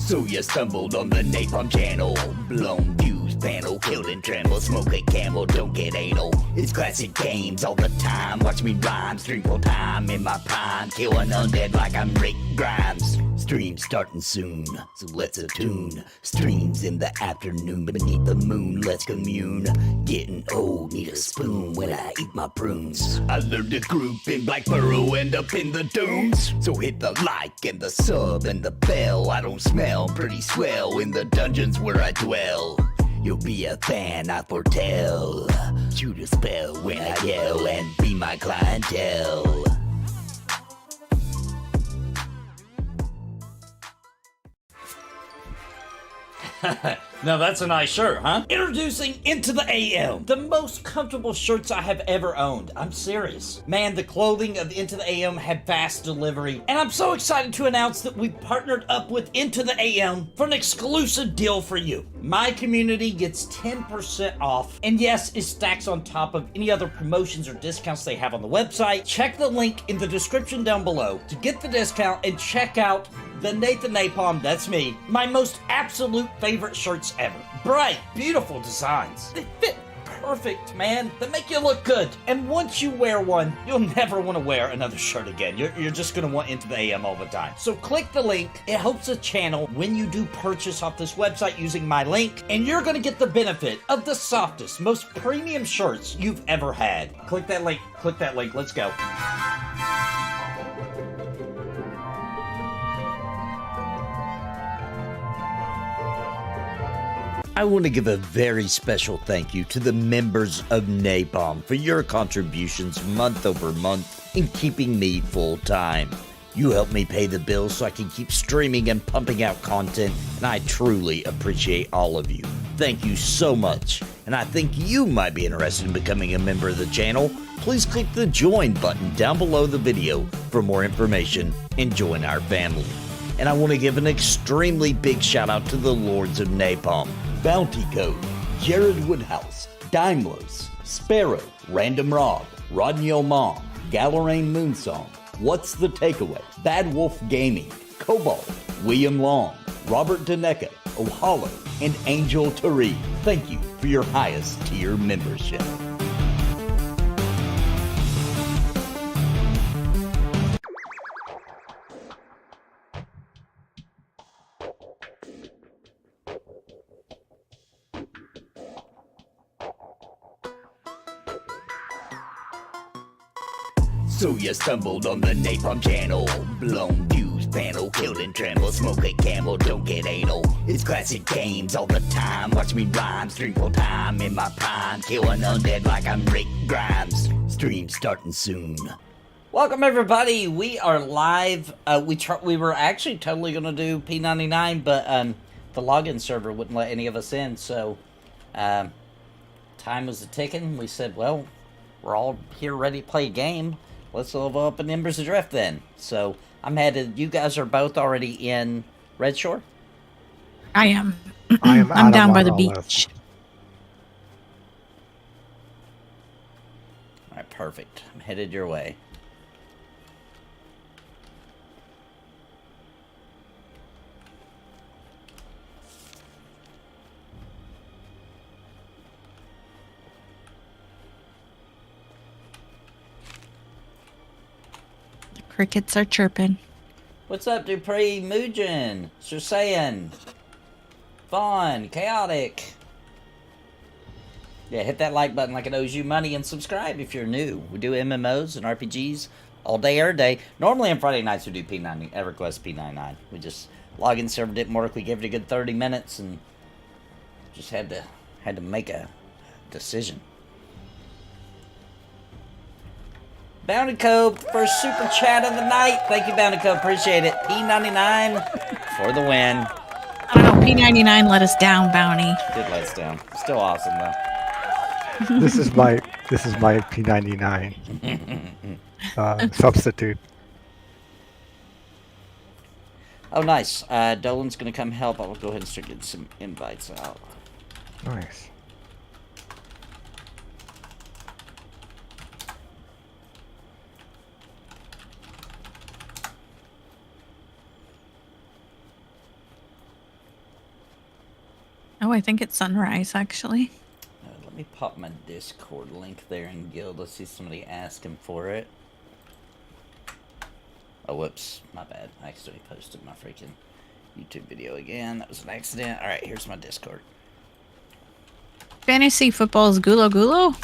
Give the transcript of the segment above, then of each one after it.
So you stumbled on the napalm channel. Blown fuse panel, killed and tremble. Smoke a camel, don't get anal. It's classic games all the time. Watch me rhyme, stream full time in my prime. Kill an undead like I'm Rick Grimes. Stream starting soon, so let's attune. Streams in the afternoon beneath the moon, let's commune. Getting old, need a spoon when I eat my prunes. I learned to group in Blackborough, end up in the dunes. So hit the like and the sub and the bell. I don't smell pretty swell in the dungeons where I dwell. You'll be a fan, I foretell. Shoot a spell when I yell and be my clientele. Now that's a nice shirt, huh? Introducing Into the AM, the most comfortable shirts I have ever owned. I'm serious. Man, the clothing of Into the AM had fast delivery, and I'm so excited to announce that we've partnered up with Into the AM for an exclusive deal for you. My community gets 10% off, and yes, it stacks on top of any other promotions or discounts they have on the website. Check the link in the description down below to get the discount and check out the Nathan Napalm, that's me, my most absolute favorite shirts ever. Bright, beautiful designs. They fit perfect, man. They make you look good. And once you wear one, you'll never want to wear another shirt again. You're just going to want Into the AM all the time. So click the link. It helps the channel when you do purchase off this website using my link. And you're going to get the benefit of the softest, most premium shirts you've ever had. Click that link. Click that link. Let's go. I want to give a very special thank you to the members of NAPALM for your contributions month over month in keeping me full time. You help me pay the bills so I can keep streaming and pumping out content, and I truly appreciate all of you. Thank you so much. And I think you might be interested in becoming a member of the channel. Please click the join button down below the video for more information and join our family. And I want to give an extremely big shout out to the Lords of Napalm. Bounty Code, Jared Woodhouse, Daimlos, Sparoh, Random Rob, Rodney Mom, Galerain Moonsong, What's the Takeaway, Bad Wolf Gaming, Cobalt, William Long, Robert Daneka, Ohalo, and Angel Tari. Thank you for your highest tier membership. So you stumbled on the napalm channel. Blown fuse panel, killed and tremble. Smoke a camel, don't get anal. It's classic games all the time. Watch me rhyme, stream full time in my prime. Kill an undead like I'm Rick Grimes. Stream starting soon. Welcome everybody. We are live. We were actually totally gonna do P99, but the login server wouldn't let any of us in. So time was a ticking. We said, well, we're all here ready to play a game. Let's level up in Embers Adrift then. So I'm headed. You guys are both already in Red Shore? I am. I'm down by the beach. All right, perfect. I'm headed your way. Crickets are chirping. What's up, Dupree, Mujin, Sirsayan, Vaughn, Chaotic? Yeah, hit that like button like it owes you money, and subscribe if you're new. We do MMOs and RPGs all day, every day. Normally on Friday nights we do P90, EverQuest P99. We just login server didn't work. We gave it a good 30 minutes and just had to make a decision. Bounty Code, first super chat of the night. Thank you, Bounty Code. Appreciate it. P99 for the win. I don't know. P99 let us down, Bounty. Did let us down. Still awesome though. This is my P99 substitute. Oh, nice. Dolan's gonna come help. I'll go ahead and start getting some invites out. Nice. Oh, I think it's sunrise, actually. Let me pop my Discord link there in Guild. Let's see somebody asking for it. Oh, whoops. My bad. I accidentally posted my freaking YouTube video again. That was an accident. Alright, here's my Discord. Fantasy football is Gulo Gulo?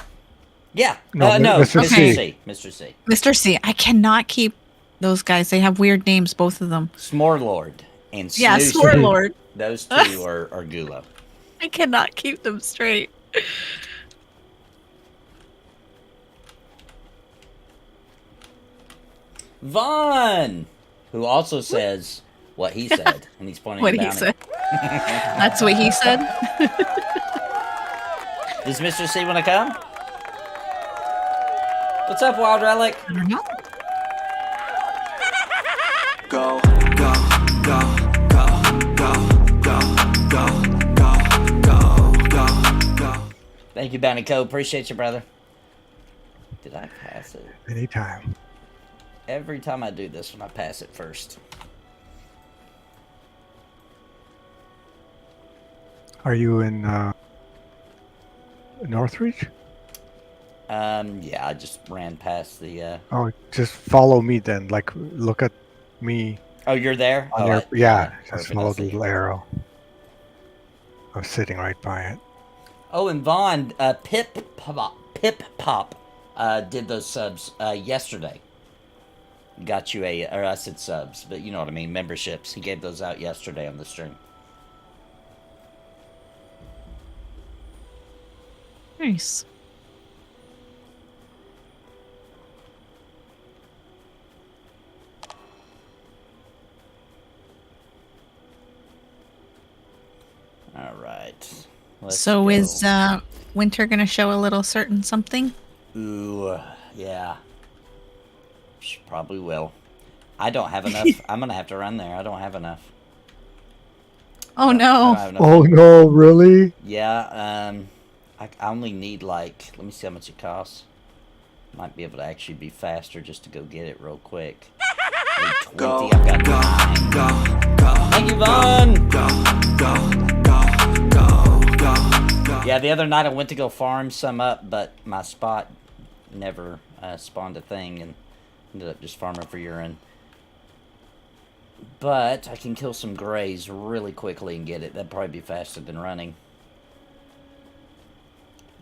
Yeah. No, No, Mr. Mr. C. C. Mr. C. Mr. C. I cannot keep those guys. They have weird names, both of them. Smorlord and Yeah, Snooze. Swordlord. Those two are Gulo. I cannot keep them straight. Vaughn! Who also says what he said. And he's pointing What at he Bounty. said. That's what he said. Does Mr. C want to come? What's up, Wild Relic? I don't know. Go, go, go, go, go, go, go, go, go, go. Thank you, Bounty Co. Appreciate you, brother. Did I pass it? Anytime. Every time I do this one, I pass it first. Are you in Northreach? Yeah, I just ran past the, Oh, just follow me then. Like, look at me. Oh, you're there? On Oh, your, yeah, just perfect, follow I the see. little arrow. I was sitting right by it. Oh, and Vaughn, Pip Pop, did those subs, yesterday. Got you or I said subs, but you know what I mean, memberships. He gave those out yesterday on the stream. Nice. All right. Let's So go. is Winter going to show a little certain something? Ooh, yeah. She probably will. I don't have enough. I'm going to have to run there. I don't have enough. Oh I no. don't have enough. Oh no, really? Yeah, I only need like, let me see how much it costs. Might be able to actually be faster just to go get it real quick. Need 20, Go, I've got go, 9. go, go, Thank you, Vaughn! go, go, go, go, go, go. Yeah, the other night I went to go farm some up, but my spot never spawned a thing and ended up just farming for urine. But I can kill some grays really quickly and get it. That'd probably be faster than running.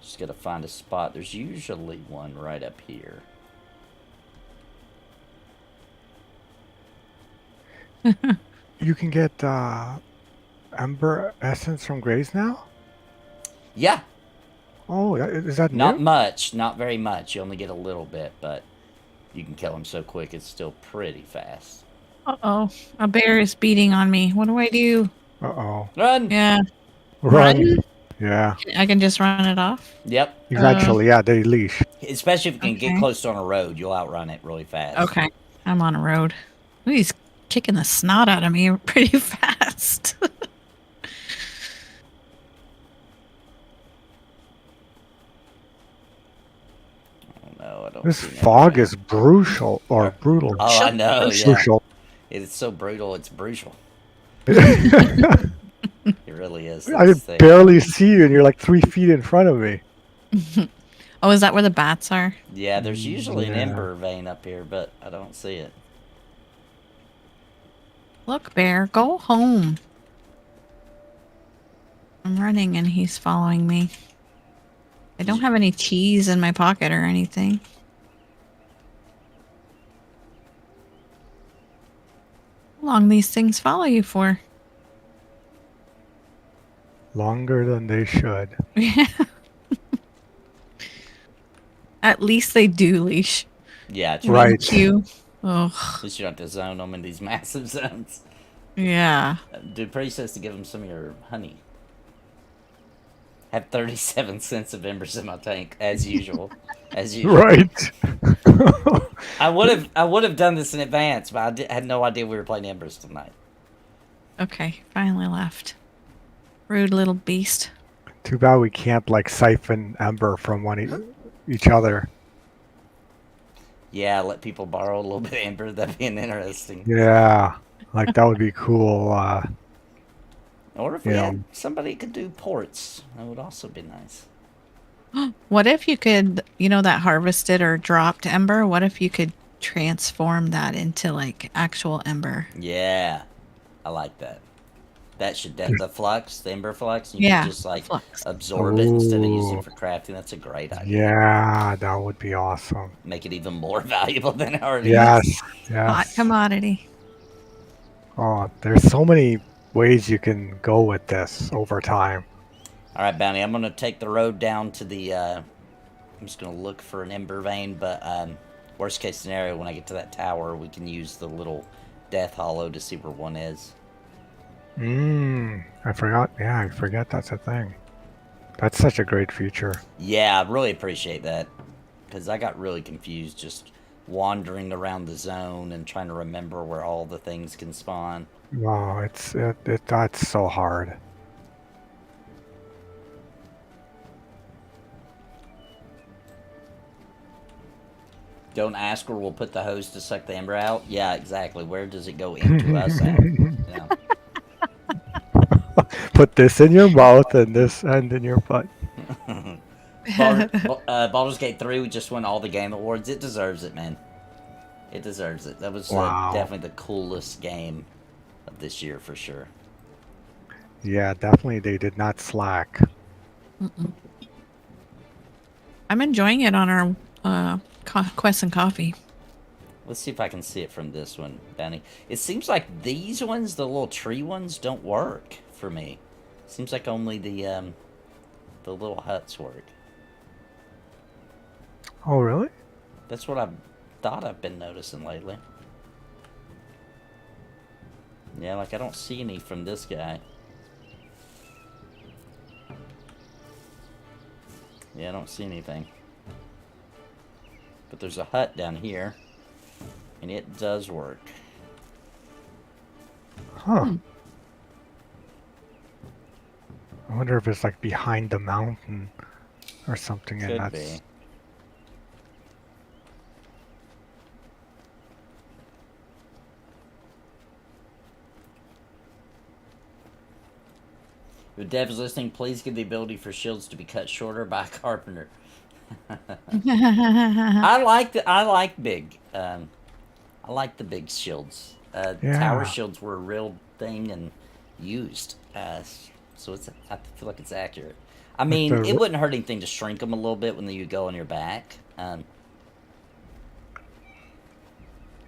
Just gotta find a spot. There's usually one right up here. You can get Ember Essence from Grays now? Yeah, Oh, is that not new? much, not very much. You only get a little bit, but you can kill them so quick it's still pretty fast. Uh-oh. A bear is beating on me. What do I do? Uh-oh. Run! Yeah. Run. Yeah. I can just run it off? Yep. Eventually, yeah, they leash. Especially if you can get Okay. close to on a road, you'll outrun it really fast. Okay. I'm on a road. Ooh, he's kicking the snot out of me pretty fast. Oh, no, I don't This see nothing. fog is brutal, or brutal. Oh, I know, yeah. Brutal. It's so brutal, it's brutal. I It really is. can This thing. barely see you, and you're like 3 feet in front of me. Oh, is that where the bats are? Yeah, there's usually an Yeah. ember vein up here, but I don't see it. Look, bear, go home. I'm running and he's following me. I don't have any cheese in my pocket or anything. How long these things follow you for? Longer than they should. Yeah. At least they do leash. Yeah, it's Right. Thank you. Oh, At least you don't have to zone them in these massive zones. yeah. Dupree says to give him some of your honey. Have 37 cents of embers in my tank, as usual. As usual. Right. I would have done this in advance, but I had no idea we were playing embers tonight. Okay, finally left. Rude little beast. Too bad we can't like siphon Ember from each other. Yeah, let people borrow a little bit of ember. That'd be interesting. Yeah, like that would be cool. Or if we Yeah. had somebody who could do ports, that would also be nice. What if you could, that harvested or dropped ember? What if you could transform that into like actual ember? Yeah, I like that. That should the flux, the ember flux, you Yeah, could just like flux. absorb it instead of using Ooh. it for crafting. That's a great idea. Yeah, that would be awesome. Make it even more valuable than it already Yes, is. Hot yes. commodity. Oh, there's so many ways you can go with this over time. All right, Bounty, I'm gonna take the road down to the. I'm just gonna look for an ember vein, but worst case scenario, when I get to that tower, we can use the little death hollow to see where one is. I forgot. Yeah, I forget that's a thing. That's such a great feature. Yeah, I really appreciate that, because I got really confused just wandering around the zone and trying to remember where all the things can spawn. Wow, that's so hard. Don't ask where we'll put the hose to suck the ember out. Yeah, exactly. Where does it go into us at? Yeah. Put this in your mouth and this end in your butt. Baldur's Gate 3, we just won all the game awards. It deserves it, man. It deserves it. That was Wow. definitely the coolest game of this year for sure. Yeah, definitely they did not slack. I'm enjoying it on our Quest and Coffee. Let's see if I can see it from this one, Benny. It seems like these ones, the little tree ones, don't work for me. Seems like only the little huts work. Oh, really? That's what I've thought I've been noticing lately. Yeah, like I don't see any from this guy. Yeah, I don't see anything. But there's a hut down here, and it does work. Huh. I wonder if it's like behind the mountain or something, and Could that's be. If devs listening, please give the ability for shields to be cut shorter by a carpenter. I like big. I like the big shields. Tower Yeah. shields were a real thing and used. So I feel like it's accurate. I mean, the- it wouldn't hurt anything to shrink them a little bit when you go on your back.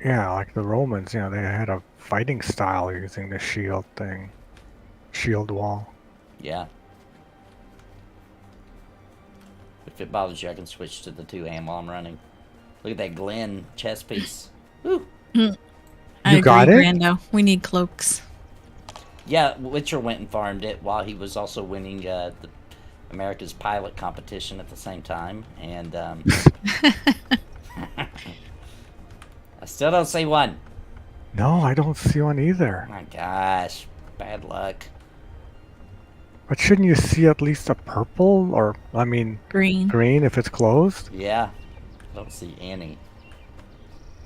Yeah, like the Romans, they had a fighting style using the shield thing. Shield wall. Yeah. If it bothers you, I can switch to the 2 ammo I'm running. Look at that Glen chest piece. Woo! I agree, got it? Brando. We need cloaks. Yeah, Witcher went and farmed it while he was also winning the America's Pilot competition at the same time. And I still don't see one. No, I don't see one either. My gosh, bad luck. But shouldn't you see at least a purple or, Green. green if it's closed? Yeah, I don't see any.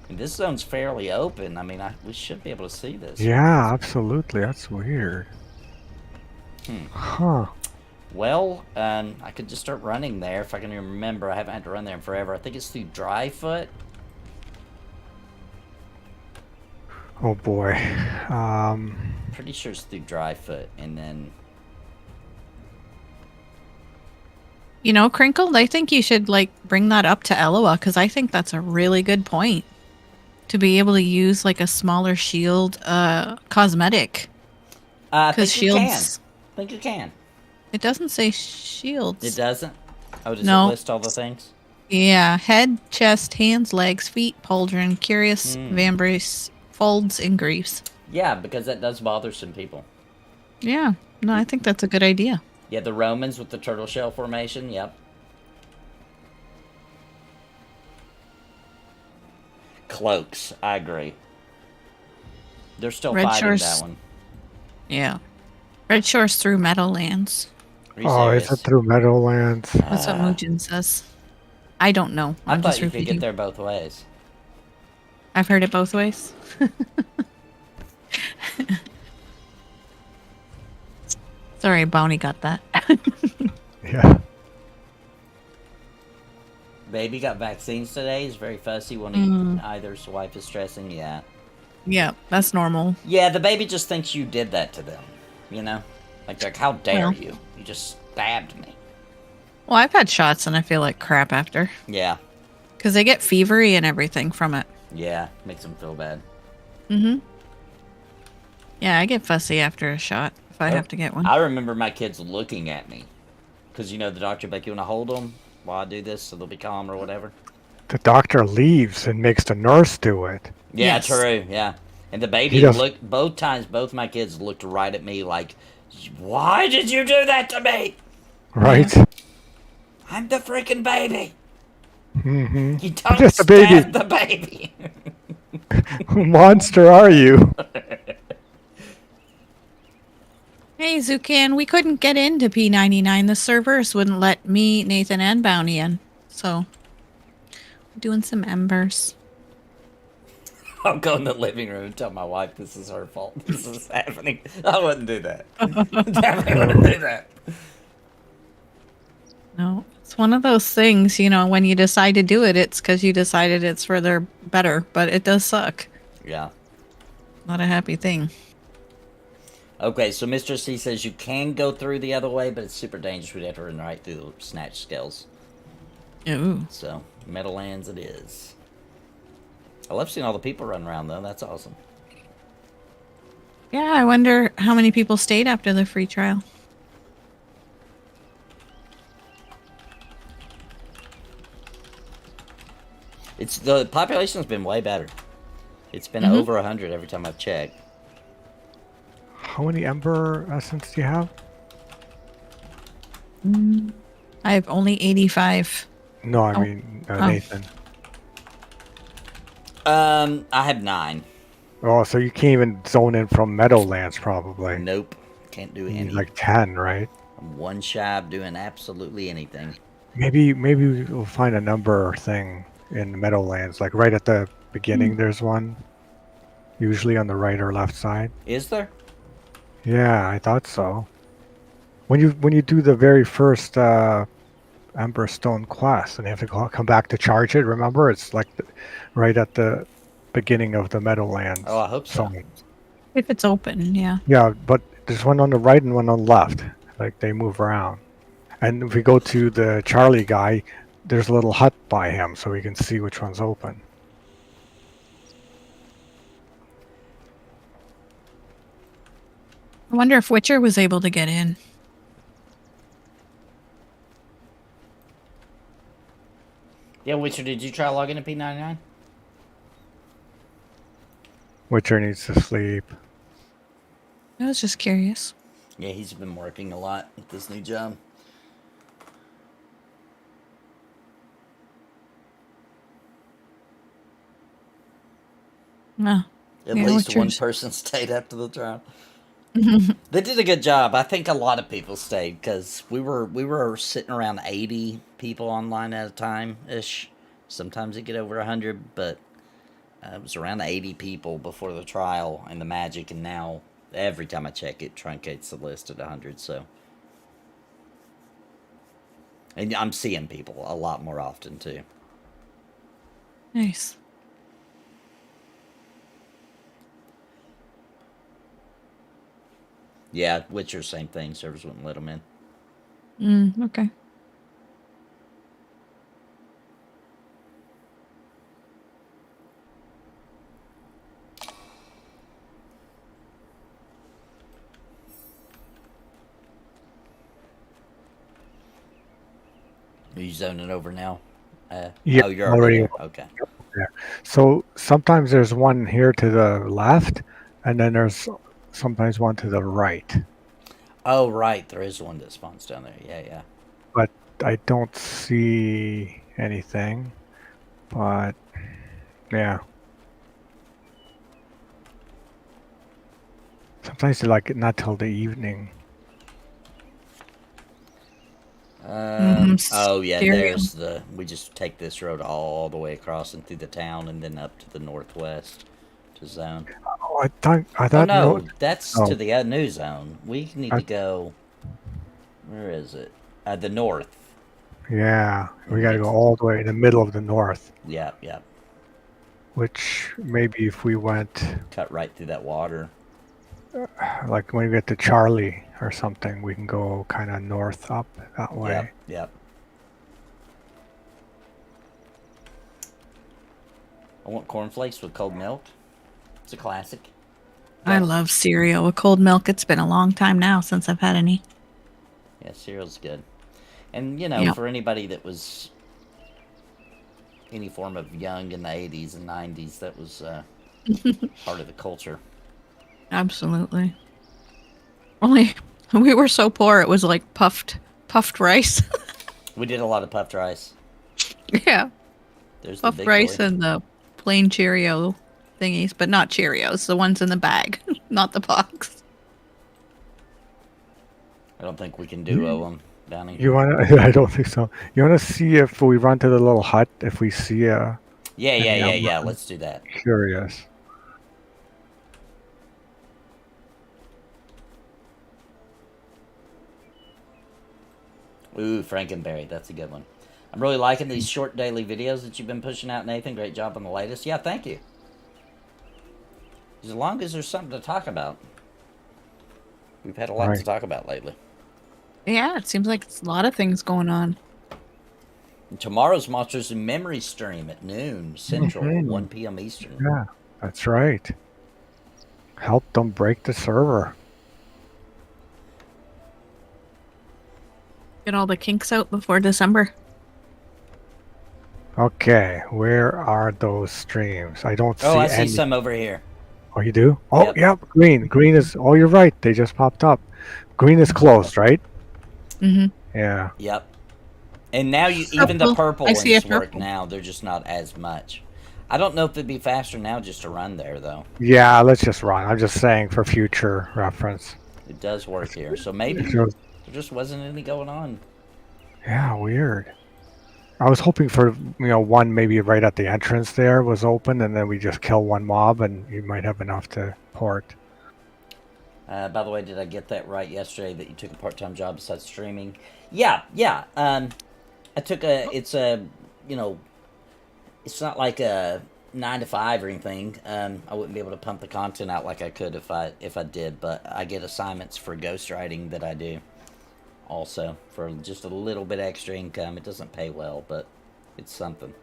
And this zone's fairly open. I mean, we should be able to see this. Yeah, absolutely. That's weird. Hmm. Huh. Well, I could just start running there if I can remember. I haven't had to run there in forever. I think it's through Dryfoot. Oh boy. Pretty sure it's through Dryfoot, and then... Crinkled, I think you should bring that up to Elloa, because I think that's a really good point. To be able to use a smaller shield cosmetic. I think Because you can. shields. I think you can. It doesn't say shields. It doesn't? Oh, does No. it list all the things? Yeah, head, chest, hands, legs, feet, pauldron, curious, vambrace, folds, and greaves. Yeah, because that does bother some people. Yeah, no, I think that's a good idea. Yeah, the Romans with the turtle shell formation, yep. Cloaks, I agree. They're still Red fighting Shores- that one. Yeah. Red Shores through Meadowlands. Are you Oh, is serious? it through Meadowlands? That's what Mujin says. I don't know. I I'm thought just you could repeating. get there both ways. I've heard it both ways. Sorry, Bounty got that. Yeah. Baby got vaccines today. He's very fussy. Won't eat either. So wife is stressing. Yeah. Yeah, that's normal. Yeah, the baby just thinks you did that to them. You know? Like how dare Well. you? You just stabbed me. Well, I've had shots and I feel like crap after. Yeah. Because they get fevery and everything from it. Yeah. Makes them feel bad. Mm-hmm. Yeah, I get fussy after a shot if I have to get one. I remember my kids looking at me. Because, you know, the doctor like, you want to hold them while I do this so they'll be calm or whatever? The doctor leaves and makes the nurse do it. Yeah, Yes. true, yeah. And the baby He does- looked, both times, both my kids looked right at me like, why did you do that to me? Right? I'm the freaking baby. Mm-hmm. You don't Just a stab baby. the baby. Who monster are you? Hey, Zucan, we couldn't get into P99. The servers wouldn't let me, Nathan, and Bounty in. So, we're doing some embers. I'll go in the living room and tell my wife this is her fault. This is happening. I wouldn't do that. Definitely wouldn't do that. No, it's one of those things, you know, when you decide to do it, it's because you decided it's for their better, but it does suck. Yeah. Not a happy thing. Okay, so Mr. C says you can go through the other way, but it's super dangerous. We'd have to run right through the snatch scales. Ooh. So, Meadowlands it is. I love seeing all the people running around, though. That's awesome. Yeah, I wonder how many people stayed after the free trial. It's the population's been way better. It's been over 100 every time I've checked. How many Ember Essence do you have? I have only 85. No, I Oh. mean Oh. Nathan. I have 9. Oh, so you can't even zone in from Meadowlands, probably. Nope. Can't do You need any. like 10, right? I'm one shy of doing absolutely anything. Maybe we'll find a number thing in Meadowlands, like right at the beginning. There's one, usually on the right or left side. Is there? Yeah, I thought so. When you do the very first Emberstone quest, and you have to come back to charge it. Remember, it's like right at the beginning of the Meadowlands. Oh, I hope so. zone. If it's open, yeah. Yeah, but there's one on the right and one on the left. Like they move around. And if we go to the Charlie guy, there's a little hut by him, so we can see which one's open. I wonder if Witcher was able to get in. Yeah, Witcher, did you try logging to P99? Witcher needs to sleep. I was just curious. Yeah, he's been working a lot with this new job. No. At Yeah, least one Witcher's- person stayed after the trial. They did a good job. I think a lot of people stayed because we were sitting around 80 people online at a time ish. Sometimes it get over 100, but it was around 80 people before the trial and the magic, and now every time I check it truncates the list at 100. So, and I'm seeing people a lot more often too. Nice. Yeah, Witcher, same thing. Servers wouldn't let them in. Okay. Are you zoning over now? Yeah, oh, you're already already. there. Okay. So sometimes there's one here to the left, and then there's sometimes one to the right. Oh, right. There is one that spawns down there. Yeah, yeah. But I don't see anything. But yeah. Sometimes they like it not till the evening. Oh, yeah, Stereo. there's the... We just take this road all the way across and through the town and then up to the northwest to zone. Oh, I thought Oh, no, no, that's oh. to the new zone. We need to go... Where is it? The north. Yeah, we got to go all the way in the middle of the north. Yep, yep. Which maybe if we went, Cut right through that water. like when we get to Charlie or something, we can go kind of north up that way. Yep, yep. I want cornflakes with cold milk. It's a classic. I love cereal with cold milk. It's been a long time now since I've had any. Yeah, cereal's good. And, you know, Yep. for anybody that was any form of young in the 80s and 90s, that was part of the culture. Absolutely. Only we were so poor it was like puffed rice. We did a lot of puffed rice. Yeah. There's the Puffed big rice boy. and the plain Cheerio thingies, but not Cheerios, the ones in the bag, not the box. I don't think we can duo them, Downey. You want to? I don't think so. You want to see if we run to the little hut if we see a Yeah. Let's do that. curious. Ooh, Frankenberry. That's a good one. I'm really liking these short daily videos that you've been pushing out, Nathan. Great job on the latest. Yeah, thank you. As long as there's something to talk about. We've had a lot to Right. talk about lately. Yeah, it seems like it's a lot of things going on. And tomorrow's Monsters in Memory stream at noon Central, Mhm. 1 p.m. Eastern. Yeah, that's right. Help them break the server. Get all the kinks out before December. Okay, where are those streams? I don't see Oh, I see any. some over here. Oh, you do? Oh, Yep. yep. Green. Green is. Oh, you're right. They just popped up. Green is closed, right? Mm-hmm. Yeah. Yep. And now you even the purple I see a ones work purple. now. They're just not as much. I don't know if it'd be faster now just to run there though. Yeah. Let's just run. I'm just saying for future reference. It does work here, so maybe So- there just wasn't any going on. yeah. Weird. I was hoping for one maybe right at the entrance there was open, and then we just kill one mob, and you might have enough to port. By the way, did I get that right yesterday that you took a part-time job besides streaming? Yeah. I took it's not like a 9 to 5 or anything. I wouldn't be able to pump the content out like I could if I did, but I get assignments for ghostwriting that I do also for just a little bit extra income. It doesn't pay well, but it's something.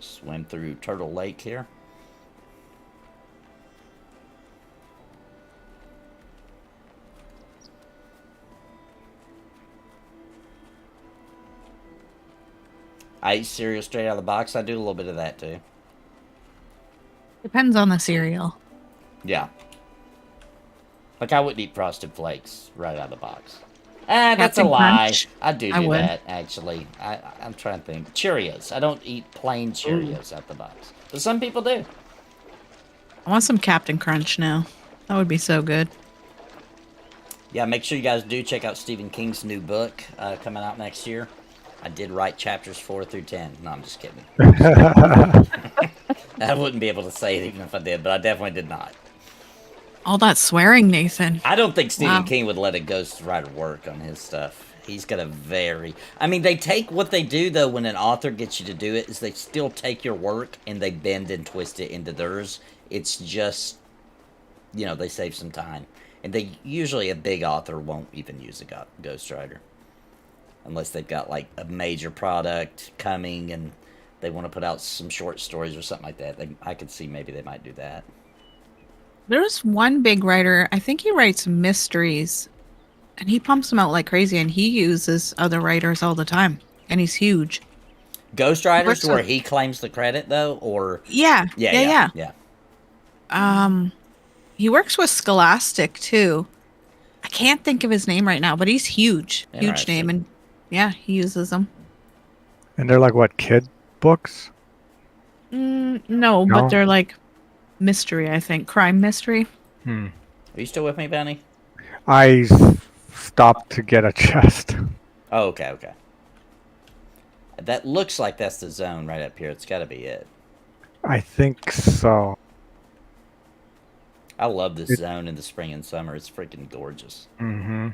Swim through Turtle Lake here. I eat cereal straight out of the box. I do a little bit of that too. Depends on the cereal. Yeah. Like I wouldn't eat Frosted Flakes right out of the box. That's a Captain lie. Crunch? I do I would. that actually. I'm trying to think. Cheerios. I don't eat plain Cheerios out the box, but some people do. I want some Captain Crunch now. That would be so good. Yeah, make sure you guys do check out Stephen King's new book coming out next year. I did write chapters 4 through 10. No, I'm just kidding. I wouldn't be able to say it even if I did, but I definitely did not. All that swearing, Nathan. I don't think Stephen Wow. King would let a ghostwriter work on his stuff. He's got a very... I mean, they take what they do, though, when an author gets you to do it, is they still take your work and they bend and twist it into theirs. It's just, they save some time. And they usually, a big author won't even use a ghostwriter. Unless they've got, like, a major product coming and they want to put out some short stories or something like that. I could see maybe they might do that. There's one big writer, I think he writes mysteries, and he pumps them out like crazy, and he uses other writers all the time, and he's huge. Ghostwriters Works where with- he claims the credit, though? Or... Yeah. Yeah. He works with Scholastic, too. I can't think of his name right now, but he's huge. Huge Interesting. name, and yeah, he uses them. And they're like what, kid books? No, No? but they're like mystery, I think. Crime mystery. Are you still with me, Benny? I stopped to get a chest. Oh, okay, okay. That looks like that's the zone right up here. It's got to be it. I think so. I love this zone in the spring and summer. It's freaking gorgeous. Mm-hmm.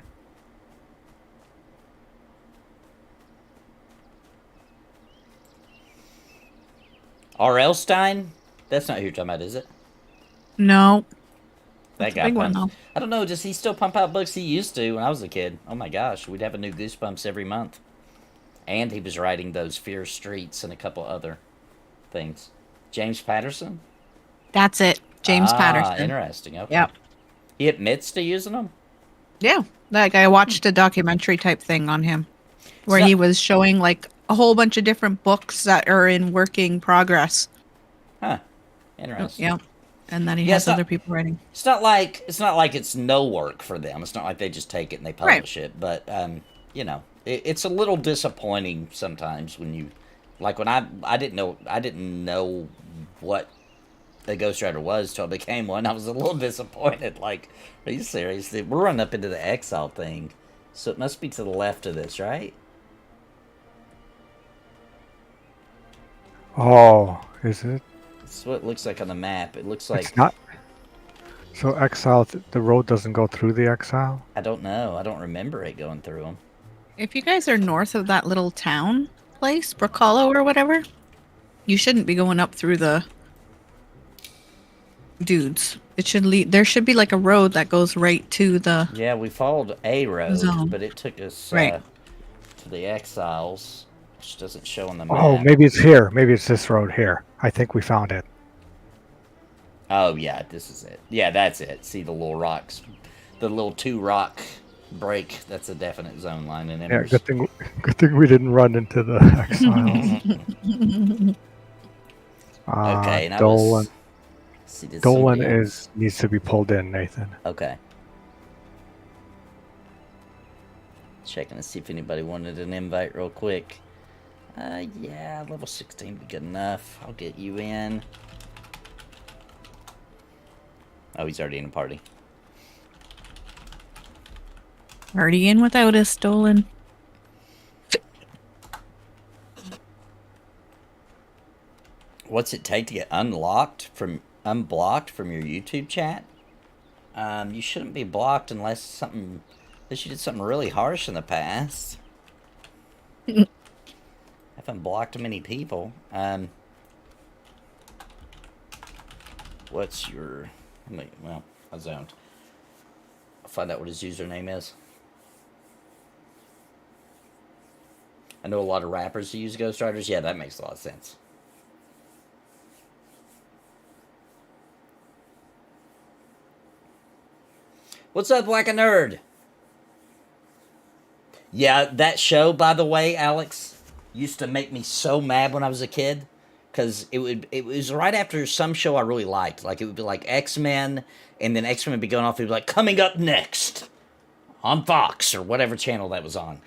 R.L. Stein? That's not who you're talking about, is it? No. That That's a guy big one, pumps. though. I don't know. Does he still pump out books? He used to when I was a kid. Oh my gosh, we'd have a new Goosebumps every month. And he was writing those Fear Streets and a couple other things. James Patterson? That's it. James Patterson. Interesting. Okay. Yep. He admits to using them? Yeah. Like, I watched a documentary type thing on him where So- he was showing, like, a whole bunch of different books that are in working progress. Huh. Interesting. Yeah. And then he Yeah, has it's not- other people writing. It's not like it's no work for them. It's not like they just take it and they publish it. But you know, it's a little disappointing sometimes when you, like when I didn't know what a ghostwriter was till I became one. I was a little disappointed. Like, are you serious? We're running up into the exile thing, so it must be to the left of this, right? Oh, is it? That's what it looks like on the map. It looks like It's not. So exile, the road doesn't go through the exile? I don't know. I don't remember it going through them. If you guys are north of that little town place, Brook Hollow or whatever, you shouldn't be going up through the dudes. It should lead. There should be like a road that goes right to the. Yeah, we followed a road, Zone. but it took us Right. to the exiles, which doesn't show on the map. Oh, maybe it's here. Maybe it's this road here. I think we found it. Oh, yeah, this is it. Yeah, that's it. See the little rocks, the little 2-rock break. That's a definite zone line in Yeah, Embers. good thing we didn't run into the exiles. Okay, and I Dolan. was. See, did Dolan somebody else- needs to be pulled in, Nathan. Okay. Checking to see if anybody wanted an invite real quick. Yeah, level 16 would be good enough. I'll get you in. Oh, he's already in a party. Already in without us, Dolan. What's it take to get unblocked from your YouTube chat? You shouldn't be blocked unless you did something really harsh in the past. I haven't blocked many people. What's your? Well, I zoned. I'll find out what his username is. I know a lot of rappers who use ghostwriters. Yeah, that makes a lot of sense. What's up, like a nerd? Yeah, that show, by the way, Alex, used to make me so mad when I was a kid. Because it was right after some show I really liked. Like, it would be like X-Men, and then X-Men would be going off, it would be like, coming up next on Fox, or whatever channel that was on.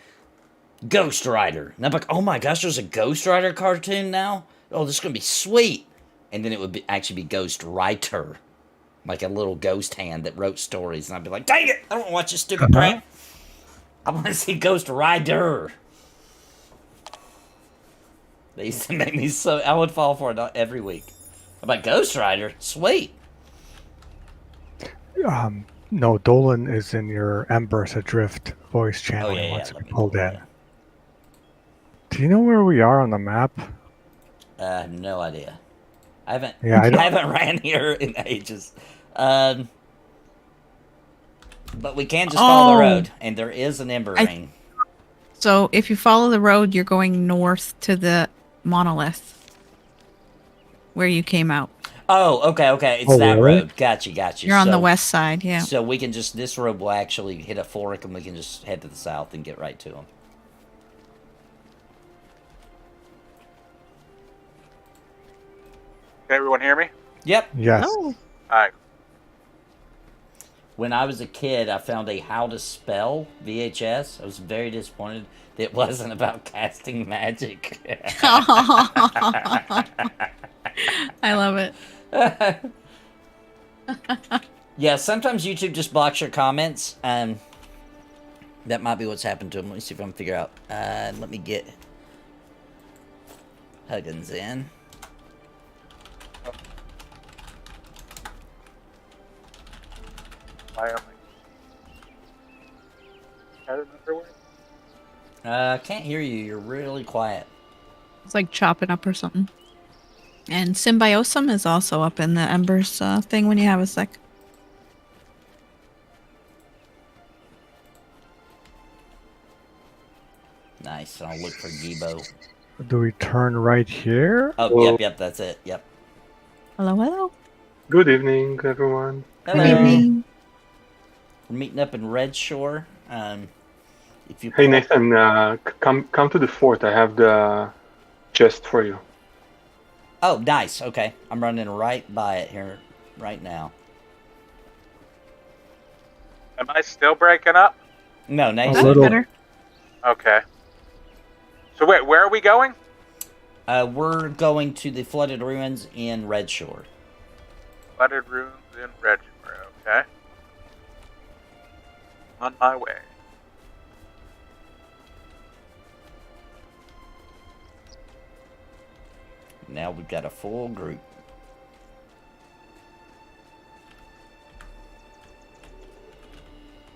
Ghost Rider. And I'm like, oh my gosh, there's a Ghost Rider cartoon now? Oh, this is going to be sweet. And then it would actually be Ghost Writer. Like a little ghost hand that wrote stories. And I'd be like, dang it, I don't want to watch this stupid crap. I want to see Ghost Rider. They used to make me so... I would fall for it every week. I'm like, Ghost Rider? Sweet. No, Dolan is in your Embers Adrift voice channel. He wants to be pulled in. Do you know where we are on the map? No idea. I haven't. Yeah, I I don't- haven't ran here in ages. But we can just follow the Oh. road, and there is an Ember Ring. So if you follow the road, you're going north to the monolith where you came out. Oh, okay. It's Oh, that really? road. Gotcha. You're on the So- west side, yeah. So we can just, this road will actually hit a fork, and we can just head to the south and get right to them. Can everyone hear me? Yep. Yes. Oh, Alright. When I was a kid, I found a How to Spell VHS. I was very disappointed that it wasn't about casting magic. I love it. Yeah, sometimes YouTube just blocks your comments. That might be what's happened to him. Let me see if I can figure out. Let me get Huggins in. Why am I out of underwear? Can't hear you. You're really quiet. It's like chopping up or something. And Symbiosum is also up in the Embers thing when you have a sec. Nice. I'll look for Gibo. Do we turn right here? Oh, Well- yep, that's it. Yep. Hello, hello. Good evening, everyone. Hello. Good evening. We're meeting up in Red Shore. If you Hey Nathan, come to the fort. I have the chest for you. Oh, nice. Okay, I'm running right by it here right now. Am I still breaking up? No, nice. That's little. better. Okay. So wait, where are we going? We're going to the flooded ruins in Red Shore. Flooded ruins in Red Shore. Okay. On my way. Now we've got a full group.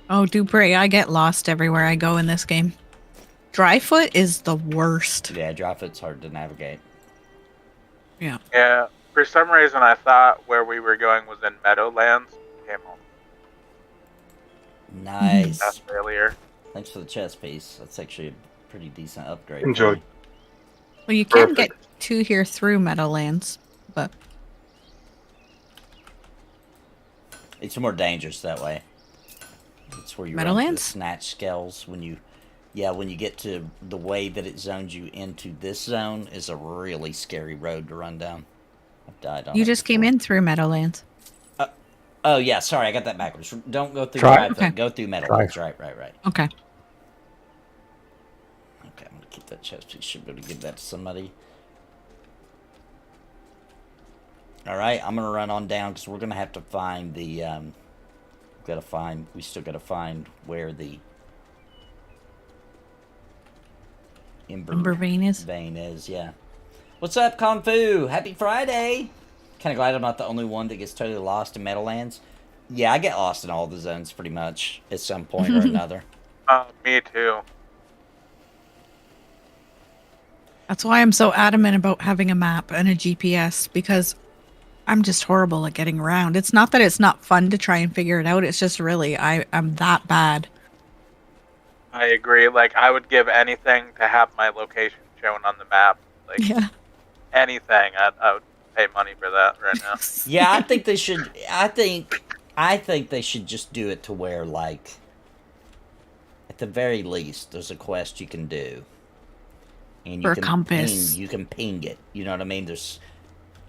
Oh, Dupre, I get lost everywhere I go in this game. Dryfoot is the worst. Yeah, Dryfoot's hard to navigate. Yeah. Yeah. For some reason, I thought where we were going was in Meadowlands. Came home. Nice. That's failure. Thanks for the chest piece. That's actually a pretty decent upgrade. Enjoy. for me. Well, you can Perfect. get to here through Meadowlands, but It's more dangerous that way. It's where you run into the Meadowlands? snatch skells when you get to the way that it zones you into this zone is a really scary road to run down. I've died on you it just came before. in through Meadowlands. Oh yeah, sorry, I got that backwards. Don't go through Try- Dryfoot. Okay. Go through Meadowlands. Right. Okay. Okay, I'm gonna keep that chest piece. Should be able to give that to somebody. All right, I'm gonna run on down because we're gonna have to find the. We still gotta find where the Ember vein is. Vein is, yeah. What's up, Kung Fu? Happy Friday! Kind of glad I'm not the only one that gets totally lost in Meadowlands. Yeah, I get lost in all the zones pretty much at some point or another. Me too. That's why I'm so adamant about having a map and a GPS, because I'm just horrible at getting around. It's not that it's not fun to try and figure it out. It's just really, I'm that bad. I agree. Like, I would give anything to have my location shown on the map. Like, Yeah. anything. I would pay money for that right now. Yeah, I think they should. I think they should just do it to where, like, at the very least, there's a quest you can do, and For a compass. you can ping it. You know what I mean?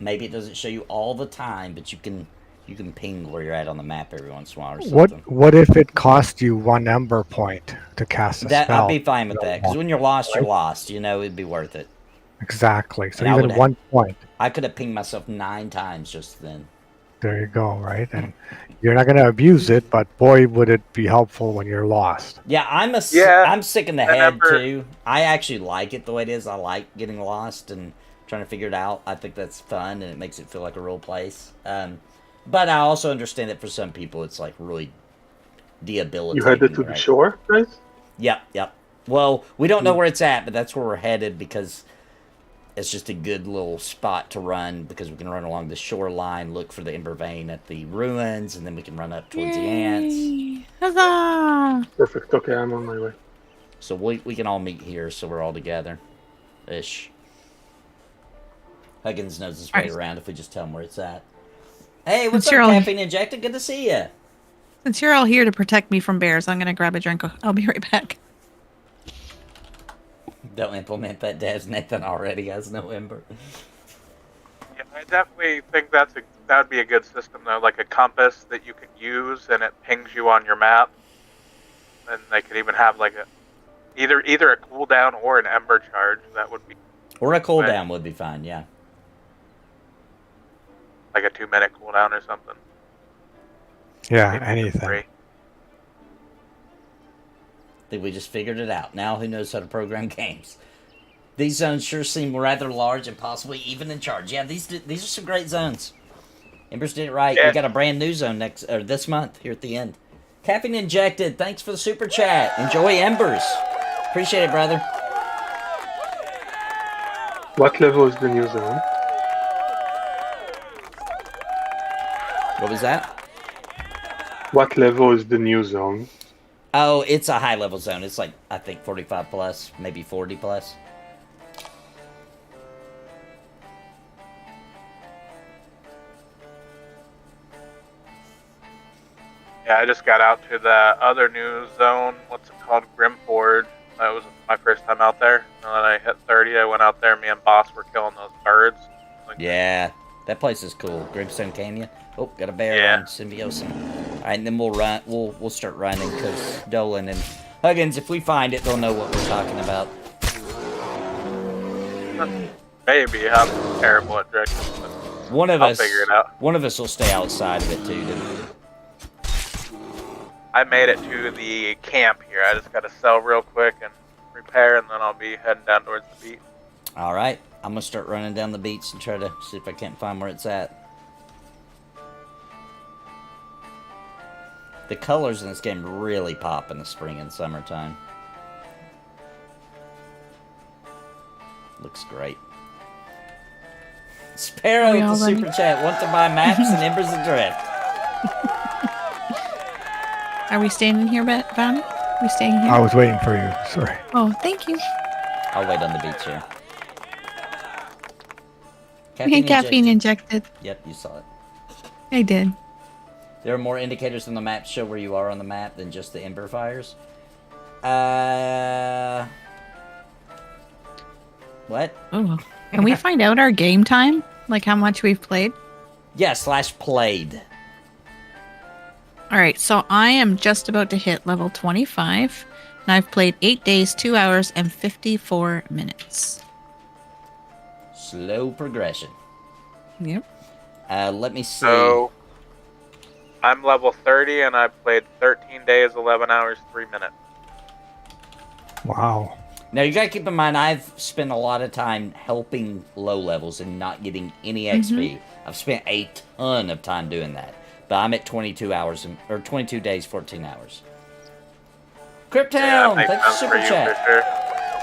Maybe it doesn't show you all the time, but you can ping where you're at on the map every once in a while or something. What if it cost you 1 ember point to cast a That spell? I'd be fine with that, because when you're lost, you're lost. You know, it'd be worth it. Exactly. So And I even would- 1 point. I could have pinged myself 9 times just then. There you go, right? And you're not going to abuse it, but boy, would it be helpful when you're lost. Yeah, I'm sick in the head Remember- too. I actually like it the way it is. I like getting lost and trying to figure it out. I think that's fun and it makes it feel like a real place. But I also understand that for some people it's like really debilitating. You headed to the right? shore, guys? Yep. Well, we don't know where it's at, but that's where we're headed because it's just a good little spot to run because we can run along the shoreline, look for the Ember Vein at the ruins, and then we can run up towards the ants. Yay. Huzzah! Perfect. Okay, I'm on my way. So we can all meet here, so we're all together. Ish. Huggins knows his way Alright. around if we just tell him where it's at. Hey, what's Since up, you're all- Caffeine Injected? Good to see you. Since you're all here to protect me from bears, I'm gonna grab a drink. I'll be right back. Don't implement that, Devs. Nathan already has no Ember. Yeah, I definitely think that would be a good system, though, like a compass that you can use and it pings you on your map. And they could even have like either a cooldown or an ember charge. That would be Or a cooldown would be fine, yeah. like a 2-minute cooldown or something. Yeah, Maybe anything. free. I think we just figured it out. Now who knows how to program games? These zones sure seem rather large and possibly even in charge. Yeah, these are some great zones. Embers did it right. Yeah. We got a brand new zone this month here at the end. Caffeine Injected, thanks for the super chat. Enjoy Embers. Appreciate it, brother. What level is the new zone? What was that? What level is the new zone? Oh, it's a high level zone. It's like, I think 45 plus, maybe 40 plus. Yeah, I just got out to the other new zone. What's it called? Grimforge. That was my first time out there. And then I hit 30. I went out there. Me and Boss were killing those birds. Like, Yeah, that place is cool. Grimstone Canyon. Oh, got a bear Yeah. on Symbiosis. All right, and then we'll run. We'll start running because Dolan and Huggins, if we find it, they'll know what we're talking about. maybe I'm terrible at directions, but One of I'll us. figure it out. One of us will stay outside of it too. I made it to the camp here. I just got to sell real quick and repair, and then I'll be heading down towards the beach. All right, I'm gonna start running down the beach and try to see if I can't find where it's at. The colors in this game really pop in the spring and summertime. Looks great. Sparoh We with all the ready? super chat. Want to buy maps and Embers Adrift. Are we staying in here, Bonnie? We staying here? I was waiting for you. Sorry. Oh, thank you. I'll wait on the beach here. Caffeine injected. Yep, you saw it. I did. There are more indicators on the map to show where you are on the map than just the ember fires. What? Oh, can we find out our game time? Like how much we've played? Yeah, /played. All right, so I am just about to hit level 25, and I've played 8 days, 2 hours, and 54 minutes. Slow progression. Yep. Let me see. So I'm level 30, and I played 13 days, 11 hours, 3 minutes. Wow. Now, you gotta keep in mind, I've spent a lot of time helping low levels and not getting any XP. I've spent a ton of time doing that. But I'm at 22 hours, or 22 days, 14 hours. Cryptown, makes thanks for sense super you chat. for sure.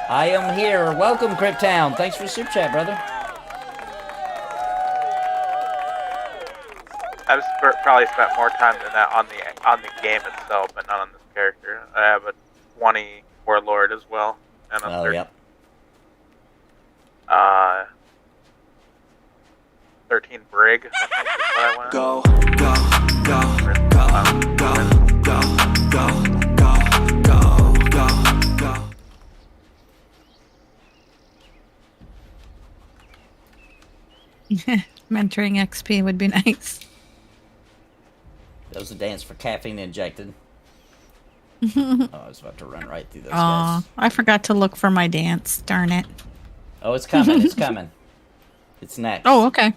I am here. Welcome, Cryptown. Thanks for super chat, brother. I've probably spent more time than that on the game itself, but not on this character. I have a 20 warlord as well, and a 30, Yep. 13 brig. I think is what I went. Go, go, go, go, go, go, go, go, go, go. Mentoring XP would be nice. That was a dance for caffeine injected. Oh, I was about to run right through those Aw, guys. I forgot to look for my dance. Darn it. Oh, it's coming. It's coming. It's next. Oh, okay.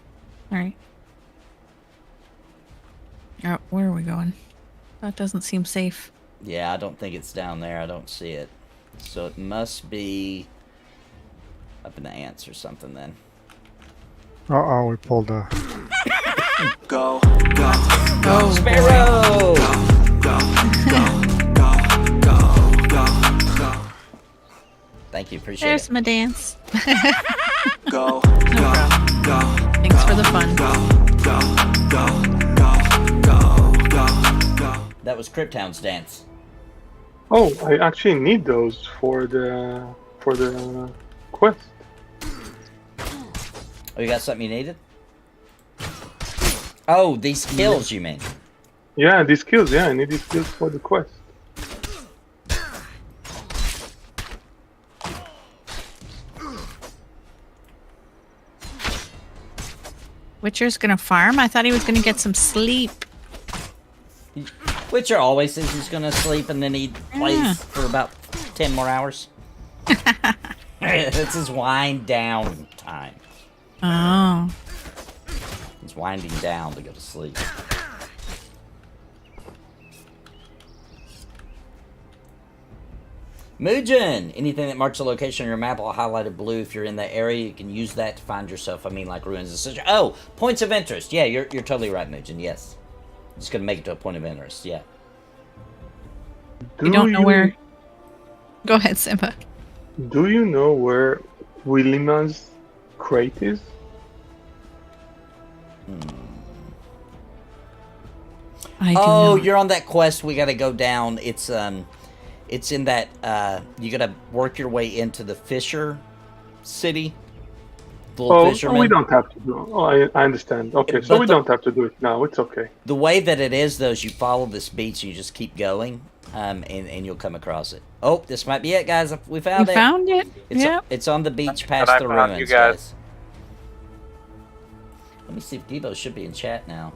All right. Oh, where are we going? That doesn't seem safe. Yeah, I don't think it's down there. I don't see it. So it must be up in the ants or something then. Uh-oh, we pulled a... Go, go, Oh, Sparoh! go, go, go, go, go, Thank you. Appreciate there's it. my dance. go, No problem. go, Thanks for the fun. go, go, go, go, go, go. That was Cryptown's dance. Oh, I actually need those for the quest. Oh, you got something you needed? Oh, these kills, you mean? Yeah, these skills. Yeah, I need these skills for the quest. Witcher's gonna farm? I thought he was gonna get some sleep. Witcher always says he's gonna sleep and then he plays Yeah. for about 10 more hours. It's his wind down time. Oh. He's winding down to go to sleep. Mugen, anything that marks a location on your map will highlighted blue. If you're in that area, you can use that to find yourself. I mean, like ruins and such. Oh, points of interest. Yeah, you're totally right, Mugen. Yes. Just gonna make it to a point of interest. Yeah. You don't know where. Go ahead, Simba. Do you know where Williman's crate is? I do Oh, not. you're on that quest. We gotta go down. It's in that. You gotta work your way into the Fisher City. The little Oh, fisherman. we don't have to do. Oh, I understand. Okay, so But we don't have to do it now. It's okay. The way that it is, though, is you follow this beach and you just keep going, and you'll come across it. Oh, this might be it, guys. We found You it. found it? It's, Yep. it's on the beach And past I the found ruins, you guys. Let me see if Debo should be in chat now.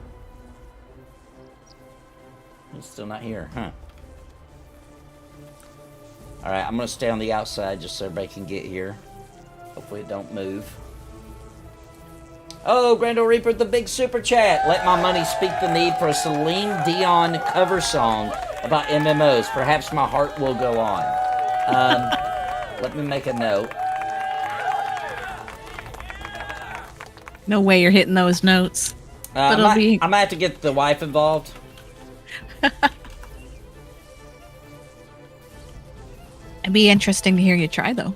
He's still not here, huh? Alright, I'm gonna stay on the outside just so everybody can get here. Hopefully it don't move. Oh, Grando Reaper, the big super chat. Let my money speak the need for a Celine Dion cover song about MMOs. Perhaps my heart will go on. Let me make a note. No way you're hitting those notes. I it'll be- might have to get the wife involved. It'd be interesting to hear you try, though.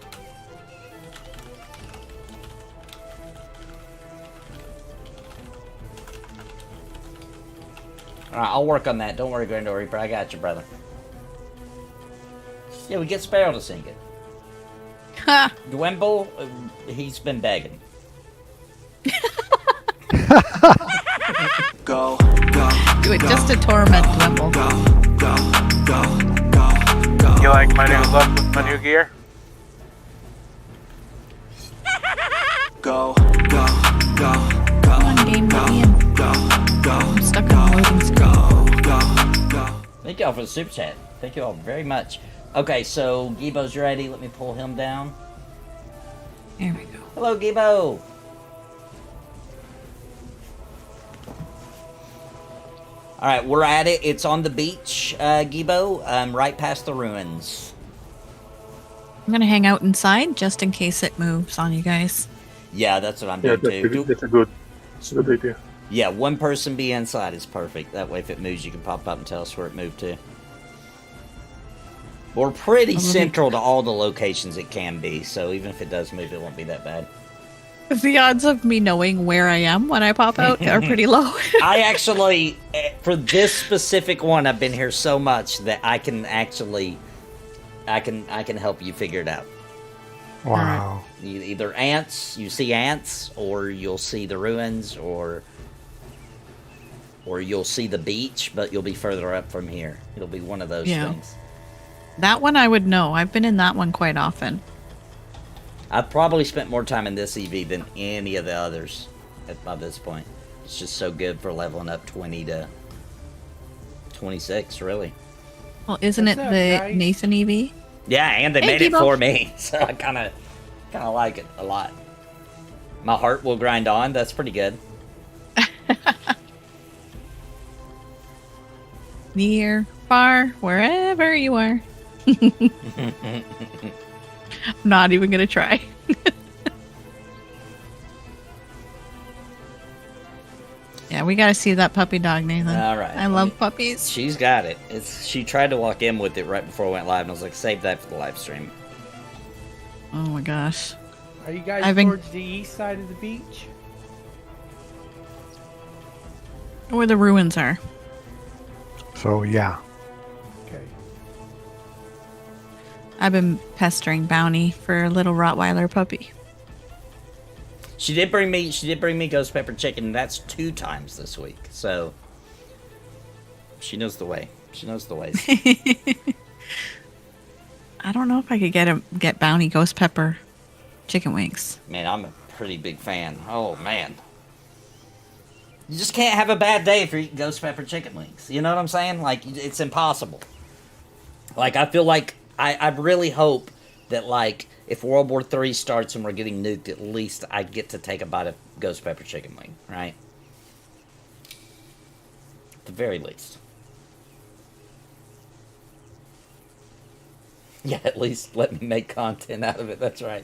Alright, I'll work on that. Don't worry, Grando Reaper. I got you, brother. Yeah, we get Sparoh to sing it. Ha! Dwimble, he's been begging. Go, go, Do it just to torment Dwimble. go, go, go, go, go. You like my new look with my new gear? Go, go, go, go. Come on, game, let me in. Go, go, I'm stuck on the loading screen. go, go, go. Thank y'all for the super chat. Thank you all very much. Okay, so Gibo's ready. Let me pull him down. There we go. Hello, Gibo. All right, we're at it. It's on the beach, Gibo, right past the ruins. I'm gonna hang out inside just in case it moves on you guys. Yeah, that's what I'm Yeah, doing too. that's a good idea. Yeah, one person be inside is perfect. That way, if it moves, you can pop up and tell us where it moved to. We're pretty central to all the locations it can be, so even if it does move, it won't be that bad. The odds of me knowing where I am when I pop out are pretty low. I actually, for this specific one, I've been here so much that I can actually, I can help you figure it out. Wow. Either you see ants, or you'll see the ruins, or you'll see the beach, but you'll be further up from here. It'll be one of those things. That one I would know. I've been in that one quite often. I've probably spent more time in this EV than any of the others by this point. It's just so good for leveling up 20 to 26, really. Well, isn't it the Nathan EV? Yeah, and they Hey, made it Gibo. for me, so I kind of like it a lot. My heart will grind on. That's pretty good. Near, far, wherever you are. I'm not even gonna try. Yeah, we gotta see that puppy dog, Nathan. All right. I love puppies. She's got it. She tried to walk in with it right before I went live, and I was like, save that for the live stream. Oh my gosh. Are you guys I've been- towards the east side of the beach? Where the ruins are. So yeah. Okay. I've been pestering Bounty for a little Rottweiler puppy. She did bring me ghost pepper chicken, and that's 2 times this week. So she knows the way. She knows the ways. I don't know if I could get Bounty ghost pepper chicken wings. Man, I'm a pretty big fan. Oh man. You just can't have a bad day if you're eating ghost pepper chicken wings. You know what I'm saying? Like, it's impossible. Like, I feel like I really hope that, like, if World War III starts and we're getting nuked, at least I get to take a bite of ghost pepper chicken wing, right? At the very least. Yeah, at least let me make content out of it. That's right.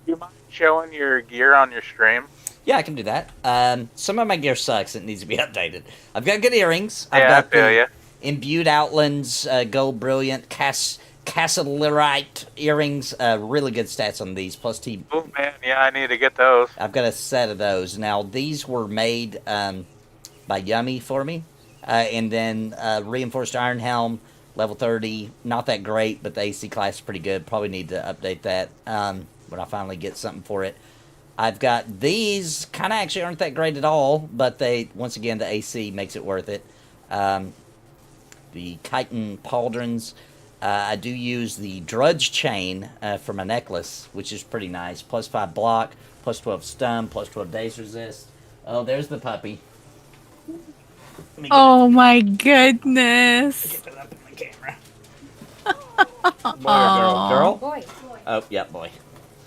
Do you mind showing your gear on your stream? Yeah, I can do that. Some of my gear sucks. It needs to be updated. I've got good earrings. I've Yeah, got I feel the ya. Imbued Outlands, Gold Brilliant, Castellarite earrings. Really good stats on these. Plus Oh man, yeah, I need to get those. I've got a set of those. Now, these were made by Yummy for me. And then Reinforced Iron Helm, level 30. Not that great, but the AC class is pretty good. Probably need to update that when I finally get something for it. I've got these, kind of actually aren't that great at all, but they, once again, the AC makes it worth it. The chitin pauldrons. I do use the Drudge Chain for my necklace, which is pretty nice. Plus 5 block, plus 12 stun, plus 12 daze resist. Oh, there's the puppy. Oh my goodness. Get it up in the camera. Boy or girl? Girl? Boy. Oh, yeah, boy.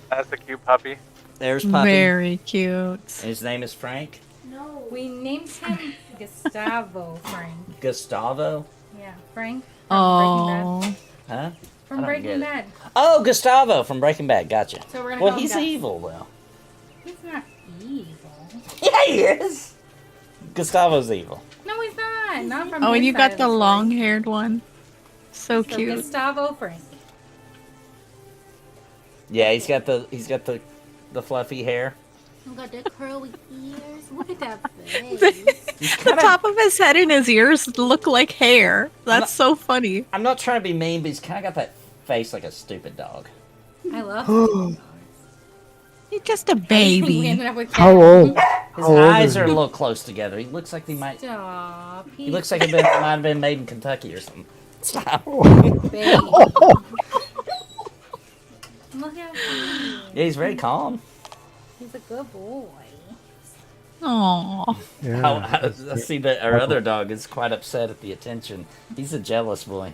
That's a cute puppy. There's puppy. Very cute. His name is Frank. No. We named him Gustavo Frank. Gustavo? Yeah, Frank. From Breaking Oh. Huh? Bad. I From don't Breaking get it. Bad. Oh, Gustavo from Breaking Bad. Gotcha. So we're gonna Well, call him he's Gus. evil, though. He's not evil. Yeah, he is. Gustavo's evil. No, he's not. Not from Oh, and his you side got of the story. long-haired one. So So cute. Gustavo Frank. Yeah, he's got the fluffy hair. You got the curly ears. Look at that face. The top of his head and his ears look like hair. That's so funny. I'm not trying to be mean, but he's kind of got that face like a stupid dog. I love He's just a We baby. ended up with How Kevin. old? His How old eyes is are a he? little close together. He looks like he might. Stop. He looks like he might have been made in Kentucky or something. Stop. Baby. Look how cute. Yeah, he's very calm. He's a good boy. Aww. Yeah. I see that our other dog is quite upset at the attention. He's a jealous boy.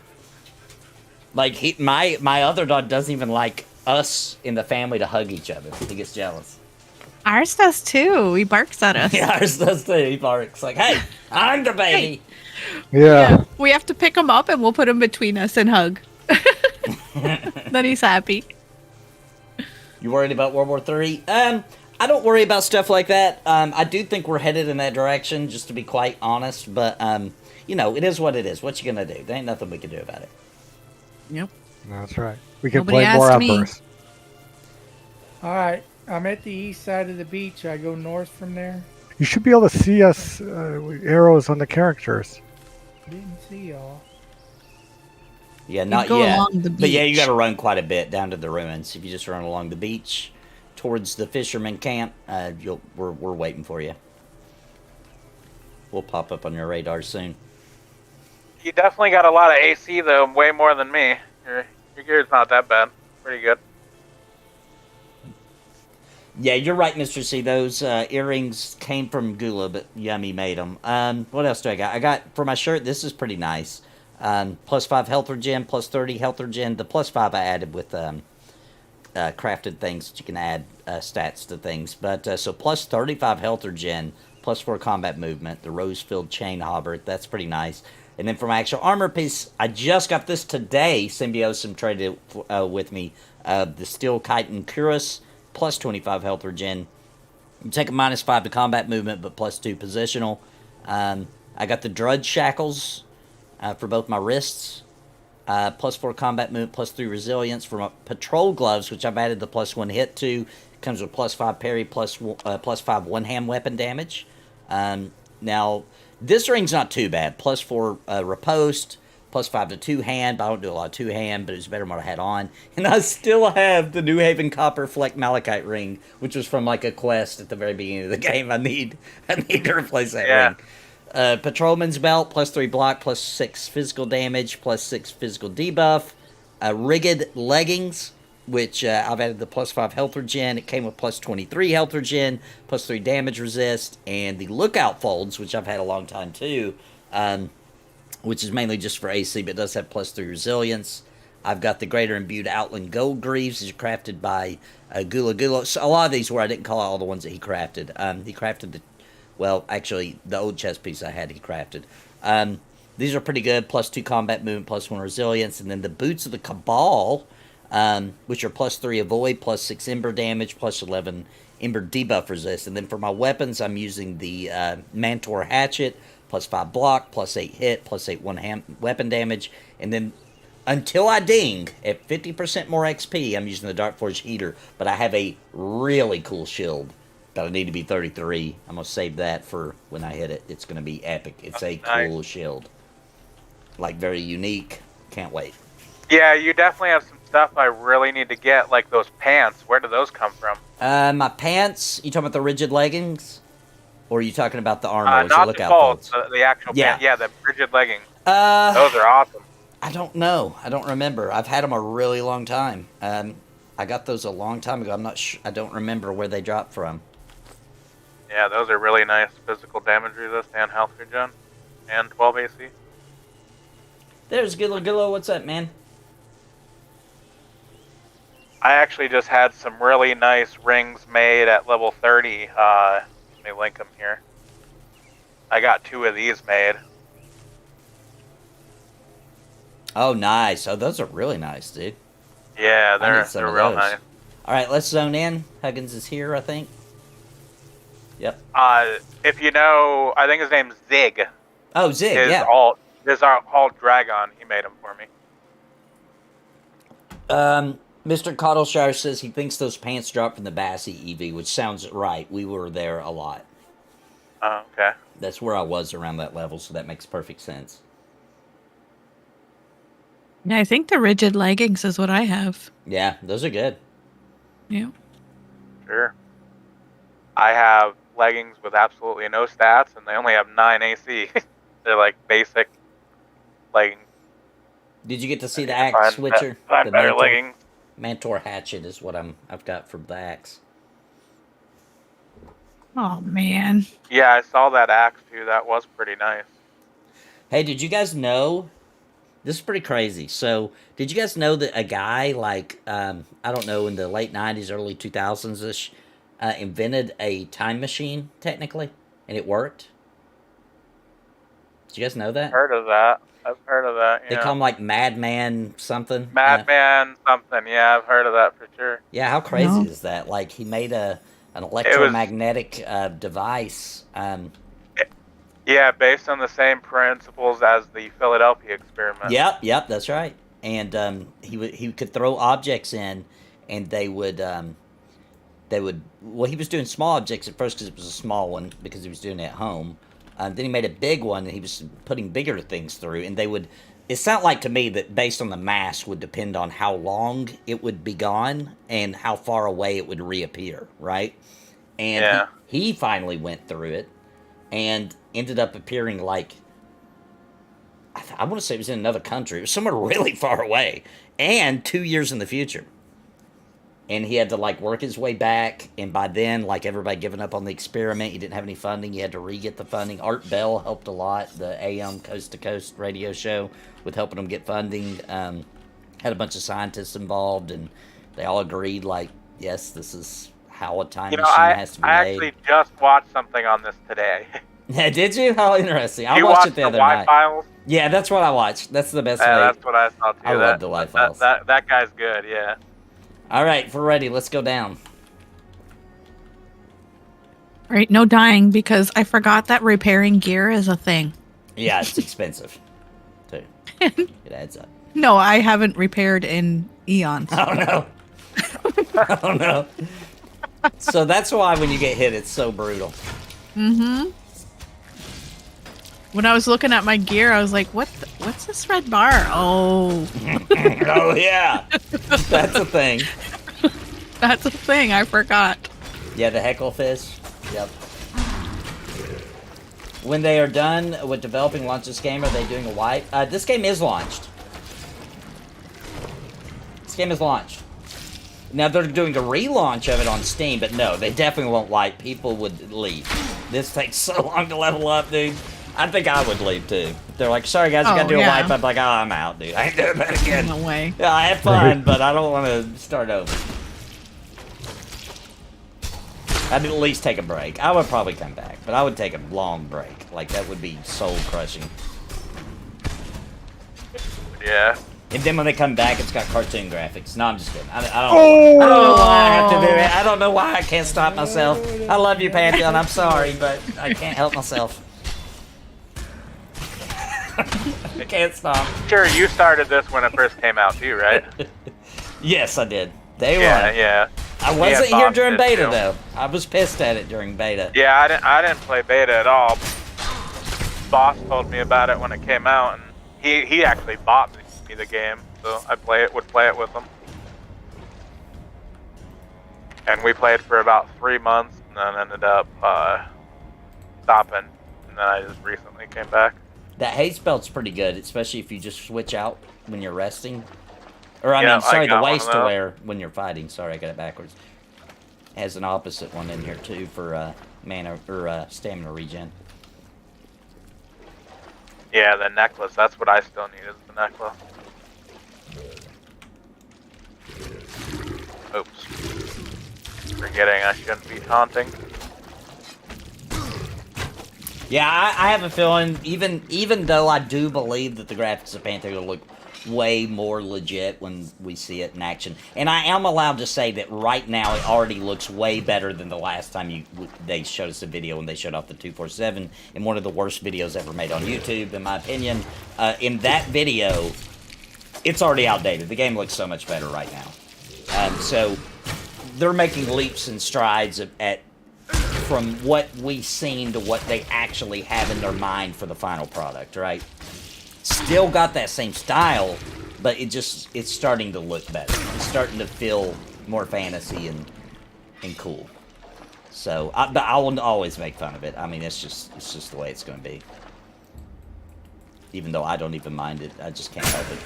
Like my other dog doesn't even like us in the family to hug each other. He gets jealous. Ours does too. He barks at us. Yeah, ours does too. He barks like, "Hey, I'm the baby." Yeah. We have to pick him up and we'll put him between us and hug. Then he's happy. You worried about World War III? I don't worry about stuff like that. I do think we're headed in that direction, just to be quite honest. But you know, it is what it is. What you gonna do? There ain't nothing we can do about it. Yep. That's right. We can Nobody play more asked me. Embers. All right, I'm at the east side of the beach. I go north from there. You should be able to see us with arrows on the characters. Didn't see y'all. Yeah, not go yet. along the But yeah, you beach. got to run quite a bit down to the ruins. If you just run along the beach towards the fisherman camp, we're waiting for you. We'll pop up on your radar soon. You definitely got a lot of AC though, way more than me. Your gear's not that bad. Pretty good. Yeah, you're right, Mr. C. Those earrings came from Gula, but Yummy made them. What else do I got? I got, for my shirt, this is pretty nice. Plus 5 health regen, plus 30 health regen. The plus 5 I added with crafted things that you can add stats to things. But so plus 35 health regen, plus 4 combat movement. The rose-filled chain hauberk, that's pretty nice. And then for my actual armor piece, I just got this today. Symbiosis traded with me. The Steel Chitin Cuirass, plus 25 health regen. You take a minus 5 to combat movement, but plus 2 positional. I got the Drudge Shackles for both my wrists. Plus 4 combat movement, plus 3 resilience. For my patrol gloves, which I've added the plus 1 hit to, comes with plus 5 parry, plus 5 one-hand weapon damage. Now, this ring's not too bad. Plus 4 riposte, plus 5 to 2-hand. But I don't do a lot of 2-hand, but it's better than what I had on. And I still have the New Haven Copper Fleck Malachite ring, which was from like a quest at the very beginning of the game. I need to replace that ring. Patrolman's Belt, plus 3 block, plus 6 physical damage, plus 6 physical debuff. Rigged Leggings, which I've added the plus 5 health regen. It came with plus 23 health regen, plus 3 damage resist. And the Lookout Folds, which I've had a long time too, which is mainly just for AC, but does have plus 3 resilience. I've got the Greater Imbued Outland Gold Greaves, which is crafted by Gula Gula. So a lot of these were, I didn't call out all the ones that he crafted. He crafted the... Well, actually, the old chest piece I had, he crafted. These are pretty good. +2 combat movement, +1 resilience. And then the Boots of the Cabal, which are +3 avoid, +6 ember damage, +11 ember debuff resist. And then for my weapons, I'm using the Mantor Hatchet, +5 block, +8 hit, +8 weapon damage. And then until I ding at 50% more XP, I'm using the Dark Forge Heater. But I have a really cool shield that I need to be 33. I'm going to save that for when I hit it. It's going to be epic. It's a cool shield. Like, very unique. Can't wait. Yeah, you definitely have some stuff I really need to get, like those pants. Where do those come from? My pants, you talking about the rigid leggings? Or are you talking about the armor? Not the bolts, the actual pants. Yeah, the rigid leggings. Those are awesome. I don't know. I don't remember. I've had them a really long time. I got those a long time ago. I'm not sure. I don't remember where they dropped from. Yeah, those are really nice physical damage resist and health regen. And 12 AC. There's Gillo. What's up, man? I actually just had some really nice rings made at level 30. Let me link them here. I got 2 of these made. Oh, nice. Oh, those are really nice, dude. Yeah, they're real nice. All right, let's zone in. Huggins is here, I think. Yep. If you know, I think his name's Zig. Oh, Zig, yeah. His alt dragon, he made them for me. Mr. Cottleshire says he thinks those pants dropped from the Bassy EV, which sounds right. We were there a lot. Oh, okay. That's where I was around that level, so that makes perfect sense. Yeah, I think the rigid leggings is what I have. Yeah, those are good. Yeah. Sure. I have leggings with absolutely no stats, and they only have 9 AC. They're like basic leggings. Did you get to see the axe switcher? The better leggings. Mantor Hatchet is what I've got for the axe. Oh man. Yeah, I saw that axe too. That was pretty nice. Hey, did you guys know? This is pretty crazy. So, did you guys know that a guy like I don't know, in the late '90s, early 2000s-ish, invented a time machine technically, and it worked? Did you guys know that? I've heard of that. Yeah. They call him like Madman something. Madman something. Yeah, I've heard of that for sure. Yeah, how crazy is that? Like, he made an electromagnetic device. Yeah, based on the same principles as the Philadelphia experiment. Yep, that's right. And he could throw objects in, and they would. Well, he was doing small objects at first because it was a small one, because he was doing it at home. Then he made a big one, and he was putting bigger things through, and they would. It sounded like to me that based on the mass would depend on how long it would be gone and how far away it would reappear, right? And he finally went through it and ended up appearing like, I want to say it was in another country. It was somewhere really far away and 2 years in the future. And he had to, like, work his way back. And by then, like, everybody giving up on the experiment. He didn't have any funding. He had to re-get the funding. Art Bell helped a lot. The AM Coast to Coast radio show with helping him get funding. Had a bunch of scientists involved. And they all agreed, like, yes, this is how a time machine has to be made. I actually just watched something on this today. Yeah, did you? How interesting. I watched it the other night. Files? Yeah, that's what I watched. That's the best way. That's what I saw, too. I love the live files. That guy's good, yeah. All right, if we're ready, let's go down. All right, no dying, because I forgot that repairing gear is a thing. Yeah, it's expensive, too. It adds up. No, I haven't repaired in eons. Oh, no. Oh, no. So that's why when you get hit, it's so brutal. Mm-hmm. When I was looking at my gear, I was like, what's this red bar? Oh. Oh, yeah. That's a thing. That's a thing. I forgot. Yeah, the heckle fish. Yep. When they are done with developing launch this game, are they doing a wipe? This game is launched. This game is launched. Now, they're doing a relaunch of it on Steam, but no, they definitely won't wipe. People would leave. This takes so long to level up, dude. I think I would leave, too. They're like, sorry, guys, we gotta do a wipe. I'm like, oh, I'm out, dude. I ain't doing that again. No way. Yeah, I had fun, but I don't want to start over. I'd at least take a break. I would probably come back, but I would take a long break. Like, that would be soul-crushing. Yeah. And then when they come back, it's got cartoon graphics. No, I'm just kidding. I don't know why I have to do it. I don't know why I can't stop myself. I love you, Pantheon. I'm sorry, but I can't help myself. I can't stop. Sure, you started this when it first came out too, right? Yes, I did. Day Yeah, one. yeah. I wasn't here Bob during did, beta too. though. I was pissed at it during beta. Yeah, I didn't play beta at all. Boss told me about it when it came out, and he actually bought me the game, so I would play it with him. And we played for about 3 months, and then ended up stopping, and then I just recently came back. That haste belt's pretty good, especially if you just switch out when you're resting. Or I Yeah, mean, sorry, I got the one waist of to those. wear when you're fighting. Sorry, I got it backwards. Has an opposite one in here too for mana or stamina regen. Yeah, the necklace. That's what I still need is the necklace. Oops. Forgetting I shouldn't be taunting. Yeah, I have a feeling, even though I do believe that the graphics of Pantheon will look way more legit when we see it in action, and I am allowed to say that right now it already looks way better than the last time they showed us a video when they showed off the 247 in one of the worst videos ever made on YouTube, in my opinion. In that video, it's already outdated. The game looks so much better right now. So they're making leaps and strides from what we've seen to what they actually have in their mind for the final product, right? Still got that same style, but it's starting to look better. It's starting to feel more fantasy and cool. So, but I will always make fun of it. I mean, it's just the way it's going to be. Even though I don't even mind it, I just can't help it.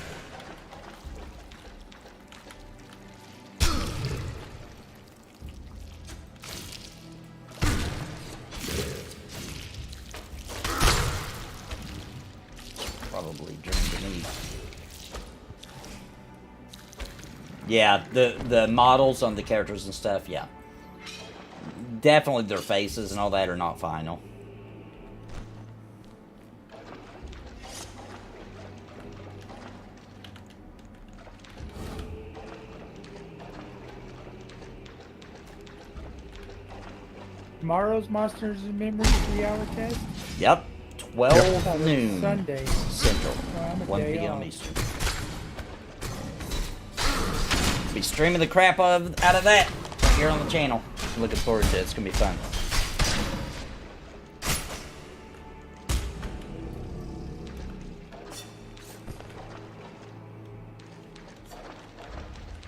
Probably drained the need. Yeah, the models on the characters and stuff, yeah. Definitely their faces and all that are not final. Tomorrow's Monsters and Memories 3-hour test? Yep. 12 noon Sunday. Central. Well, I'm a 1 day p.m. off. Eastern. Be streaming the crap out of that here on the channel. Looking forward to it. It's going to be fun.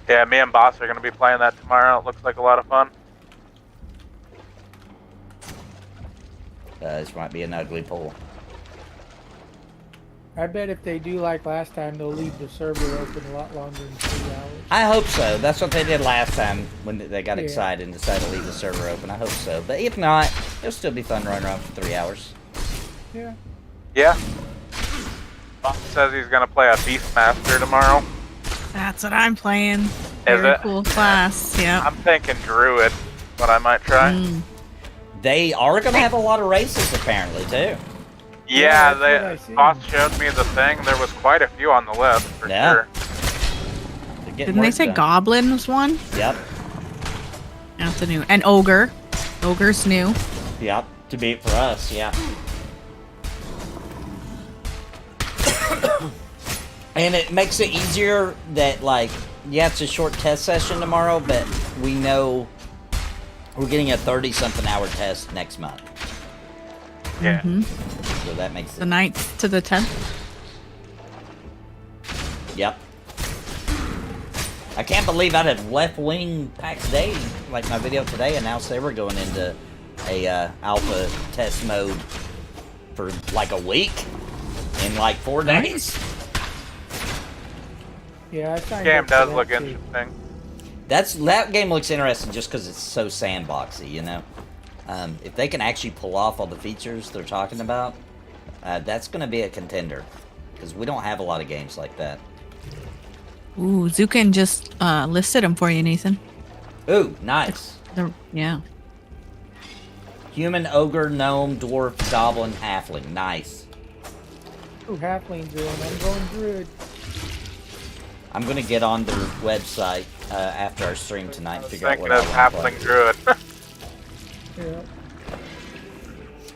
Yeah, me and Boss are going to be playing that tomorrow. It looks like a lot of fun. This might be an ugly pull. I bet if they do like last time, they'll leave the server open a lot longer than 3 hours. I hope so. That's what they did last time when they got Yeah. excited and decided to leave the server open. I hope so. But if not, it'll still be fun running around for 3 hours. Yeah. Yeah. Boss says he's going to play a Beastmaster tomorrow. That's what I'm playing. Is Very it? cool class. Yeah. I'm thinking Druid, but I might try. They are going to have a lot of races apparently too. Yeah, that's what I see. Boss showed me the thing. There was quite a few on the list, for Yeah. sure. They're getting Didn't they work say done. Goblin was one? Yep. That's a new. And Ogre. Ogre's new. Yep. To beat for us, yeah. And it makes it easier that, like, yeah, it's a short test session tomorrow, but we know we're getting a 30-something hour test next month. Yeah. So that makes The it. 9th to the 10th. Yep. I can't believe I'd have left Wing PAX Day, like my video today, announced they were going into a alpha test mode for like a week in like 4 days. Yeah, I signed Game up for does that look too. interesting. That game looks interesting just because it's so sandboxy, you know. If they can actually pull off all the features they're talking about, that's going to be a contender because we don't have a lot of games like that. Ooh, Zukin just listed them for you, Nathan. Ooh, nice. Yeah. Human, ogre, gnome, dwarf, goblin, halfling. Nice. Ooh, halflings are in. I'm going druid. I'm gonna get on their website after our stream tonight and figure out Thinking what of I want to halfling druid.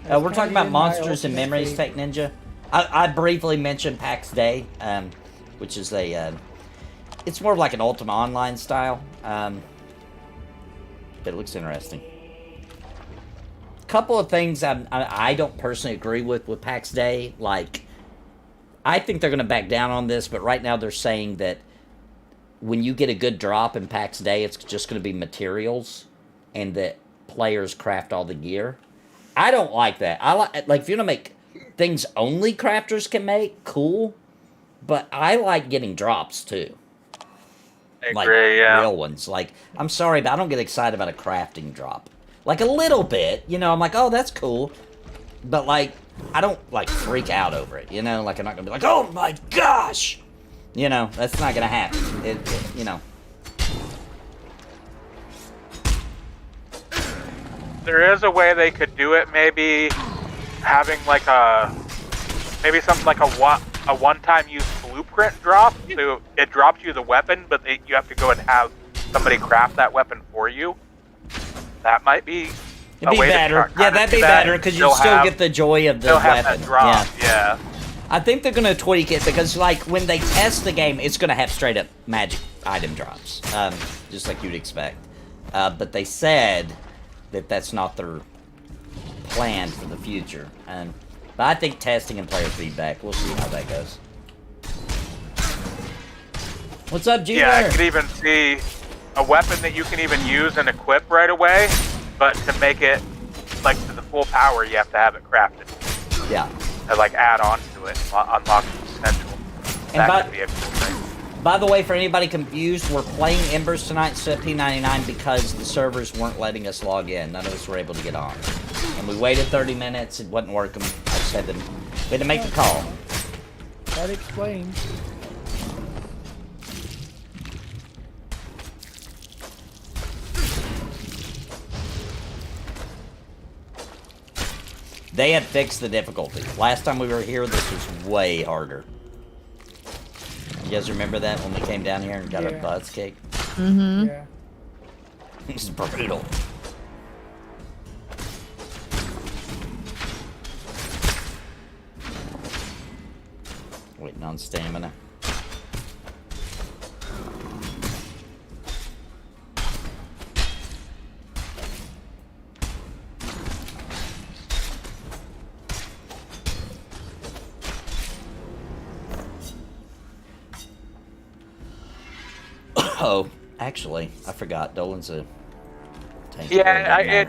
Yeah. We're talking about monsters and memories, Tech Ninja. I briefly mentioned PAX Day, which is a it's more of like an Ultima Online style, but it looks interesting. Couple of things I don't personally agree with PAX Day. Like, I think they're going to back down on this, but right now they're saying that when you get a good drop in PAX Day, it's just going to be materials, and that players craft all the gear. I don't like that. I like if you're going to make things only crafters can make, cool, but I like getting drops too. I Like agree, yeah. real ones. Like, I'm sorry, but I don't get excited about a crafting drop. Like, a little bit, you know, I'm like, oh, that's cool. But, like, I don't, like, freak out over it, you know? Like, I'm not gonna be like, oh my gosh! You know, that's not gonna happen. You know. There is a way they could do it, maybe having like maybe something like a one-time use blueprint drop. So it drops you the weapon, but you have to go and have somebody craft that weapon for you. That might be It'd be better. Yeah, that'd be better, because you still get the joy of the weapon. That drop. Yeah. I think they're gonna tweak it, because, like, when they test the game, it's gonna have straight-up magic item drops, just like you'd expect. But they said that that's not their plan for the future. But I think testing and player feedback, we'll see how that goes. What's up, Junior? Yeah, I could even see a weapon that you can even use and equip right away, but to make it like to the full power, you have to have it crafted. Yeah. To like add on to it, unlock the potential. And that could be a cool thing. By the way, for anybody confused, we're playing Embers tonight instead of P99 because the servers weren't letting us log in. None of us were able to get on. And we waited 30 minutes, it wasn't working. I just had to, we had to make the call. That explains. They had fixed the difficulty. Last time we were here, this was way harder. You guys remember that when we came down here and got our butts kicked? Mm-hmm. Yeah. It was brutal. Waiting on stamina. Oh, actually, I forgot. Dolan's a tank. Yeah,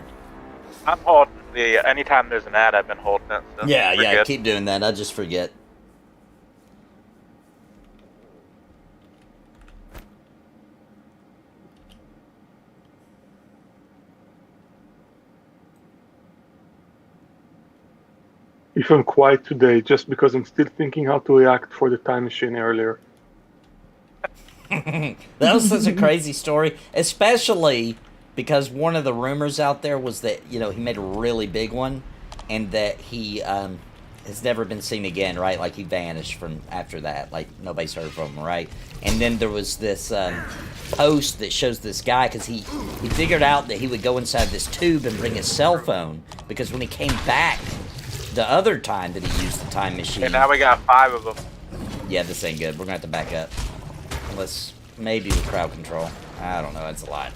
I'm holding the. Anytime there's an ad, I've been holding it. So Yeah, keep doing that. I just forget. If I'm quiet today, just because I'm still thinking how to react for the time machine earlier. That was such a crazy story, especially because one of the rumors out there was that, you know, he made a really big one and that he has never been seen again, right? Like, he vanished from after that. Like, nobody's heard from him, right? And then there was this post that shows this guy, because he figured out that he would go inside this tube and bring his cell phone, because when he came back the other time that he used the time machine... And now we got 5 of them. Yeah, this ain't good. We're gonna have to back up. Unless, maybe with crowd control. I don't know, that's a lot.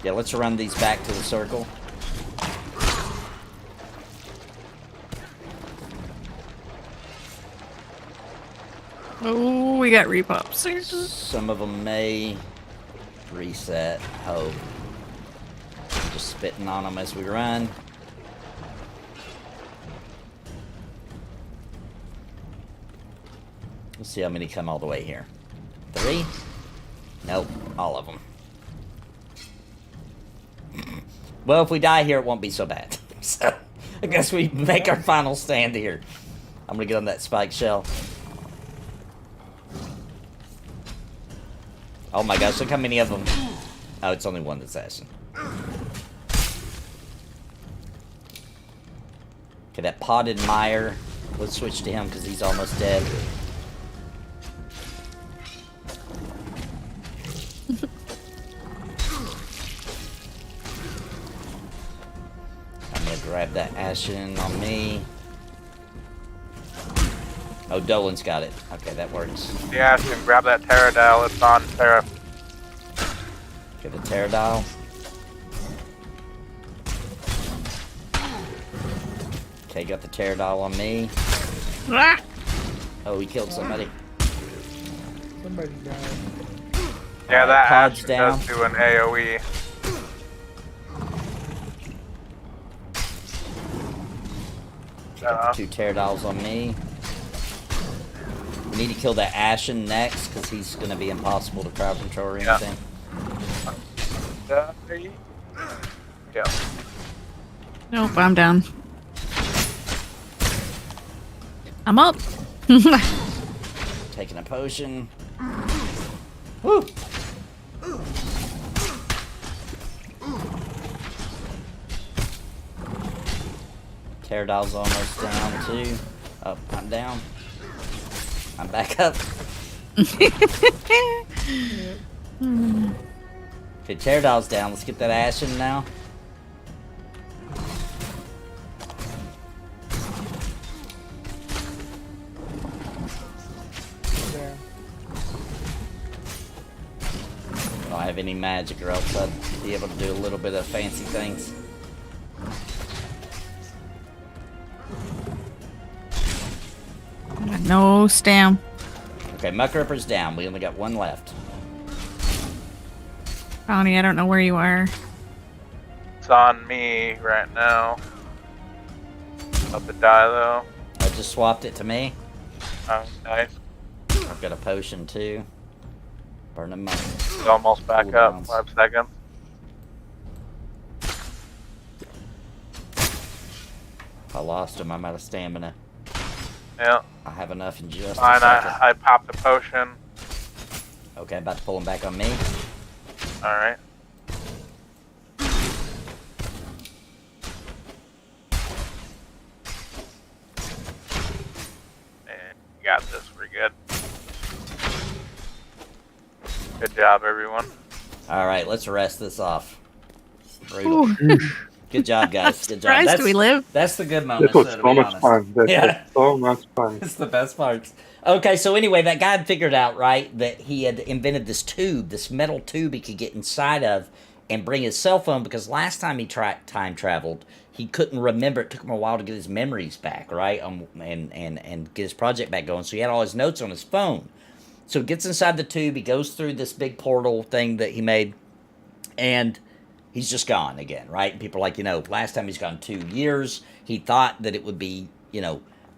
Yeah, let's run these back to the circle. Oh, we got repops. Some of them may reset. Hope. I'm just spitting on them as we run. Let's see how many come all the way here. 3? Nope, all of them. Well, if we die here, it won't be so bad. So, I guess we make our final stand here. I'm gonna get on that spike shell. Oh my gosh, look how many of them. Oh, it's only one assassin. Okay, that potted mire. Let's switch to him because he's almost dead. Grab that Ashen on me. Oh, Dolan's got it. Okay, that works. The Ashen, grab that Pterodile. It's on Terra. Get the Pterodile. Okay, got the Pterodile on me. Ah! Oh, he killed somebody. Somebody died. Yeah, that Pod's Ashen down. does do an AoE. Got the 2 Pterodiles on me. We need to kill that Ashen next, because he's going to be impossible to crowd control or Yeah. anything. Yeah. Nope, I'm down. I'm up. Taking a potion. Woo! Pterodile's almost down too. Oh, I'm down. I'm back up. Okay, Pterodile's down. Let's get that Ashen now. There. I don't have any magic, or else I'd be able to do a little bit of fancy things. No stam. Okay, Muckripper's down. We only got one left. Brownie, I don't know where you are. It's on me right now. About to die though. I just swapped it to me. Oh, nice. I've got a potion too. Burning money. It's almost back up. Cooldowns. 5 seconds. If I lost him, I'm out of stamina. Yeah. I have enough in just a Fine, second. I popped a potion. Okay, about to pull him back on me. Alright. And you got this, we're good. Good job, everyone. Alright, let's rest this off. Brutal. Ooh. Good job, guys. Good job. Surprised we live. That's the good moments, That was though, to so be much honest. fun. That Yeah. was so much fun. It's the best parts. Okay, so anyway, that guy had figured out, right, that he had invented this tube, this metal tube he could get inside of and bring his cell phone, because last time he time traveled, he couldn't remember. It took him a while to get his memories back, right, and get his project back going. So he had all his notes on his phone. So he gets inside the tube, he goes through this big portal thing that he made, and he's just gone again, right? And people are like, last time he's gone 2 years. He thought that it would be,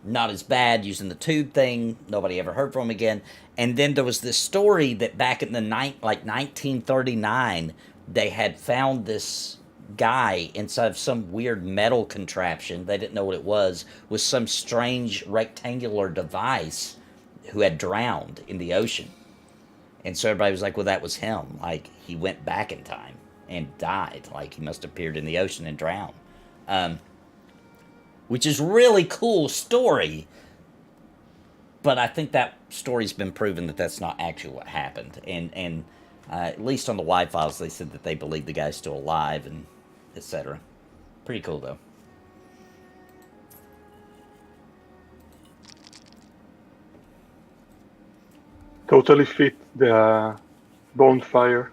not as bad using the tube thing. Nobody ever heard from him again. And then there was this story that back in the 1939, they had found this guy inside of some weird metal contraption. They didn't know what it was, with some strange rectangular device, who had drowned in the ocean. And so everybody was like, well, that was him. Like, he went back in time and died. Like, he must have appeared in the ocean and drowned. Which is really cool story. But I think that story's been proven that that's not actually what happened. And at least on the Y-Files, they said that they believe the guy's still alive and etc. Pretty cool, though. Totally fit the bonfire.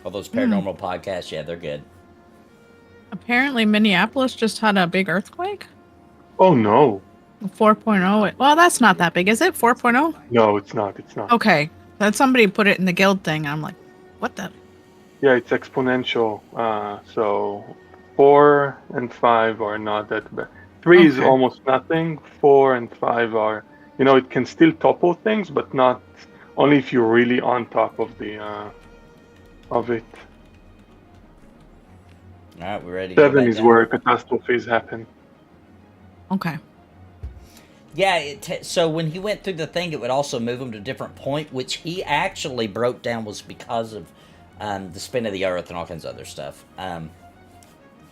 All those paranormal podcasts, yeah, they're good. Apparently, Minneapolis just had a big earthquake. Oh no. 4.0. Well, that's not that big, is it? 4.0? No, it's not. It's not. Okay. Then somebody put it in the guild thing. I'm like, what the? Yeah, it's exponential. So 4 and 5 are not that bad. 3 is Okay. almost nothing. 4 and 5 are, it can still topple things, but not only if you're really on top of the of it. All right, we're ready to go 7 back is down. where catastrophes happen. Okay. Yeah, so when he went through the thing, it would also move him to a different point, which he actually broke down was because of the spin of the earth and all kinds of other stuff.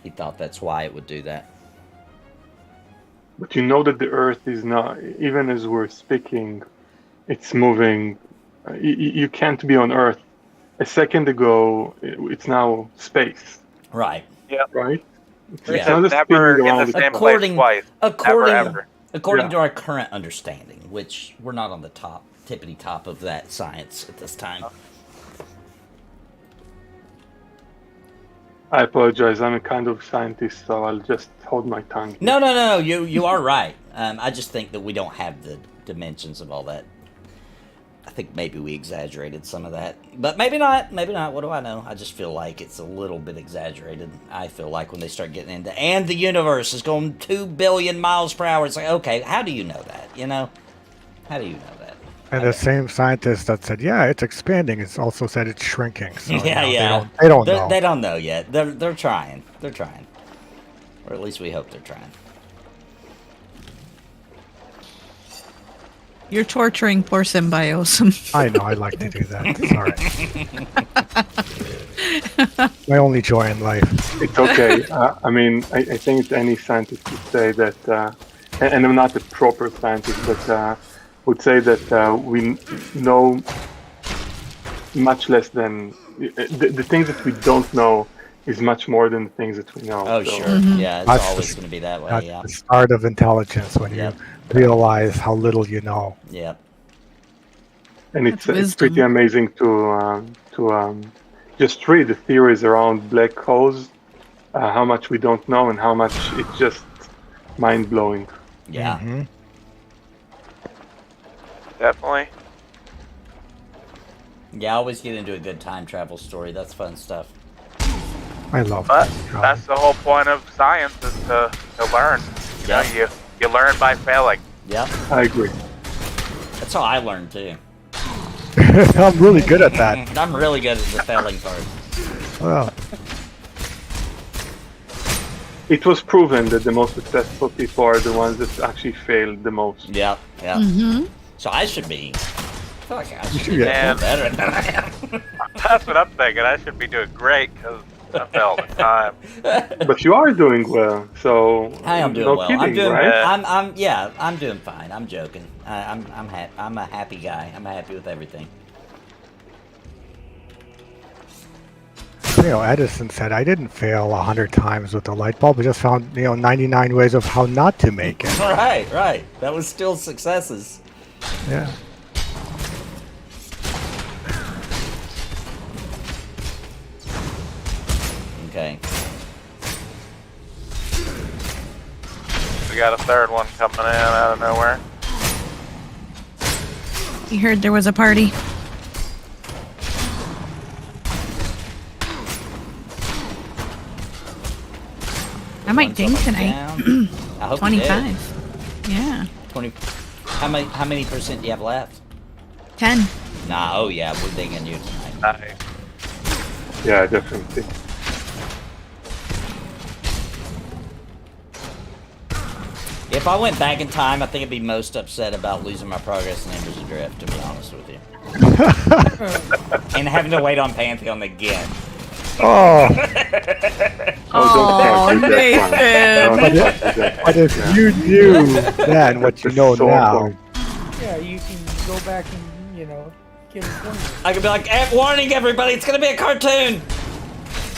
He thought that's why it would do that. but you know that the Earth is not. Even as we're speaking, it's moving. You can't be on Earth. A second ago, it's now space. Right. Right. It's Yeah. not just Never spinning in around. the same place twice. According Yeah. to our current understanding, which we're not on the tippity top of that science at this time. I apologize. I'm a kind of scientist, so I'll just hold my tongue. No. You are right. I just think that we don't have the dimensions of all that. I think maybe we exaggerated some of that, but maybe not. Maybe not. What do I know? I just feel like it's a little bit exaggerated. I feel like when they start getting into, and the universe is going 2 billion miles per hour. It's like, okay, how do you know that? You know, how do you know that? And the same scientist that said, "Yeah, it's expanding," it's also said it's shrinking. So, Yeah. They don't know. They don't know yet. They're trying. They're trying, or at least we hope they're trying. You're torturing poor Symbiosum. I know. I like to do that. Sorry. My only joy in life. It's okay. I mean, I think any scientist would say that, and I'm not a proper scientist, but would say that we know much less than the things that we don't know is much more than the things that we know. Oh, So- sure. Mhm. Yeah, it's That's always the- going to be that way. That's Yeah. the start of intelligence when Yep. you realize how little you know. Yep. And it's That's pretty wisdom. amazing to just read the theories around black holes, how much we don't know and how much it's just mind blowing. Yeah. Hmm. Definitely. Yeah, I always get into a good time travel story. That's fun stuff. I love But that. that's the whole point of science is to learn. You know, you learn by failing. Yep. I agree. That's how I learned too. I'm really good at that. I'm really good at the failing part. Well, It was proven that the most successful people are the ones that actually failed the most. Yep. Yep. Mm-hmm. So I should be. I feel like I should should be get- Yeah. better than I am. That's what I'm thinking. I should be doing great because I fail all the time. But you are doing well, so I am doing no well. kidding, I'm doing. right? I'm doing fine. I'm joking. I'm a happy guy. I'm happy with everything. Edison said, I didn't fail 100 times with the light bulb. I just found, 99 ways of how not to make it. Right. That was still successes. Yeah. Okay. We got a third one coming in out of nowhere. You heard there was a party. I might ding tonight. Down. I hope you did. 25. Yeah. 20. How many percent do you have left? 10. Nah. Oh yeah, we're dinging you tonight. Nice. Yeah, definitely. If I went back in time, I think I'd be most upset about losing my progress in Embers Adrift, to be honest with you. And having to wait on Pantheon again. Oh, Oh, don't do that one. Nathan. Don't do that. but if Yeah. you knew then what you It's know so now. important. Yeah, you can go back and, get it done. I could be like, warning everybody, it's gonna be a cartoon!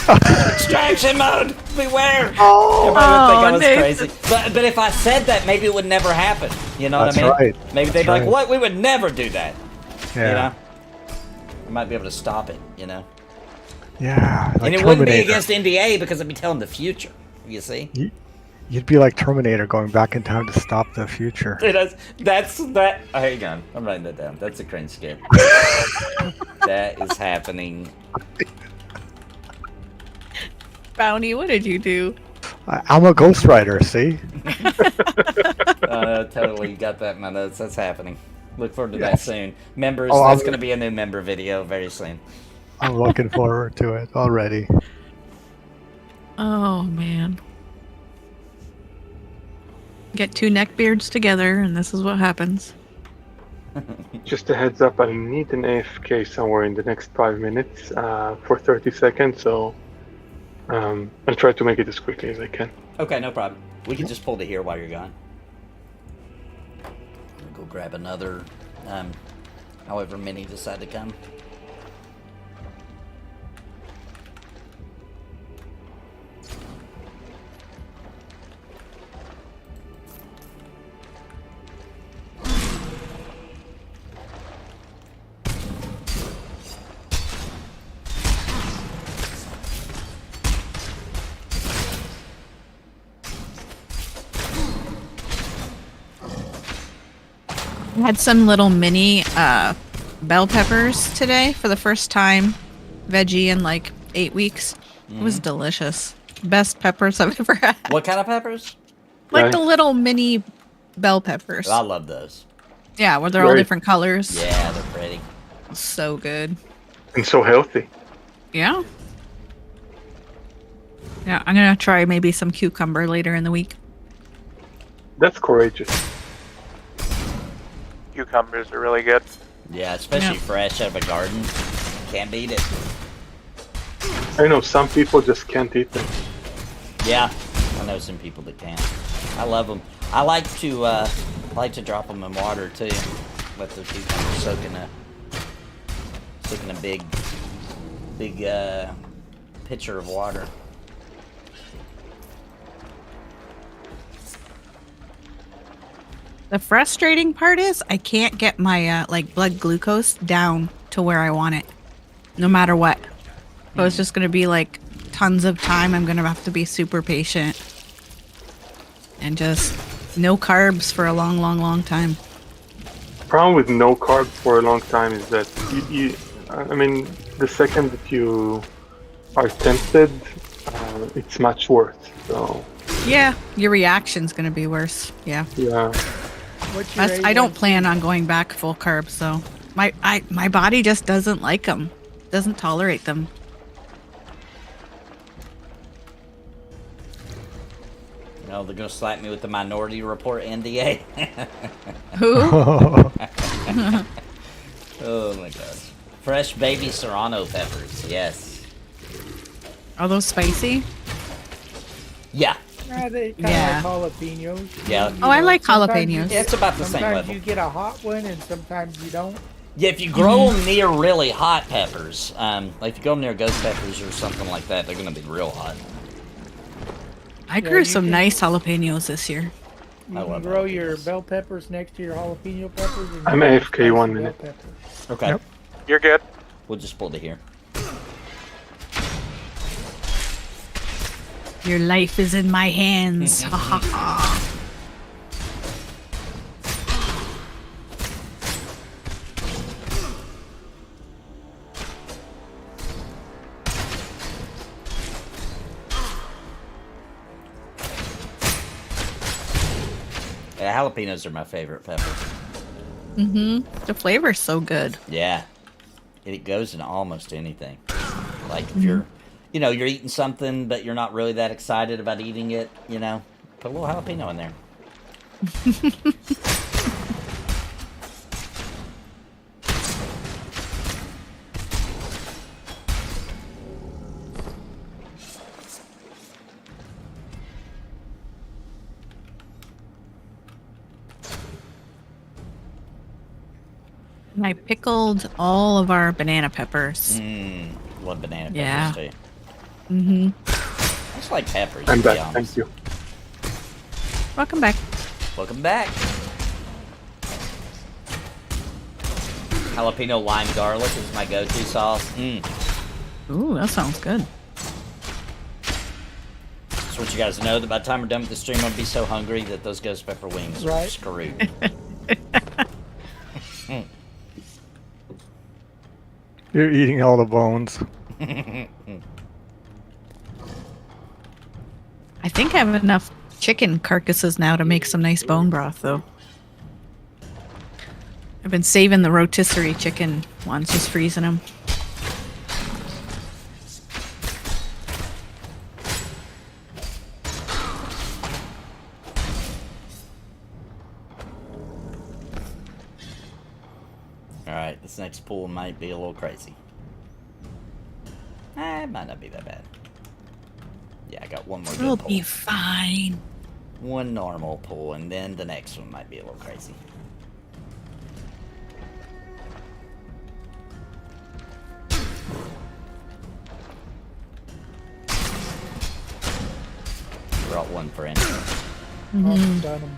Extraction mode! Beware! Oh, Everybody would think I was Nathan. crazy. But if I said that, maybe it would never happen. You know That's what I mean? right. Maybe they'd be That's like, right. what? We would never do that. yeah. You know? I might be able to stop it, you know? Yeah. Like and it wouldn't be Terminator. against NDA because I'd be telling the future. You see? You'd be like Terminator going back in time to stop the future. That's that. Oh, hang on, I'm writing that down. That's a cringe skit. That is happening. Bounty, what did you do? I'm a ghostwriter, see? Totally got that in my notes. That's happening. Look forward to that soon. Members, Oh, that's I'm- going to be a new member video very soon. I'm looking forward to it already. Oh, man. Get two neckbeards together, and this is what happens. Just a heads up, I need an AFK somewhere in the next 5 minutes for 30 seconds, so I'll try to make it as quickly as I can. Okay, no problem. We can just pull to here while you're gone. grab another, however many decide to come. I had some little mini bell peppers today for the first time. Veggie in like 8 weeks. It was delicious. Best peppers I've ever had. What kind of peppers? Like the little mini bell peppers. I love those. Yeah, where they're all different colors. Yeah, they're pretty. So good. And so healthy. Yeah. Yeah, I'm gonna try maybe some cucumber later in the week. That's courageous. Cucumbers are really good. Yeah, especially fresh out of a garden. Can't beat it. I know some people just can't eat them. Yeah, I know some people that can. I love them. I like to drop them in water too. Let the cucumbers soak in a big pitcher of water. The frustrating part is I can't get my like blood glucose down to where I want it, no matter what. So it's just gonna be like tons of time. I'm gonna have to be super patient and just no carbs for a long time. Problem with no carb for a long time is that I mean, the second that you are tempted, it's much worse. So Yeah, your reaction's gonna be worse. Yeah. yeah. What's your I don't A1C? plan on going back full carbs, so my body just doesn't like them, doesn't tolerate them. No, they're gonna slap me with the Minority Report NDA. Who? Oh my gosh. Fresh baby serrano peppers, yes. Are those spicy? Yeah. They kind of Yeah. like jalapenos. Yeah. You Oh, I like sometimes jalapenos. Yeah, it's about the same Sometimes level. you get a hot one, and sometimes you don't. Yeah, if you grow them near really hot peppers, like if you go near ghost peppers or something like that, they're gonna be real hot. I Yeah, grew you some can- nice jalapenos this year. You I can love grow your jalapenos. bell peppers next to your jalapeno peppers. And I'm you can AFK spicy 1 bell minute. peppers. Okay. Yep. You're good. We'll just pull to here. Your life is in my hands. Ha ha ha. Yeah, jalapenos are my favorite pepper. The flavor's so good. Yeah. It goes in almost anything. Like if you're, you're eating something, but you're not really that excited about eating it, put a little jalapeno in there. And I pickled all of our banana peppers. Love banana peppers Yeah. too. Mm-hmm. I just like peppers. I'm to be back. honest. Thank you. Welcome back. Welcome back. Jalapeno lime garlic is my go-to sauce. Ooh, that sounds good. Just want you guys to know that by the time we're done with the stream, I'll be so hungry that those ghost pepper wings are Right. screwed. You're eating all the bones. I think I have enough chicken carcasses now to make some nice bone broth, though. I've been saving the rotisserie chicken ones, just freezing them. Alright, this next pool might be a little crazy. It might not be that bad. Yeah, I got one more We'll good be pull. fine. One normal pull, and then the next one might be a little crazy. brought one friend. Oh, got him.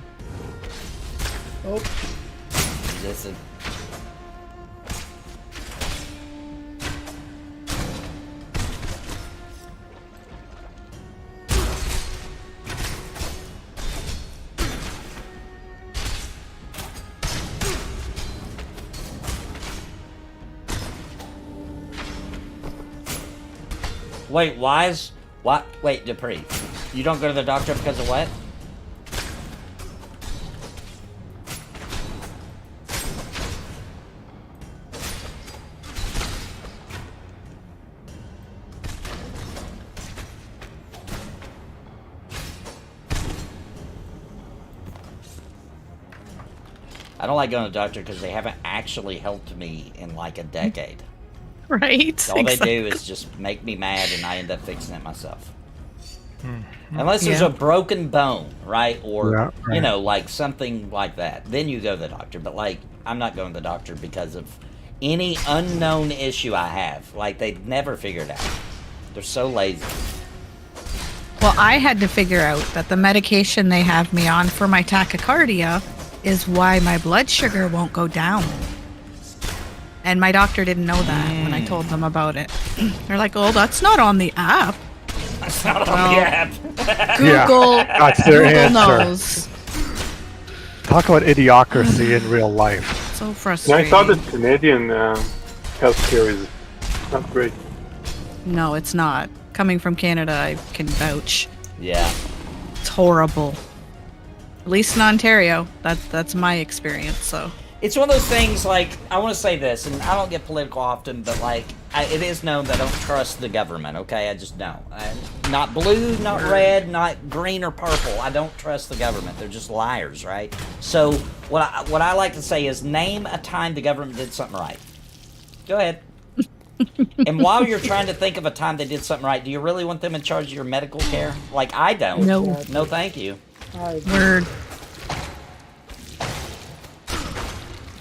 Oh, This is. Wait, why is... What? Wait, Dupree. You don't go to the doctor because of what? I don't like going to the doctor because they haven't actually helped me in like a decade. Right. All they exactly. do is just make me mad and I end up fixing it myself. Unless there's Yeah. a broken bone, right? Or, Yeah, you right. know, like something like that. Then you go to the doctor. But, like, I'm not going to the doctor because of any unknown issue I have. Like, they'd never figure it out. They're so lazy. Well, I had to figure out that the medication they have me on for my tachycardia is why my blood sugar won't go down. And my doctor didn't know that when I told them about it. They're like, "Oh, that's not on the app." That's not on Well, the app. Google, that's their Google answer. knows. Talk about idiocracy in real life. So And I frustrating. thought that Canadian healthcare is not great. No, it's not. Coming from Canada, I can vouch. Yeah. It's horrible. At least in Ontario. That's my experience. So It's one of those things, like, I want to say this, and I don't get political often, but, like, it is known that I don't trust the government, okay? I just don't. Not blue, not red, not green or purple. I don't trust the government. They're just liars, right? So, what I like to say is, name a time the government did something right. Go ahead. And while you're trying to think of a time they did something right, do you really want them in charge of your medical care? Like, I don't. No. No, thank you. word.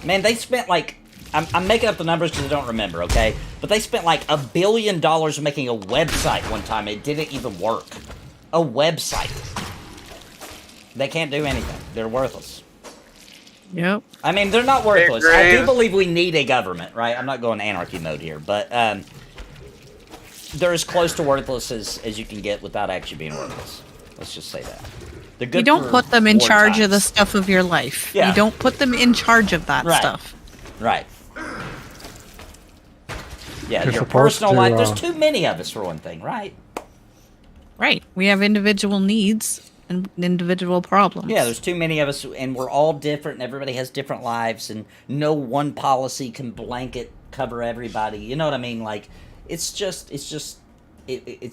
Man, they spent like, I'm making up the numbers because I don't remember, okay? But they spent like $1 billion making a website one time. It didn't even work. A website. They can't do anything. They're worthless. Yep. I mean, they're not worthless. I do Agreed. believe we need a government, right? I'm not going anarchy mode here, but they're as close to worthless as you can get without actually being worthless. Let's just say that. They're good You don't for put them in war charge of the times. stuff of your life. Yeah. You don't put them in charge of that Right. stuff. Right. Yeah, They're your supposed personal to, life. There's too many of us for one thing, right? Right. We have individual needs and individual problems. Yeah, there's too many of us, and we're all different, and everybody has different lives, and no one policy can blanket cover everybody. You know what I mean? Like, it's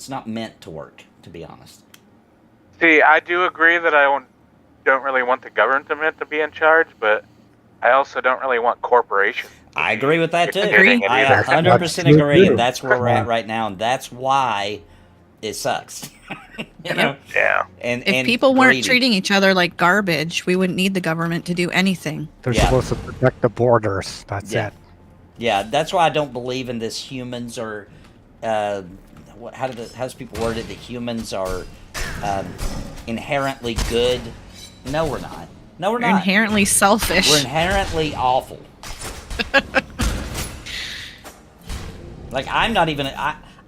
not meant to work, to be honest. See, I do agree that I don't really want the government to be in charge, but I also don't really want corporations. I agree with that too. Agree. I Either. 100% agree, That's and that's where we're at right now, and that's why it sucks. You know? Yeah. And If and people weren't greedy. treating each other like garbage, we wouldn't need the government to do anything. They're Yeah. supposed to protect the borders. That's Yeah. it. Yeah, that's why I don't believe in this humans are, how does people word it? That humans are inherently good. No, we're not. No, we're They're not. inherently selfish. We're inherently awful. Like, I'm not even...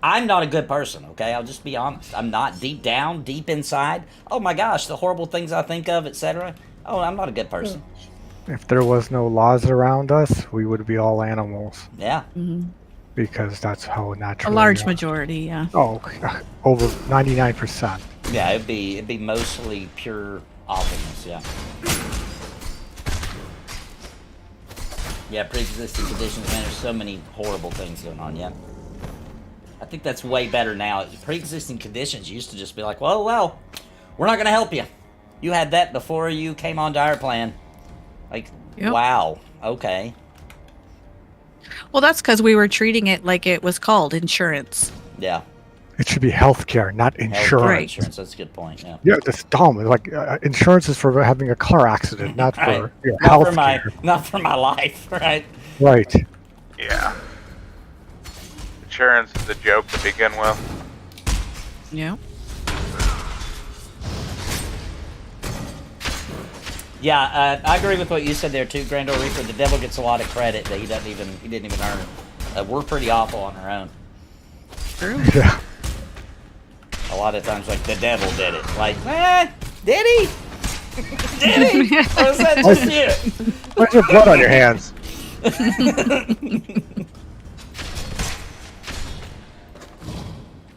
I'm not a good person, okay? I'll just be honest. I'm not. Deep down, deep inside. Oh my gosh, the horrible things I think of, etc. Oh, I'm not a good person. If there was no laws around us, we would be all animals Yeah. because that's how A naturally. large majority, yeah. Oh, over 99%. Yeah, it'd be mostly pure awfulness, yeah. Yeah, pre-existing conditions, man, there's so many horrible things going on, yeah. I think that's way better now. Pre-existing conditions used to just be like, well, we're not going to help you. You had that before you came onto our plan. Like, Yep. wow, okay. Well, that's because we were treating it like it was called insurance. Yeah. It should be healthcare, not Healthcare insurance. Right. insurance, that's a good point, yeah. Yeah, that's dumb. It's like insurance is for having a car accident, not for Right. your Not health for my, care. not for my life, right? Right. Yeah. Insurance is a joke to begin with. Yeah. Yeah, I agree with what you said there too, Grand Old Reaper. The devil gets a lot of credit that he didn't even earn. We're pretty awful on our own. True. Yeah. A lot of times, like, the devil did it. Like, did he? Did he? Or was that just you? Where's your blood on your hands?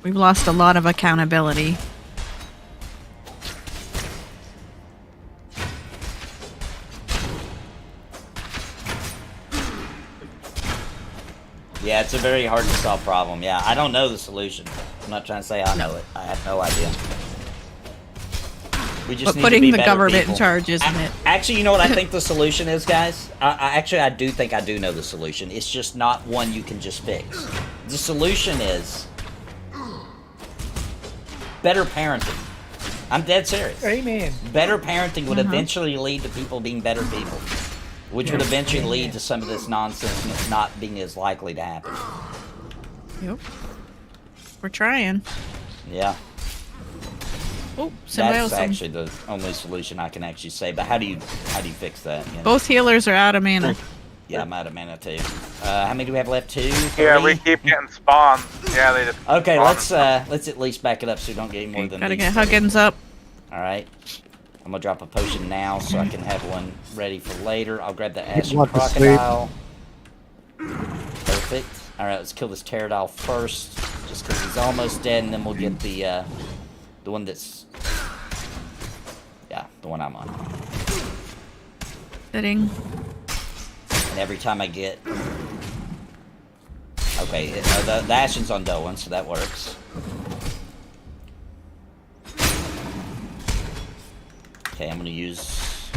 We've lost a lot of accountability. Yeah, it's a very hard to solve problem. Yeah, I don't know the solution. I'm not trying to say I know it. I have no idea. We just But need putting to be the better government people. in charge, isn't it? Actually, you know what I think the solution is, guys? I do think I do know the solution. It's just not one you can just fix. The solution is better parenting. I'm dead serious. Amen. Better parenting would eventually lead to people being better people, which would eventually lead to some of this nonsense not being as likely to happen. Yep. We're trying. Yeah. Oh, symbiosis. That's actually the only solution I can actually say. But how do you fix that? You know? Both healers are out of mana. Yeah, I'm out of mana too. How many do we have left? 2? 3? Yeah, we keep getting spawns. Yeah, they just. Okay, spawn. let's at least back it up so we don't get any more than Gotta these get 3. Huggins up. All right. I'm gonna drop a potion now so I can have one ready for later. I'll grab the Ashen want to sleep. Crocodile. Perfect. All right, let's kill this Pterodile first, just because he's almost dead, and then we'll get the one that's, yeah, the one I'm on. Sitting. And every time I get, okay, the Ashen's on Dolan, so that works. Okay, I'm gonna use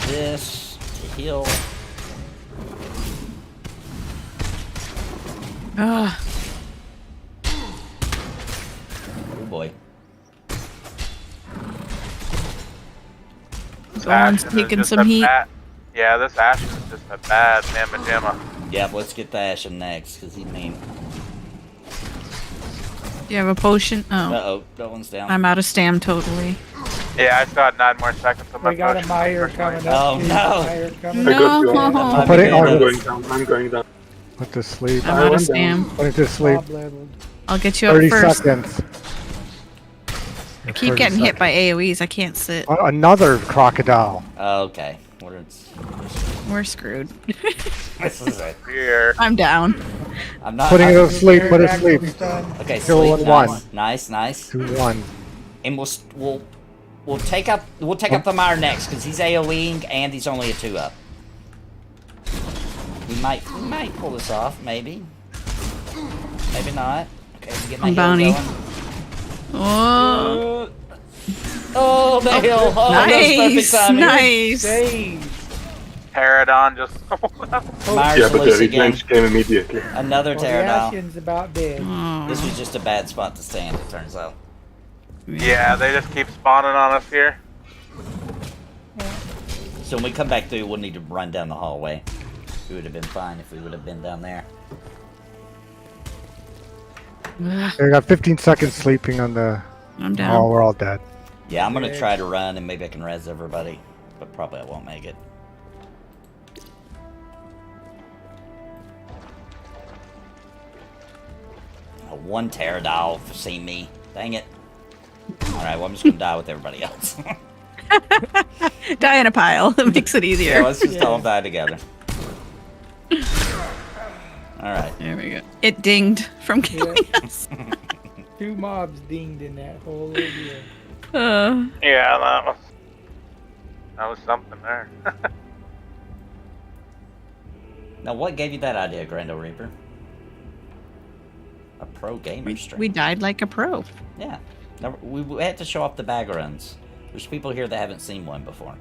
this to heal. Ugh. Oh boy. This Dawn's Ashen is taking just some a heat. Yeah, this Ashen is just a bad mamma jamma. Yeah, but let's get the Ashen next, because he's mean. Do you have a potion? Oh. Uh-oh, Dolan's down. I'm out of stam totally. Yeah, I still had 9 more seconds on my We got a potion. Meyer coming up. Oh, too. no. Meyer coming I up. got you. No. I'm putting I'm on going down. I'm going down. Put to sleep. I'm out of stam. Put it to sleep. Bob leveled. I'll get you up 30 first. seconds. I keep getting hit by AoEs. I can't sit. Another crocodile. Okay, We're screwed. this is it. Here. I'm down. I'm not. Putting it I'm, to sleep. Put it to Pterodactyl sleep. stun. okay, Kill sleep. one. Nice. 2-1. And we'll take up the Mire next because he's AoEing and he's only a 2-up. We might pull this off, maybe. Maybe not. Okay, we get my I'm heal bounty. going. Oh, Oh, the hill! Oh, that was nice, perfect timing. nice. Save. Pterodon just. Mire's Yeah, but the loose again. revenge came immediately. Another Well, the Pterodile. Ashen's about dead. Oh. This was just a bad spot to stand, it turns out. Yeah, they just keep spawning on us here. So when we come back through, we'll need to run down the hallway. We would have been fine if we would have been down there. Ugh, I got 15 seconds sleeping on the. I'm Oh, down. we're all dead. Yeah, I'm gonna try to run and maybe I can res everybody, but probably I won't make it. Oh, one Pterodile for seeing me. Dang it. Alright, well I'm just gonna die with everybody else. Die in a pile. It makes it Yeah, easier. let's just all die together. Alright. There we go. It dinged from killing us. 2 mobs dinged in that whole ordeal. Yeah, that was something there. Now what gave you that idea, Grando Reaper? A pro gamer stream. We died like a pro. Yeah. No, we had to show off the bag runs. There's people here that haven't seen one before.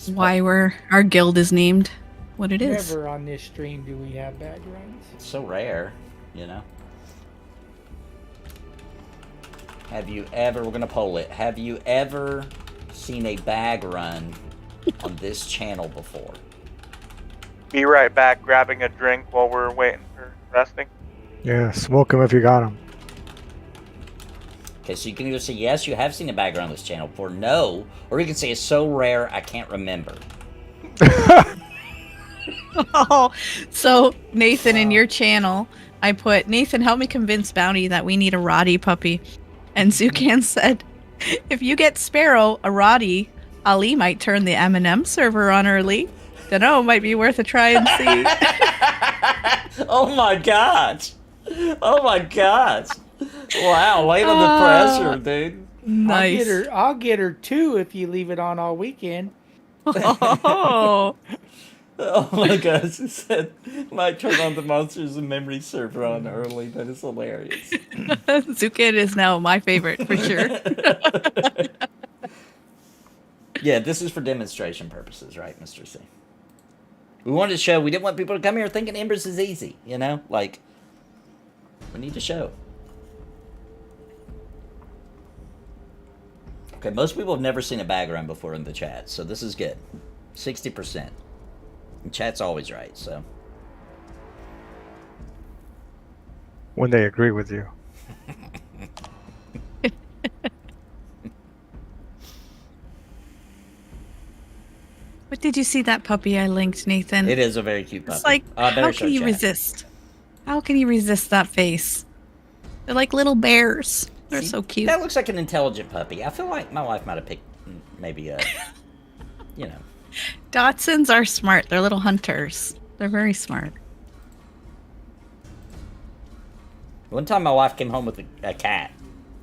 Why our guild is named what it is. Never on this stream do we have bag runs. It's so rare, you know? Have you ever, we're gonna poll it, have you ever seen a bag run on this channel before? Be right back, grabbing a drink while we're waiting for resting. Yeah, smoke them if you got them. Okay, so you can either say yes, you have seen a bagger on this channel, or no, or you can say it's so rare I can't remember. Oh, so Nathan, in your channel, I put, Nathan, help me convince Bounty that we need a Roddy puppy. And Zucan said, if you get Sparoh, a Roddy, Ali might turn the M&M server on early. Dunno, might be worth a try and see. Oh my gosh. Oh my gosh. Wow, late on the pressure, dude. Nice. I'll get her too if you leave it on all weekend. Oh. Oh my gosh, it said might turn on the Monsters and Memory server on early. That is hilarious. Zucan is now my favorite for sure. Yeah, this is for demonstration purposes, right, Mr. C? We wanted to show, we didn't want people to come here thinking Embers is easy, you know? Like, we need to show. Okay, most people have never seen a bag run before in the chat, so this is good. 60%. And chat's always right, so. When they agree with you. But did you see that puppy I linked, Nathan? It is a very cute puppy. It's like, how can you resist? How can you resist that face? They're like little bears. They're so cute. That looks like an intelligent puppy. I feel like my wife might have picked maybe a, you know. Dachshunds are smart. They're little hunters. They're very smart. One time my wife came home with a cat,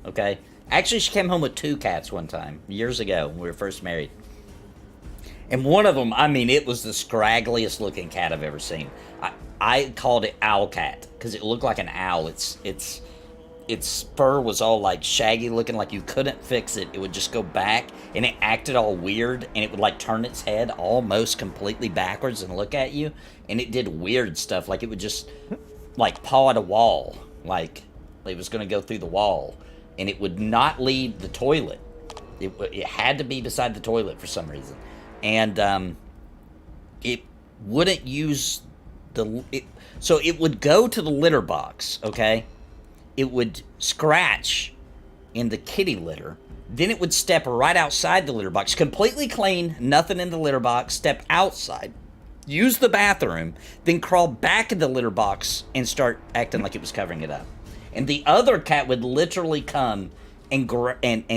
okay? Actually, she came home with 2 cats one time, years ago, when we were first married. And one of them, I mean, it was the scraggliest looking cat I've ever seen. I called it Owl Cat, because it looked like an owl. Its fur was all like shaggy looking, like you couldn't fix it. It would just go back, and it acted all weird, and it would like turn its head almost completely backwards and look at you, and it did weird stuff, like it would just like paw at a wall, like it was going to go through the wall, and it would not leave the toilet. It had to be beside the toilet for some reason, and it wouldn't use so it would go to the litter box, okay? It would scratch in the kitty litter. Then it would step right outside the litter box, completely clean, nothing in the litter box, step outside, use the bathroom, then crawl back in the litter box and start acting like it was covering it up. And the other cat would literally come and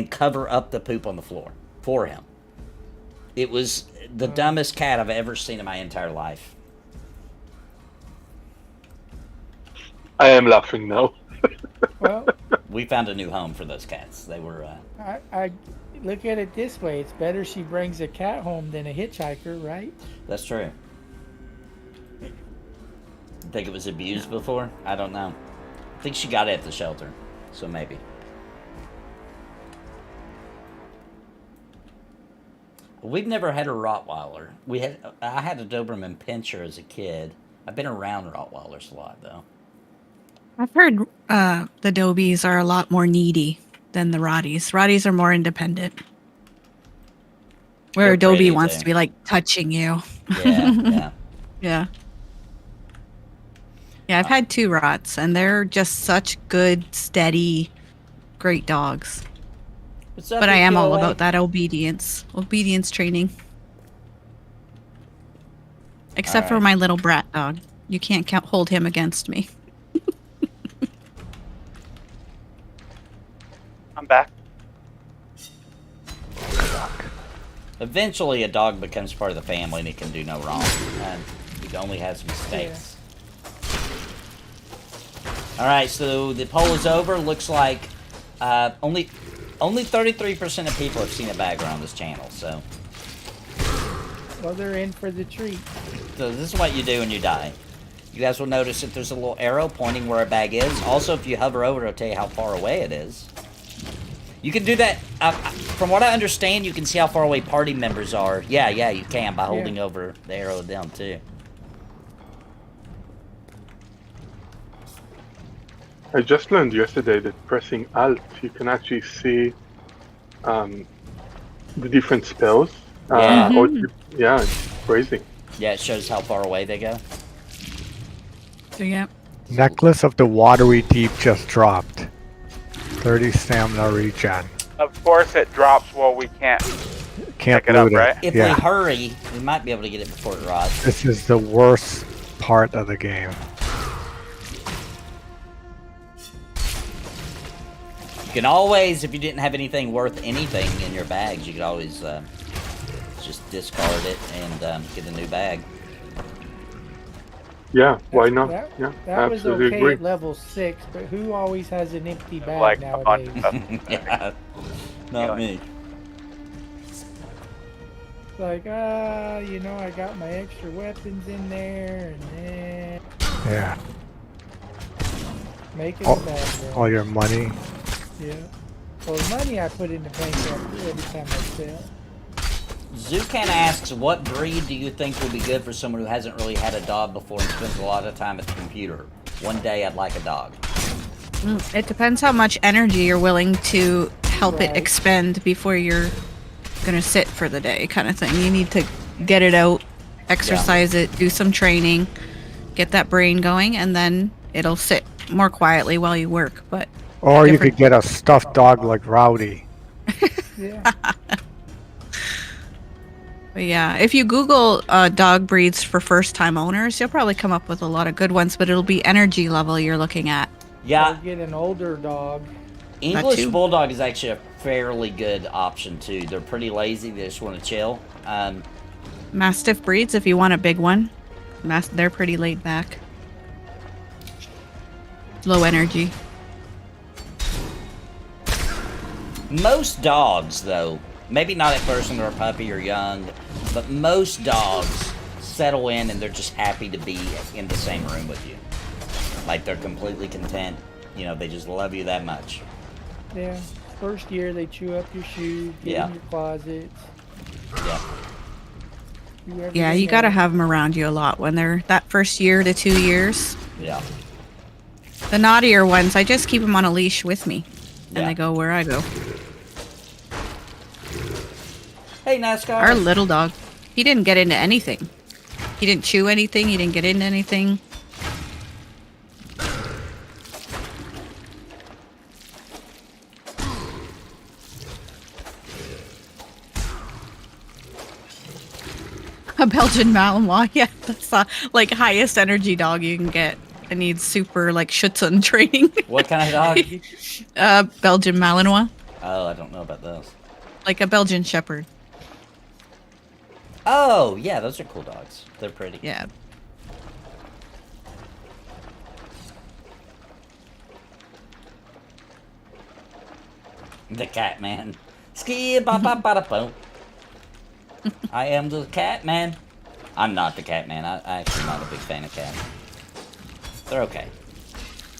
cover up the poop on the floor for him. It was the dumbest cat I've ever seen in my entire life. I am laughing now. Well, we found a new home for those cats. They were. I look at it this way: it's better she brings a cat home than a hitchhiker, right? That's true. Think it was abused before? I don't know. I think she got it at the shelter, so maybe. We've never had a Rottweiler. I had a Doberman Pinscher as a kid. I've been around Rottweilers a lot, though. I've heard the Dobies are a lot more needy than the Rotties. Rotties are more independent. Where a Dobie wants to be like touching you. Yeah, yeah. Yeah. Yeah, I've had 2 Rots, and they're just such good, steady, great dogs. But I am all about that obedience training. Except for my little brat dog. You can't hold him against me. I'm back. Eventually, a dog becomes part of the family and it can do no wrong. And it only has mistakes. Yeah. Alright, so the poll is over. Looks like only 33% of people have seen a bagger on this channel, so. Well, they're in for the treat. So this is what you do when you die. You guys will notice that there's a little arrow pointing where a bag is. Also, if you hover over, it'll tell you how far away it is. You can do that. From what I understand, you can see how far away party members are. Yeah, you can by holding over the arrow down, too. I just learned yesterday that pressing Alt, you can actually see the different spells. Yeah. It's crazy. Yeah, it shows how far away they go. So, yeah. Necklace of the Watery Deep just dropped. 30 stamina regen. Of course, it drops while we can't Can't pick it up, loot right? If Yeah. we hurry, we might be able to get it before it rots. This is the worst part of the game. You can always, if you didn't have anything worth anything in your bags, you could always just discard it and get a new bag. Yeah, why not? That, Yeah, that was absolutely okay agree. at level 6, but who always has an empty bag Like a bunch nowadays? of Yeah, not me. Like, you know, I got my extra weapons in there, and then Yeah. make it Oh, a bag. all your money. Yeah. Well, the money I put in the bank every time I sell. Zucan asks, what breed do you think would be good for someone who hasn't really had a dog before and spends a lot of time at the computer? One day I'd like a dog. It depends how much energy you're willing to help it Right. expend before you're gonna sit for the day, kind of thing. You need to get it out, exercise it, do some training, get that brain going, and then it'll sit more quietly while you work. But Or you different- could get a stuffed dog like Rowdy. Yeah. But yeah, if you Google dog breeds for first-time owners, you'll probably come up with a lot of good ones, but it'll be energy level you're looking at. Yeah, Or get an older dog. English too. Bulldog is actually a fairly good option too. They're pretty lazy, they just want to chill. Mastiff breeds, if you want a big one, they're pretty laid back. Low energy. Most dogs, though, maybe not at first when they're a puppy or young, but most dogs settle in and they're just happy to be in the same room with you. Like they're completely content. You know, they just love you that much. Yeah. First year, they chew up your shoes, get Yeah. in your closet. Yeah. do Yeah, everything you gotta else. have them around you a lot when they're that first year to 2 years. Yeah. The naughtier ones, I just keep them on a leash with me, and Yeah. they go where I go. Hey, NASCAR. Our little dog, he didn't get into anything. He didn't chew anything. He didn't get into anything. A Belgian Malinois, yeah, that's the like highest energy dog you can get. It needs super like Schutzhund training. What kind of dog? Belgian Malinois, Oh, I don't know about those. like a Belgian Shepherd. Oh, yeah, those are cool dogs. They're pretty. Yeah. The cat man. Ski ba ba ba da boom. I am the cat man. I'm not the cat man. I actually not a big fan of cats. They're okay.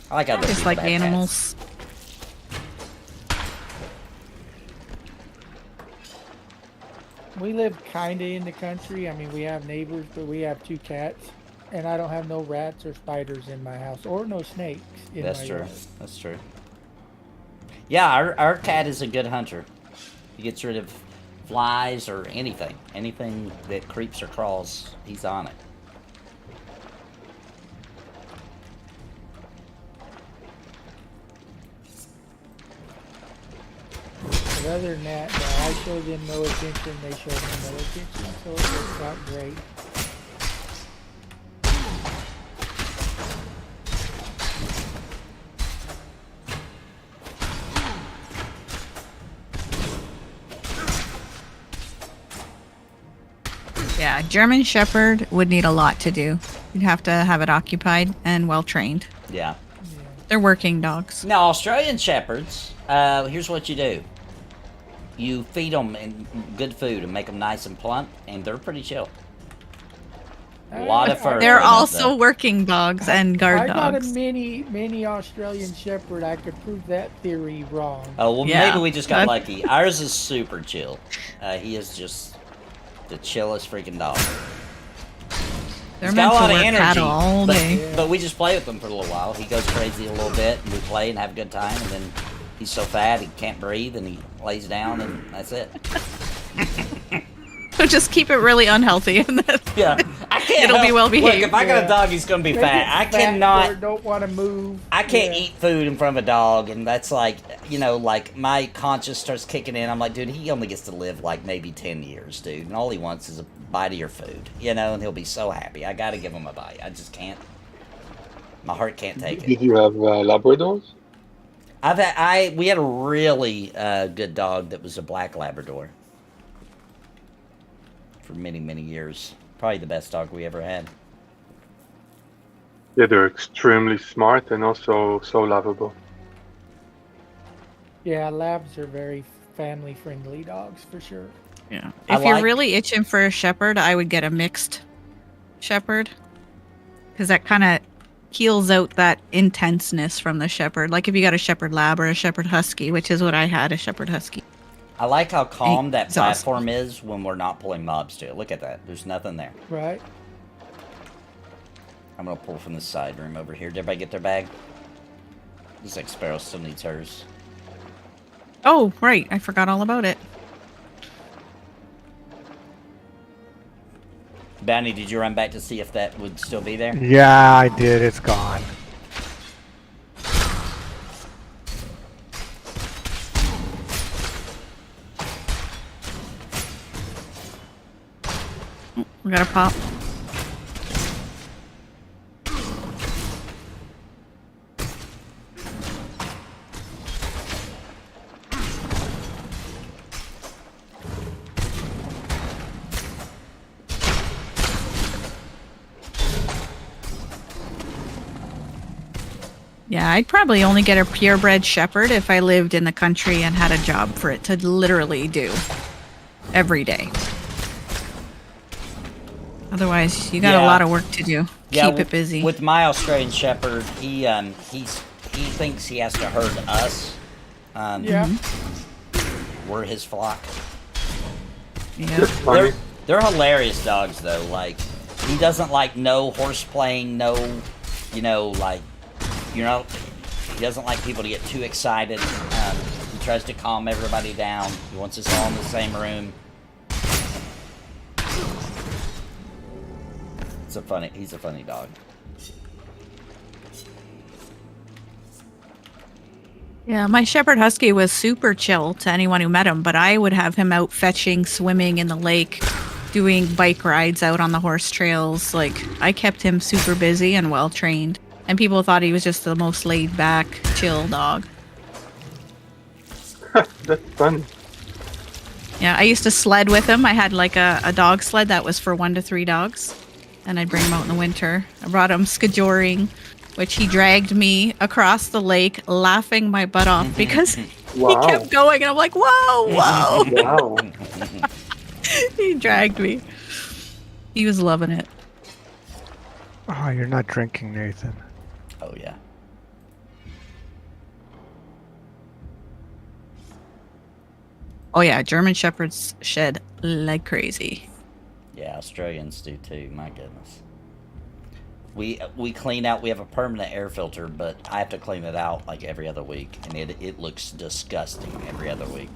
I like other Just people like that have animals. We live kind of in the country. I mean, we have neighbors, but we have 2 cats. And I don't have no rats or spiders in my house, or no snakes in That's my true. yard. That's true. Yeah, our cat is a good hunter. He gets rid of flies or anything. Anything that creeps or crawls, he's on it. But other than that, no, I showed them no attention, they showed me no attention, so it worked out great. Yeah, German Shepherd would need a lot to do. You'd have to have it occupied and well trained. Yeah. They're working dogs. Now, Australian Shepherds, here's what you do. You feed them good food and make them nice and plump, and they're pretty chill. A lot of fur. They're coming up, also though. working dogs and guard I got a dogs. mini Australian Shepherd. I could prove that theory wrong. Oh, well, Yeah. maybe we just got That- lucky. Ours is super chill. He is just the chillest freaking dog. They're He's meant got a to lot of work energy, cattle all day. but we just play with him for a little while. He goes crazy a little bit, and we play and have a good time, and then he's so fat he can't breathe, and he lays down, and that's it. So just keep it really unhealthy. And then Yeah, I can't It'll be help- well Look, behaved. if I got a Yeah. dog, he's gonna be They fat. get I fat cannot. or don't want to move. I can't Yeah. eat food in front of a dog, and that's like, you know, like my conscience starts kicking in. I'm like, dude, he only gets to live like maybe 10 years, dude, and all he wants is a bite of your food, you know, and he'll be so happy. I gotta give him a bite. I just can't. My heart can't take it. Did you have Labradors? We had a really good dog that was a black Labrador for many, many years. Probably the best dog we ever had. Yeah, they're extremely smart and also so lovable. Yeah, labs are very family-friendly dogs for sure. Yeah. I If you're like- really itching for a shepherd, I would get a mixed shepherd. Because that kind of heals out that intenseness from the shepherd. Like if you got a shepherd lab or a shepherd husky, which is what I had, a shepherd husky. I like how calm that It's awesome. platform is when we're not pulling mobs to it. Look at that. There's nothing there. Right? I'm gonna pull from the side room over here. Did everybody get their bag? Looks like Sparoh still needs hers. Oh, right. I forgot all about it. Bounty, did you run back to see if that would still be there? Yeah, I did. It's gone. We got a pop. Yeah, I'd probably only get a purebred shepherd if I lived in the country and had a job for it to literally do every day. Otherwise, you got Yeah. a lot of work to do. Yeah, Keep it busy. With my Australian Shepherd, he thinks he has to herd us. Yeah. We're his flock. Yeah. Funny. They're hilarious dogs though. Like he doesn't like no horse playing, no, you know, like you know, he doesn't like people to get too excited. He tries to calm everybody down. He wants us all in the same room. He's a funny dog. Yeah, my shepherd husky was super chill to anyone who met him, but I would have him out fetching, swimming in the lake, doing bike rides out on the horse trails. Like, I kept him super busy and well trained. And people thought he was just the most laid back, chill dog. That's funny. Yeah, I used to sled with him. I had like a dog sled that was for 1 to 3 dogs. And I'd bring him out in the winter. I brought him skijoring, which he dragged me across the lake, laughing my butt off because Wow. he kept going. And I'm like, whoa, whoa. Wow. He dragged me. He was loving it. Oh, you're not drinking, Nathan. Oh yeah. Oh yeah, German Shepherds shed like crazy. Yeah, Australians do too. My goodness. We clean out. We have a permanent air filter, but I have to clean it out like every other week, and it looks disgusting every other week.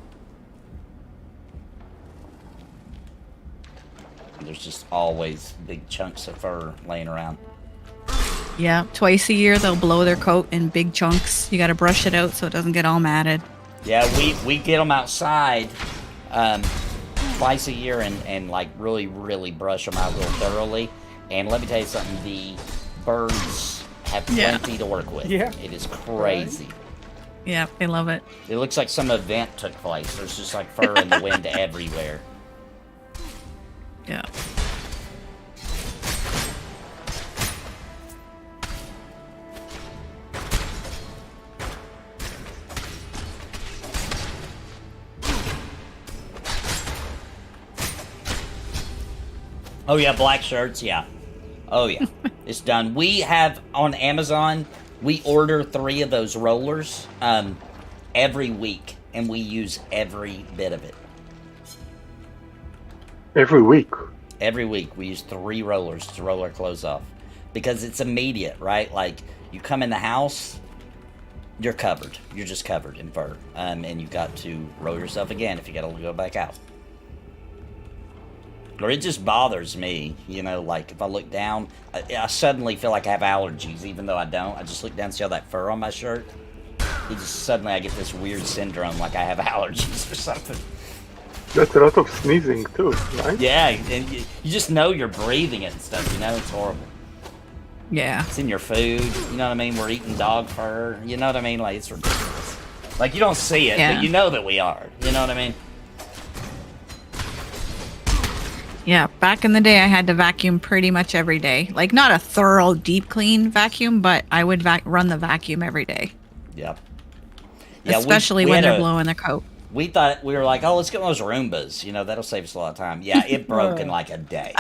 There's just always big chunks of fur laying around. Yeah, twice a year they'll blow their coat in big chunks. You got to brush it out so it doesn't get all matted. Yeah, we get them outside twice a year and like really brush them out real thoroughly. And let me tell you something, the birds have plenty to work with. Yeah. It is crazy. Yeah, they love it. It looks like some event took place. There's just like fur in the wind everywhere. Yeah. Oh yeah, black shirts, yeah. Oh yeah, it's done. We have on Amazon, we order 3 of those rollers every week, and we use every bit of it. Every week. Every week we use 3 rollers to roll our clothes off. Because it's immediate, right? Like, you come in the house, you're covered. You're just covered in fur. And you've got to roll yourself again if you gotta go back out. Or it just bothers me, you know, like if I look down, I suddenly feel like I have allergies, even though I don't. I just look down and see all that fur on my shirt. It just suddenly I get this weird syndrome like I have allergies or something. That's a lot of sneezing too, right? Yeah, and you just know you're breathing it and stuff, you know, it's horrible. Yeah. It's in your food, you know what I mean? We're eating dog fur, you know what I mean? Like, it's ridiculous. Like, you don't see it, Yeah. but you know that we are, you know what I mean? Yeah, back in the day, I had to vacuum pretty much every day. Like, not a thorough, deep clean vacuum, but I would run the vacuum every day. Yep. Especially when they're blowing their coat. We thought, we were like, oh, let's get one of those Roombas. You know, that'll save us a lot of time. Yeah, it broke in like a day.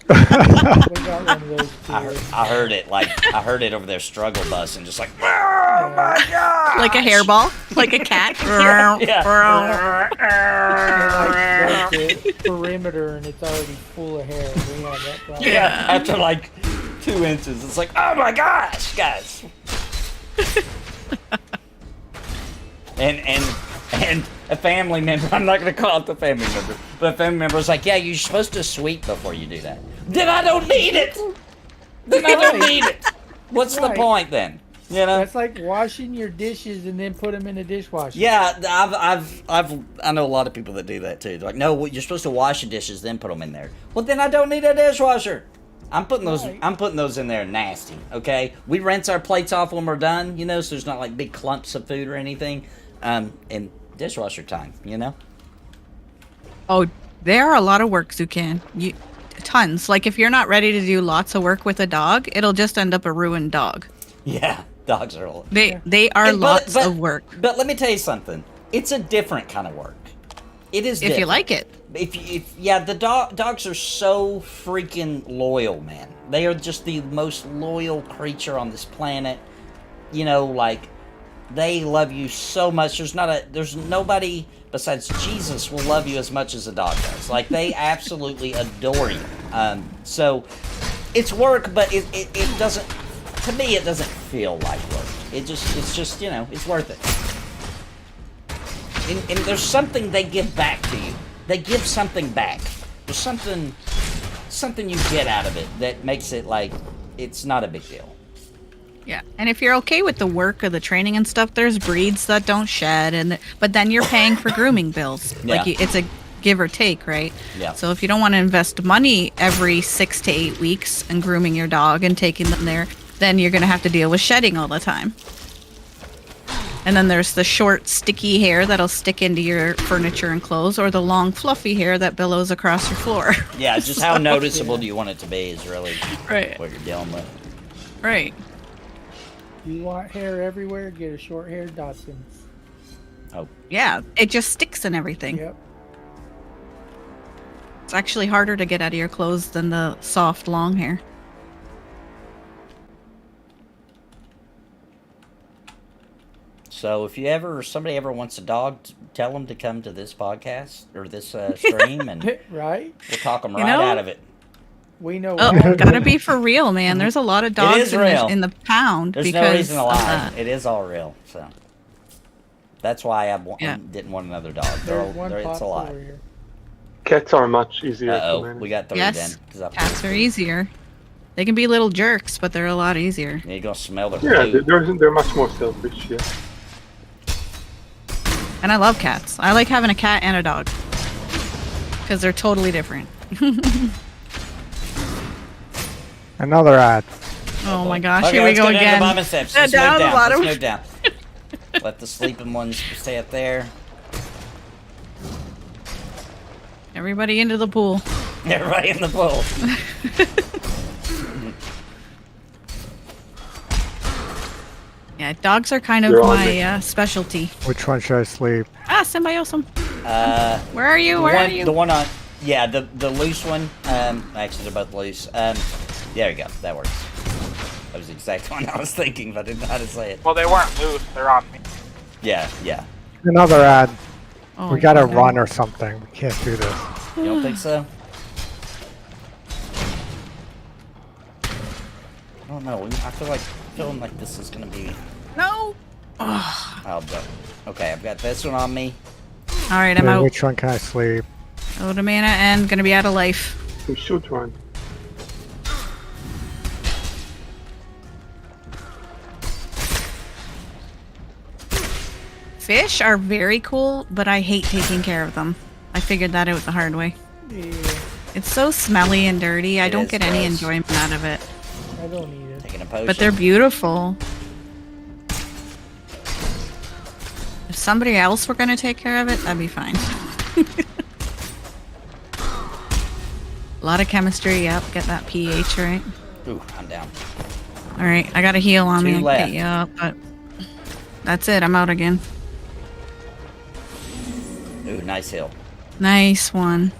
We got one of those too. I heard it, like, I heard it over their struggle bus and just like, oh my God! Like a hairball? Like a cat? Like the perimeter and it's already full of hair. We have that problem. Yeah, after like 2 inches, it's like, oh my gosh, guys. and a family member, I'm not going to call it the family member, but a family member was like, yeah, you're supposed to sweep before you do that. Then I don't need it. Then I don't need it. What's the point then? You know? That's like washing your dishes and then put them in the dishwasher. Yeah, I know a lot of people that do that too. They're like, no, you're supposed to wash your dishes then put them in there. Well, then I don't need a dishwasher. I'm putting those. Right. I'm putting those in there nasty. Okay, we rinse our plates off when we're done. You know, so there's not like big clumps of food or anything. And dishwasher time. You know. Oh, there are a lot of work, Zucan. Tons. Like, if you're not ready to do lots of work with a dog, it'll just end up a ruined dog. Yeah, dogs are. They are lots of work. But let me tell you something. It's a different kind of work. It is. If you like it. The dogs are so freaking loyal, man. They are just the most loyal creature on this planet. You know, like, they love you so much. There's nobody besides Jesus will love you as much as a dog does. Like, they absolutely adore you. So it's work, but it doesn't. To me, it doesn't feel like work. It's just, you know, it's worth it. And there's something they give back to you. They give something back. There's something you get out of it that makes it like it's not a big deal. Yeah, and if you're okay with the work of the training and stuff, there's breeds that don't shed, but then you're paying for grooming bills. Yeah. Like, it's a give or take, right? Yeah. So if you don't want to invest money every 6 to 8 weeks in grooming your dog and taking them there, then you're going to have to deal with shedding all the time. And then there's the short, sticky hair that'll stick into your furniture and clothes, or the long, fluffy hair that billows across your floor. Yeah, just how noticeable do you want it to be is really Right. what you're dealing with. Right. You want hair everywhere? Get a short-haired Dachshund. Oh. Yeah, it just sticks in everything. Yep. It's actually harder to get out of your clothes than the soft, long hair. So if somebody ever wants a dog, tell them to come to this podcast or this stream, and Right? we'll talk them You right know? out of it. We know. Oh, gotta be for real, man. There's a lot of dogs real. in the pound. There's because no reason to of lie. that. It is all real. So that's why I Yeah. didn't want another dog. There's one It's pops a lot. over here. Cats are much easier to Uh-oh, manage. we got 3 Yes, then. cats are easier. They can be little jerks, but they're a lot easier. You're gonna smell their Yeah, food. they're much more selfish. Yeah. And I love cats. I like having a cat and a dog. Because they're totally different. Another ad. Oh my gosh, Okay, here we let's go down to again. the bottom steps. Yeah, Let's down move the down. bottom. Let's move down. Let the sleeping ones stay up there. Everybody into the pool. Everybody in the pool. Yeah, dogs are kind of They're all my specialty. Which one should I sleep? Ah, Symbiosum. Where are you? Where are you? The one on, yeah, the loose one. Actually, they're both loose. There you go. That works. That was the exact one I was thinking, but I didn't know how to say it. Well, they weren't loose. They're on me. Yeah, yeah. Another ad. Oh, We gotta no. run or something. We can't do this. You don't think so? I don't know. I feel like feeling like this is gonna be. No. Okay, I've got this one on me. All right, I'm Then out. which one can I sleep? Load of mana and gonna be out of life. We should run. Fish are very cool, but I hate taking care of them. I figured that out the hard way. Yeah, It's so smelly and dirty. I It don't is get any gross. enjoyment out of it. I don't need it. Taking a potion. But they're beautiful. If somebody else were gonna take care of it, that'd be fine. A lot of chemistry, yep. Get that pH right. Ooh, I'm down. Alright, I got a heal on Two me. I left. can get you up, but that's it. I'm out again. Ooh, nice hill. Nice one.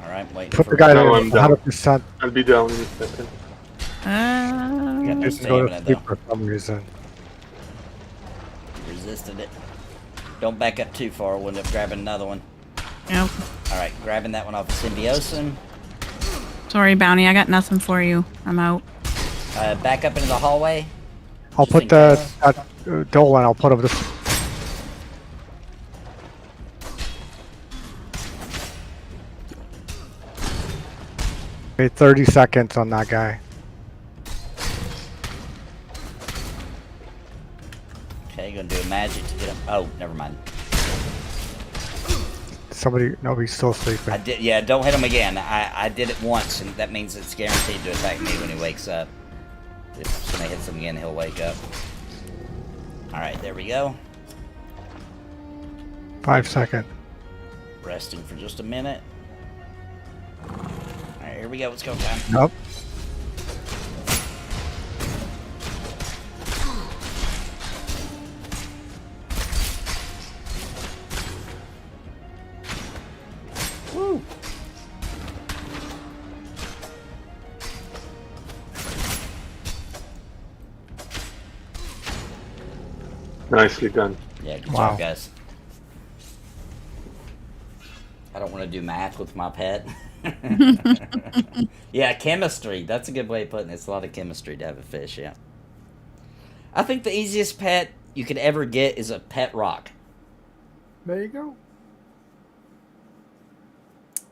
All right, waiting Put for the guy No, there I'm down. 100%. I'll be down in a second. Got no Just go to stamina, sleep though. for some reason. Resisted it. Don't back up too far. We'll end up grabbing another one. Yep. All right, grabbing that one off of Symbiosin. Sorry, Bounty. I got nothing for you. I'm out. Back up into the hallway. I'll put the Dolan. I'll put him this. Okay, 30 seconds on that guy. Okay, gonna do a magic to get him. Oh, never mind. Somebody, no, he's still sleeping. I did. Yeah, don't hit him again. I did it once, and that means it's guaranteed to attack me when he wakes up. If somebody hits him again, he'll wake up. All right, there we go. 5 seconds. Resting for just a minute. All right, here we go. It's go time. Nope. Woo! Nicely done. Yeah, good Wow. job, guys. I don't want to do math with my pet. Yeah, chemistry. That's a good way of putting it. It's a lot of chemistry to have a fish, yeah. I think the easiest pet you could ever get is a pet rock. There you go.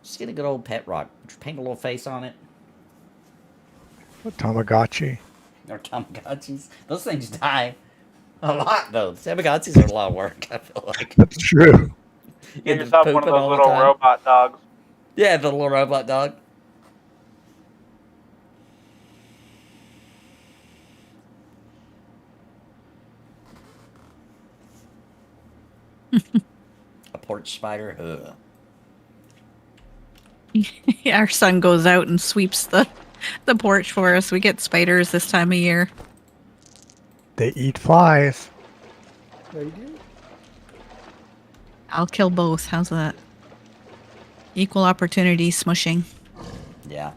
Just get a good old pet rock. Paint a little face on it. Tamagotchi. Or Tamagotchis. Those things die a lot, though. Tamagotchis are a lot of work, I feel like. That's true. Get to yourself poop one of it all those the little time. robot dogs. Yeah, the little robot dog. A porch spider? Ugh. Our son goes out and sweeps the porch for us. We get spiders this time of year. They eat flies. There you do. I'll kill both. How's that? Equal opportunity smushing. Yeah.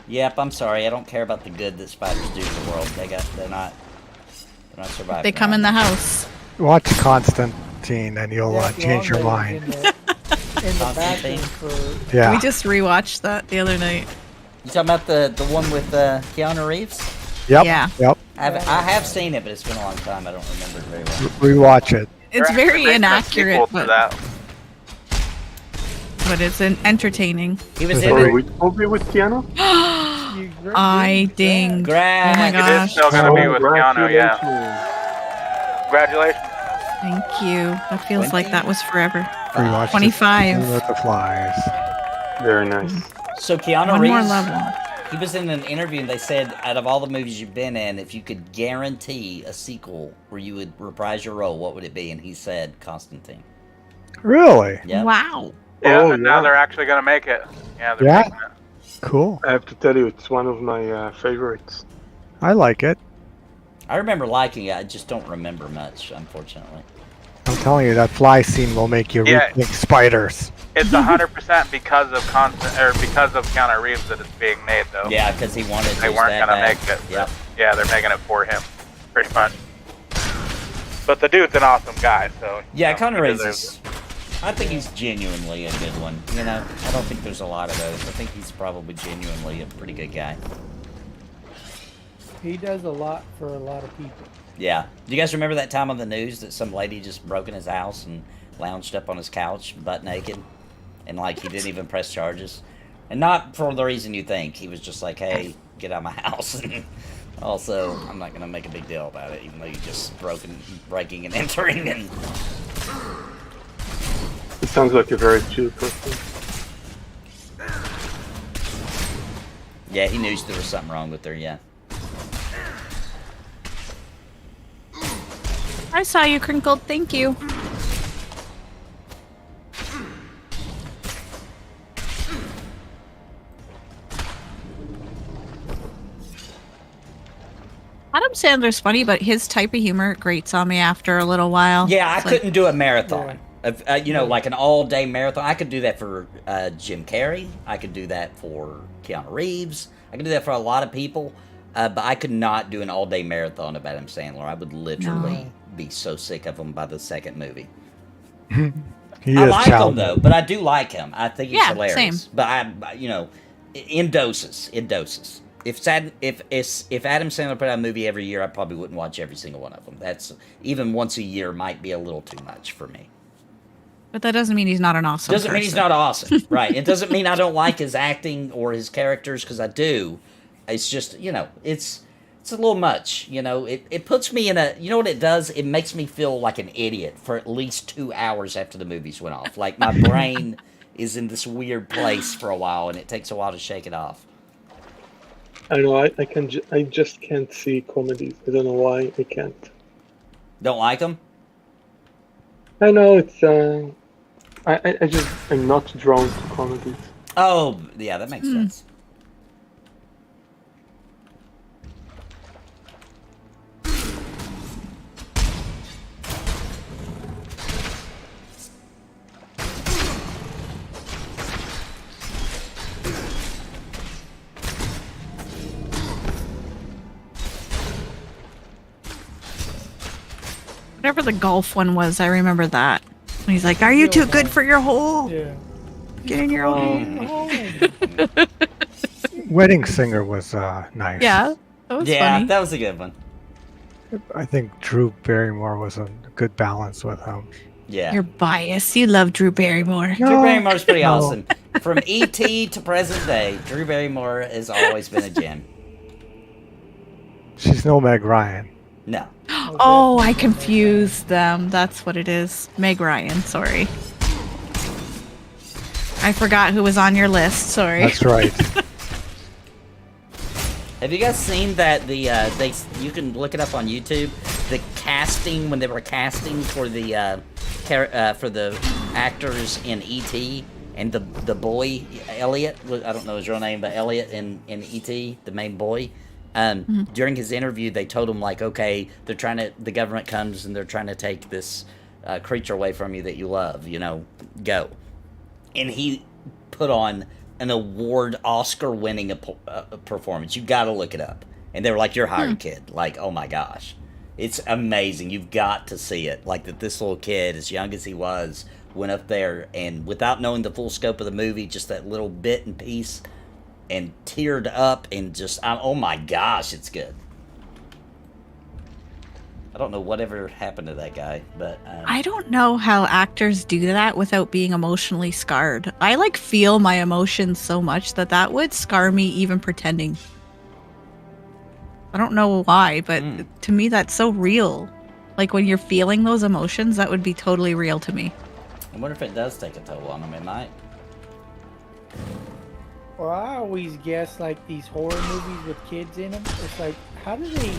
Yep, I'm sorry. I don't care about the good that spiders do to the world. They're not surviving. They come in the house. Watch Constantine and you'll Yeah, change your Long mind. Legs in the Constantine. bathroom for Yeah. We just rewatched that the other night. You talking about the one with Keanu Reeves? Yep. Yeah. Yep. I have seen it, but it's been a long time. I don't remember it very well. Rewatch it. It's They're very actually making a inaccurate, sequel to but, that. it's entertaining. He was in Sorry, it. which movie with Keanu? I ding. Grab. Oh my It is gosh. still going to be with Keanu, yeah. Congratulations. Congratulations. Thank you. That feels like that was forever. Rewatch it. 25. With the flies. Very nice. So Keanu One Reeves, more level. he was in an interview and they said, out of all the movies you've been in, if you could guarantee a sequel where you would reprise your role, what would it be? And he said Constantine. Really? Yeah. Wow. Yeah, Oh, and now yeah. they're actually going to make it. Yeah, they're Yeah. making it. Cool. I have to tell you, it's one of my favorites. I like it. I remember liking it. I just don't remember much, unfortunately. I'm telling you, that fly scene will make you Yeah. rethink spiders. It's 100% because of because of Keanu Reeves that it's being made, though. Yeah, because he wanted to. They weren't that gonna bad. make it. Yep. Yeah, they're making it for him, pretty much. But the dude's an awesome guy, so. Yeah, you know, Keanu he Reeves deserves is. I think he's genuinely a good one. You know, I don't think there's a lot of those. I think he's probably genuinely a pretty good guy. He does a lot for a lot of people. Yeah. Do you guys remember that time on the news that some lady just broke in his house and lounged up on his couch, butt naked, and like he didn't even press charges, and not for the reason you think. He was just like, "Hey, get out of my house." And also, I'm not gonna make a big deal about it, even though you just breaking and entering. And It sounds like a very chill person. yeah, he knew there was something wrong with her. Yeah. I saw you, Crinkled. Thank you. Adam Sandler's funny, but his type of humor grates on me after a little while. Yeah, I It's like- couldn't do a marathon. You know, like an all-day marathon. I could do that for Jim Carrey. I could do that for Keanu Reeves. I could do that for a lot of people. But I could not do an all-day marathon of Adam Sandler. I would literally be so sick of him by the second movie. He I is like him, challenging. though, but I do like him. I think he's Yeah, hilarious. same. But you know, in doses. If Adam Sandler put out a movie every year, I probably wouldn't watch every single one of them. That's even once a year might be a little too much for me. But that doesn't mean he's not an awesome Doesn't mean he's person. not awesome, right? It doesn't mean I don't like his acting or his characters, because I do. It's just, you know, it's a little much. You know, it puts me in a, you know what it does? It makes me feel like an idiot for at least 2 hours after the movies went off. Like my brain is in this weird place for a while, and it takes a while to shake it off. I know. I just can't see comedies. I don't know why I can't. Don't like them? I know it's. I'm not drawn to comedies. Oh, yeah, that makes sense. Whatever the golf one was, I remember that. And he's like, "Are you too good for your hole? Yeah. Get in your hole." Wedding Singer was nice. Yeah, that was Yeah, funny. that was a good one. I think Drew Barrymore was a good balance with him. Yeah. You're biased. You love Drew Barrymore. Drew Barrymore's pretty No. awesome. From E.T. to present day, Drew Barrymore has always been a gem. She's no Meg Ryan. No. Oh, I confused them. That's what it is. Meg Ryan, sorry. I forgot who was on your list, sorry. That's right. Have you guys seen that you can look it up on YouTube, the casting when they were casting for the actors in E.T. and the boy Elliot, I don't know his real name, but Elliot in E.T., the main boy. During his interview, they told him, like, okay, the government comes and they're trying to take this creature away from you that you love, you know, go. And he put on an award Oscar-winning performance. You got to look it up. And they were like, "You're hired, kid." Like, oh my gosh. It's amazing. You've got to see it. Like, that this little kid, as young as he was, went up there and without knowing the full scope of the movie, just that little bit and piece, and teared up and just, oh my gosh, it's good. I don't know whatever happened to that guy, but I don't know how actors do that without being emotionally scarred. I like feel my emotions so much that would scar me even pretending. I don't know why, but to me that's so real. Like when you're feeling those emotions, that would be totally real to me. I wonder if it does take a toll on him. It might. Well, I always guess like these horror movies with kids in them. It's like, how do they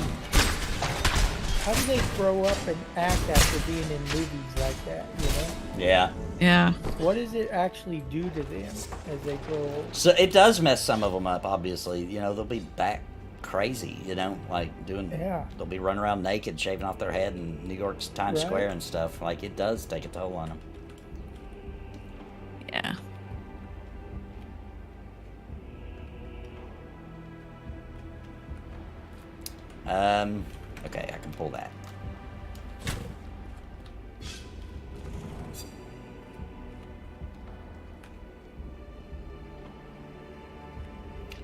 grow up and act after being in movies like that? You know? Yeah. Yeah. What does it actually do to them as they grow old? So it does mess some of them up, obviously. You know, they'll be back crazy, you know, like doing, they'll be running around naked, shaving off their head in New York's Times Square and stuff. Like, it does take a toll on them. Yeah. Okay, I can pull that.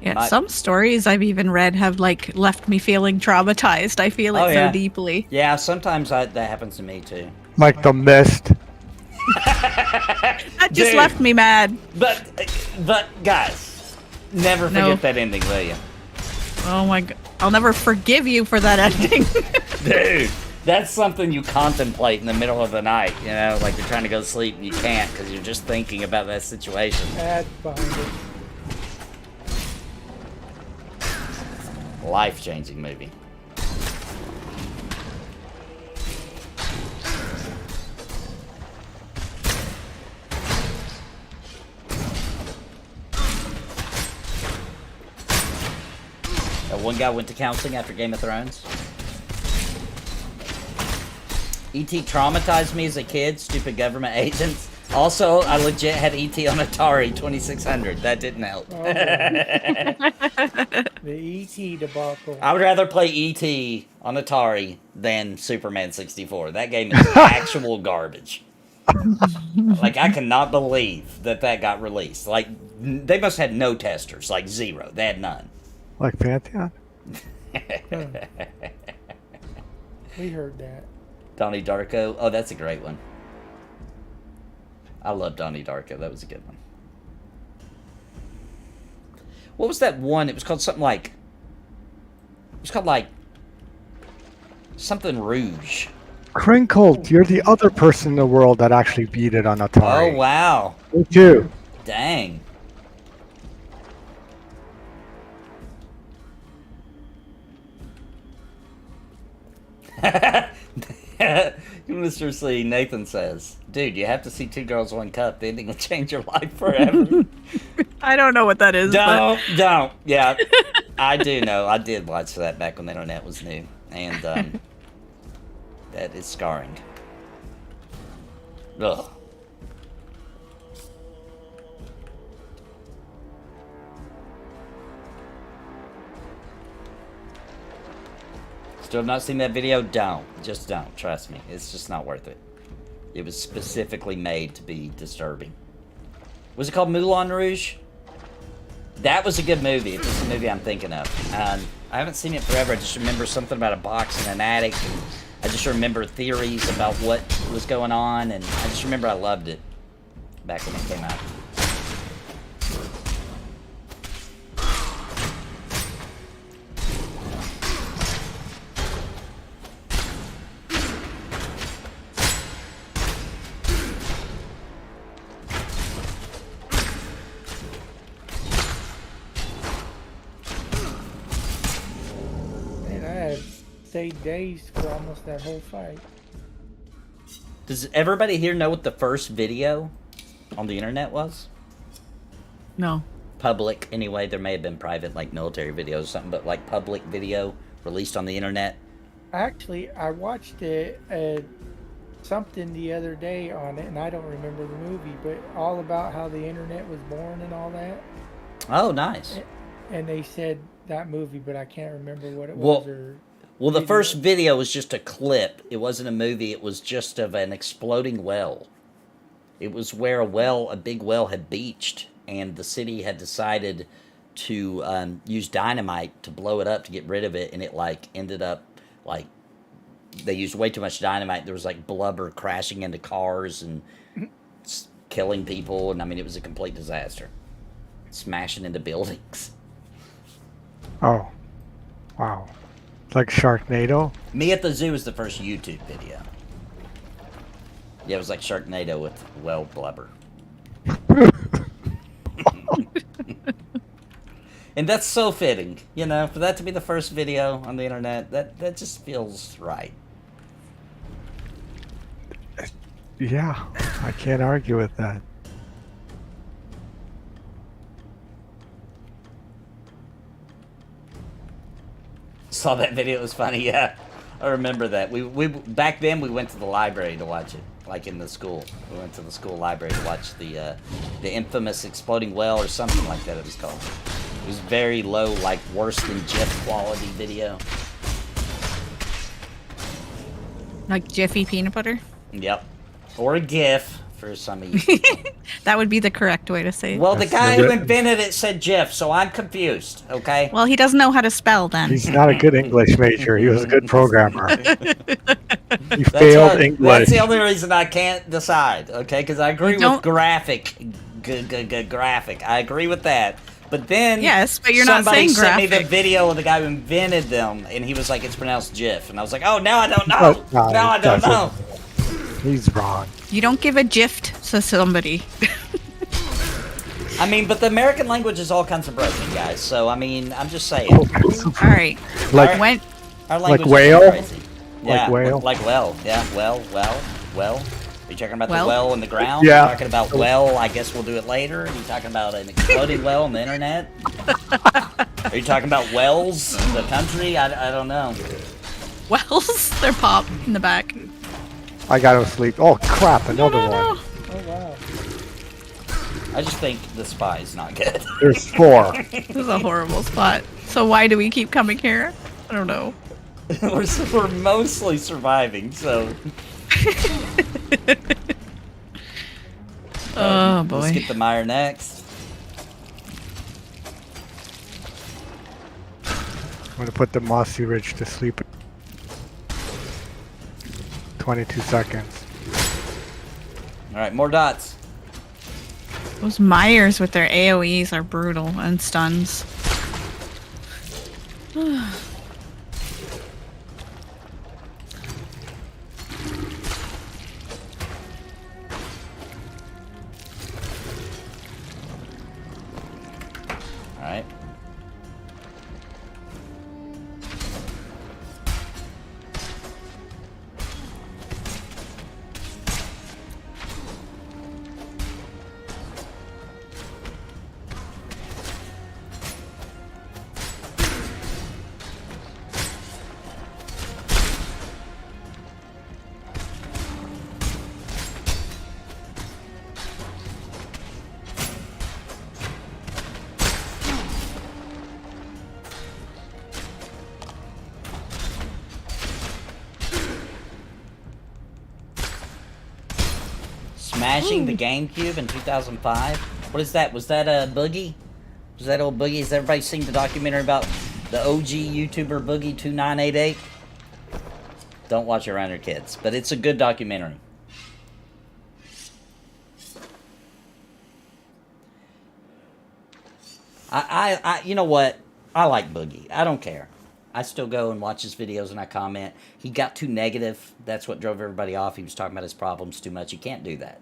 Yeah, some stories I've even read have like left me feeling traumatized. I feel it so deeply. Yeah, sometimes that happens to me too. Like The Mist. That just Dude. left me mad. But guys, never forget No. that ending, will you? Oh my god. I'll never forgive you for that ending. Dude, that's something you contemplate in the middle of the night, you know, like you're trying to go to sleep and you can't because you're just thinking about that situation. That's behind it. Life-changing movie. That one guy went to counseling after Game of Thrones. E.T. traumatized me as a kid, stupid government agents. Also, I legit had E.T. on Atari 2600. That didn't help. Oh, the E.T. debacle. I would rather play E.T. on Atari than Superman 64. That game is actual garbage. Like, I cannot believe that got released. Like, they must have had no testers. Like, zero. They had none. Like Pantheon? We heard that. Donnie Darko. Oh, that's a great one. I love Donnie Darko. That was a good one. What was that one? It was called something like... It was called like... Something Rouge. Crinkled, you're the other person in the world that actually beat it on Atari. Oh, wow. Me too. Dang. Mr. C. Nathan says, dude, you have to see Two Girls, One Cup. The ending will change your life forever. I don't know what that is. Don't. Yeah, I do know. I did watch that back when the internet was new. And that is scarring. Ugh. Still have not seen that video? Don't. Just don't. Trust me. It's just not worth it. It was specifically made to be disturbing. Was it called Moulin Rouge? That was a good movie. It's just a movie I'm thinking of. I haven't seen it forever. I just remember something about a box in an attic. And I just remember theories about what was going on. And I just remember I loved it back when it came out. Stayed dazed for almost that whole fight. Does everybody here know what the first video on the internet was? No. Public, anyway. There may have been private, like, military videos or something, but, like, public video released on the internet. Actually, I watched something the other day on it, and I don't remember the movie, but all about how the internet was born and all that. Oh, nice. And they said that movie, but I can't remember what it was. Well, the first video was just a clip. It wasn't a movie. It was just of an exploding well. It was where a big well had beached, and the city had decided to use dynamite to blow it up to get rid of it, and it, like, ended up, like, they used way too much dynamite. There was, like, blubber crashing into cars and killing people, and, I mean, it was a complete disaster. Smashing into buildings. Oh. Wow. Like Sharknado? Me at the Zoo was the first YouTube video. Yeah, it was like Sharknado with well blubber. And that's so fitting, you know, for that to be the first video on the internet. That just feels right. Yeah, I can't argue with that. Saw that video, it was funny. Yeah, I remember that. We back then we went to the library to watch it, like in the school. We went to the school library to watch the infamous exploding well or something like that. It was called. It was very low, like worse than GIF quality video. Like Jiffy peanut butter? Yep, or a GIF for some of you. That would be the correct way to say it. Well, the guy who invented it said GIF, so I'm confused. Okay. Well, he doesn't know how to spell then. He's not a good English major. He was a good programmer. You failed English. That's the only reason I can't decide, okay? Because I agree with graphic. Graphic. I agree with that. But then yes, but you're not saying somebody sent me graphic. the video of the guy who invented them, and he was like, it's pronounced GIF. And I was like, oh, now I don't know. No, now I don't know. He's wrong. You don't give a gift to somebody. I mean, but the American language is all kinds of broken, guys. So, I mean, I'm just saying. All right. Like When Our language is whale? crazy. Yeah, Like whale? Like well. Yeah, well. Are you talking about Well? the well in the ground? Yeah. Are you talking about well, I guess we'll do it later? Are you talking about an exploding well on the internet? Are you talking about wells in the country? I don't know. wells, they're pop in the back. I gotta sleep. Oh crap! Another one. Oh wow. I just think the spy is not good. There's 4. This is a horrible spot. So why do we keep coming here? I don't know. we're mostly surviving, so... Oh boy. Let's get the mire next. I'm gonna put the mossy ridge to sleep. 22 seconds. Alright, more dots. Those Myers with their AoEs are brutal and stuns. Alright. Smashing the GameCube in 2005? What is that? Was that a Boogie? Was that old Boogie? Has everybody seen the documentary about the OG YouTuber Boogie 2988? Don't watch it around your kids, but it's a good documentary. You know what? I like Boogie. I don't care. I still go and watch his videos and I comment. He got too negative. That's what drove everybody off. He was talking about his problems too much. You can't do that.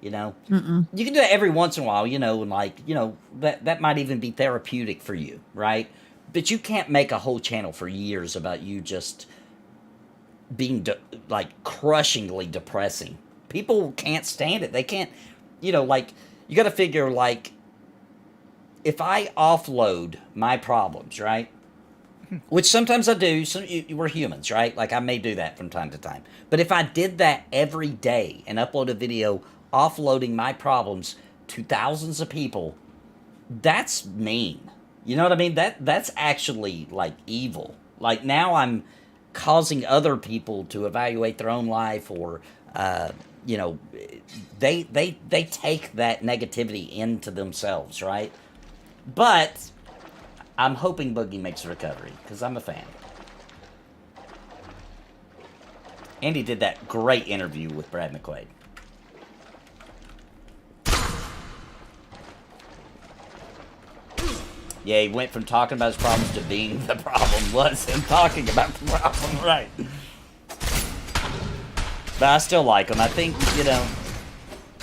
You know? You can do it every once in a while, you know, and like, you know, that might even be therapeutic for you, right? But you can't make a whole channel for years about you just being, like, crushingly depressing. People can't stand it. They can't, you know, like, you got to figure, like, if I offload my problems, right? Which sometimes I do. We're humans, right? Like, I may do that from time to time. But if I did that every day and upload a video offloading my problems to thousands of people, that's mean. You know what I mean? That's actually, like, evil. Like, now I'm causing other people to evaluate their own life, or, you know, they take that negativity into themselves, right? But I'm hoping Boogie makes a recovery, because I'm a fan. And he did that great interview with Brad McQuaid. Yeah, he went from talking about his problems to being the problem. Was him talking about the problem, right? But I still like him. I think, you know,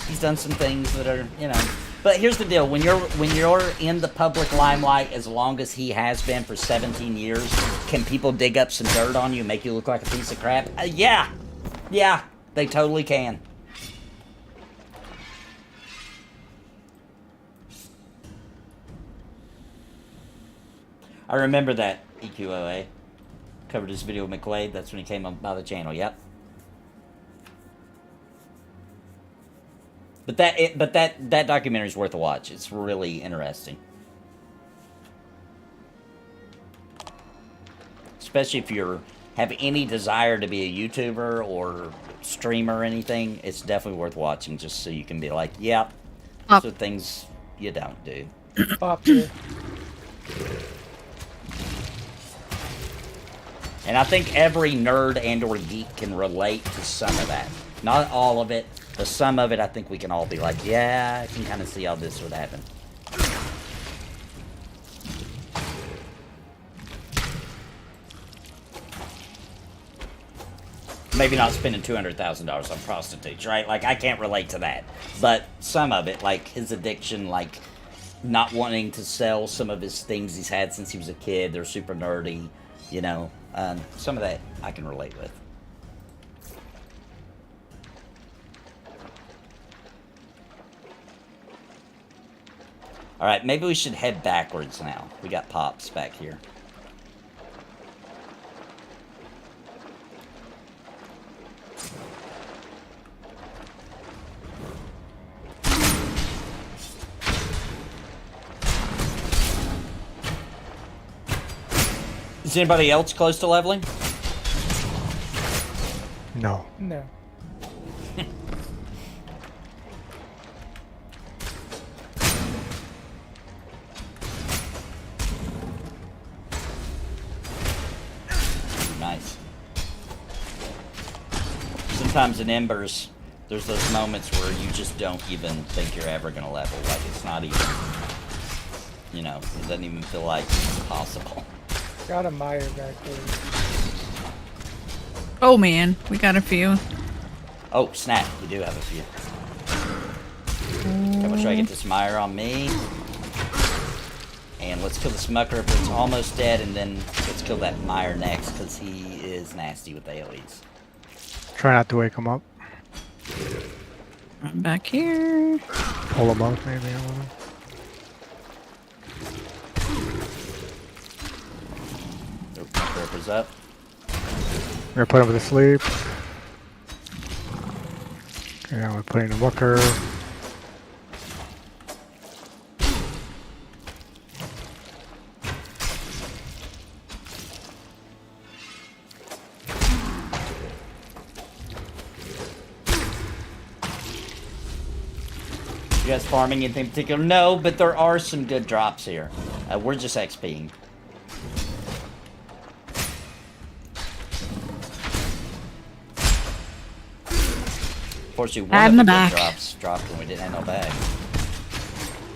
he's done some things that are, you know. But here's the deal: when you're in the public limelight as long as he has been for 17 years, can people dig up some dirt on you and make you look like a piece of crap? Yeah, they totally can. I remember that EQOA covered his video with McQuaid. That's when he came up by the channel. Yep. But that documentary is worth a watch. It's really interesting, especially if you have any desire to be a YouTuber or streamer or anything. It's definitely worth watching, just so you can be like, yeah, those are things you don't do. Pop here. And I think every nerd and or geek can relate to some of that. Not all of it, but some of it I think we can all be like, yeah, I can kind of see how this would happen. Maybe not spending $200,000 on prostitutes, right? Like, I can't relate to that. But some of it, like his addiction, like not wanting to sell some of his things he's had since he was a kid, they're super nerdy, you know. Some of that I can relate with. Alright, maybe we should head backwards now. We got Pops back here. Is anybody else close to leveling? No. No. Nice. Sometimes in Embers, there's those moments where you just don't even think you're ever gonna level. Like, it's not even, you know, it doesn't even feel like it's possible. Got a mire back there. Oh man, we got a few. Oh, snap. We do have a few. Okay, we'll try to get this mire on me. And let's kill the smucker if it's almost dead, and then let's kill that mire next, because he is nasty with AoEs. Try not to wake him up. I'm back here. Pull him up, maybe. I don't know. Ripper's up. We're gonna put him to sleep. Okay, now we're putting the wooker. You guys farming anything in particular? No, but there are some good drops here. We're just XPing. Unfortunately, one of the good drops dropped when we didn't have no bag.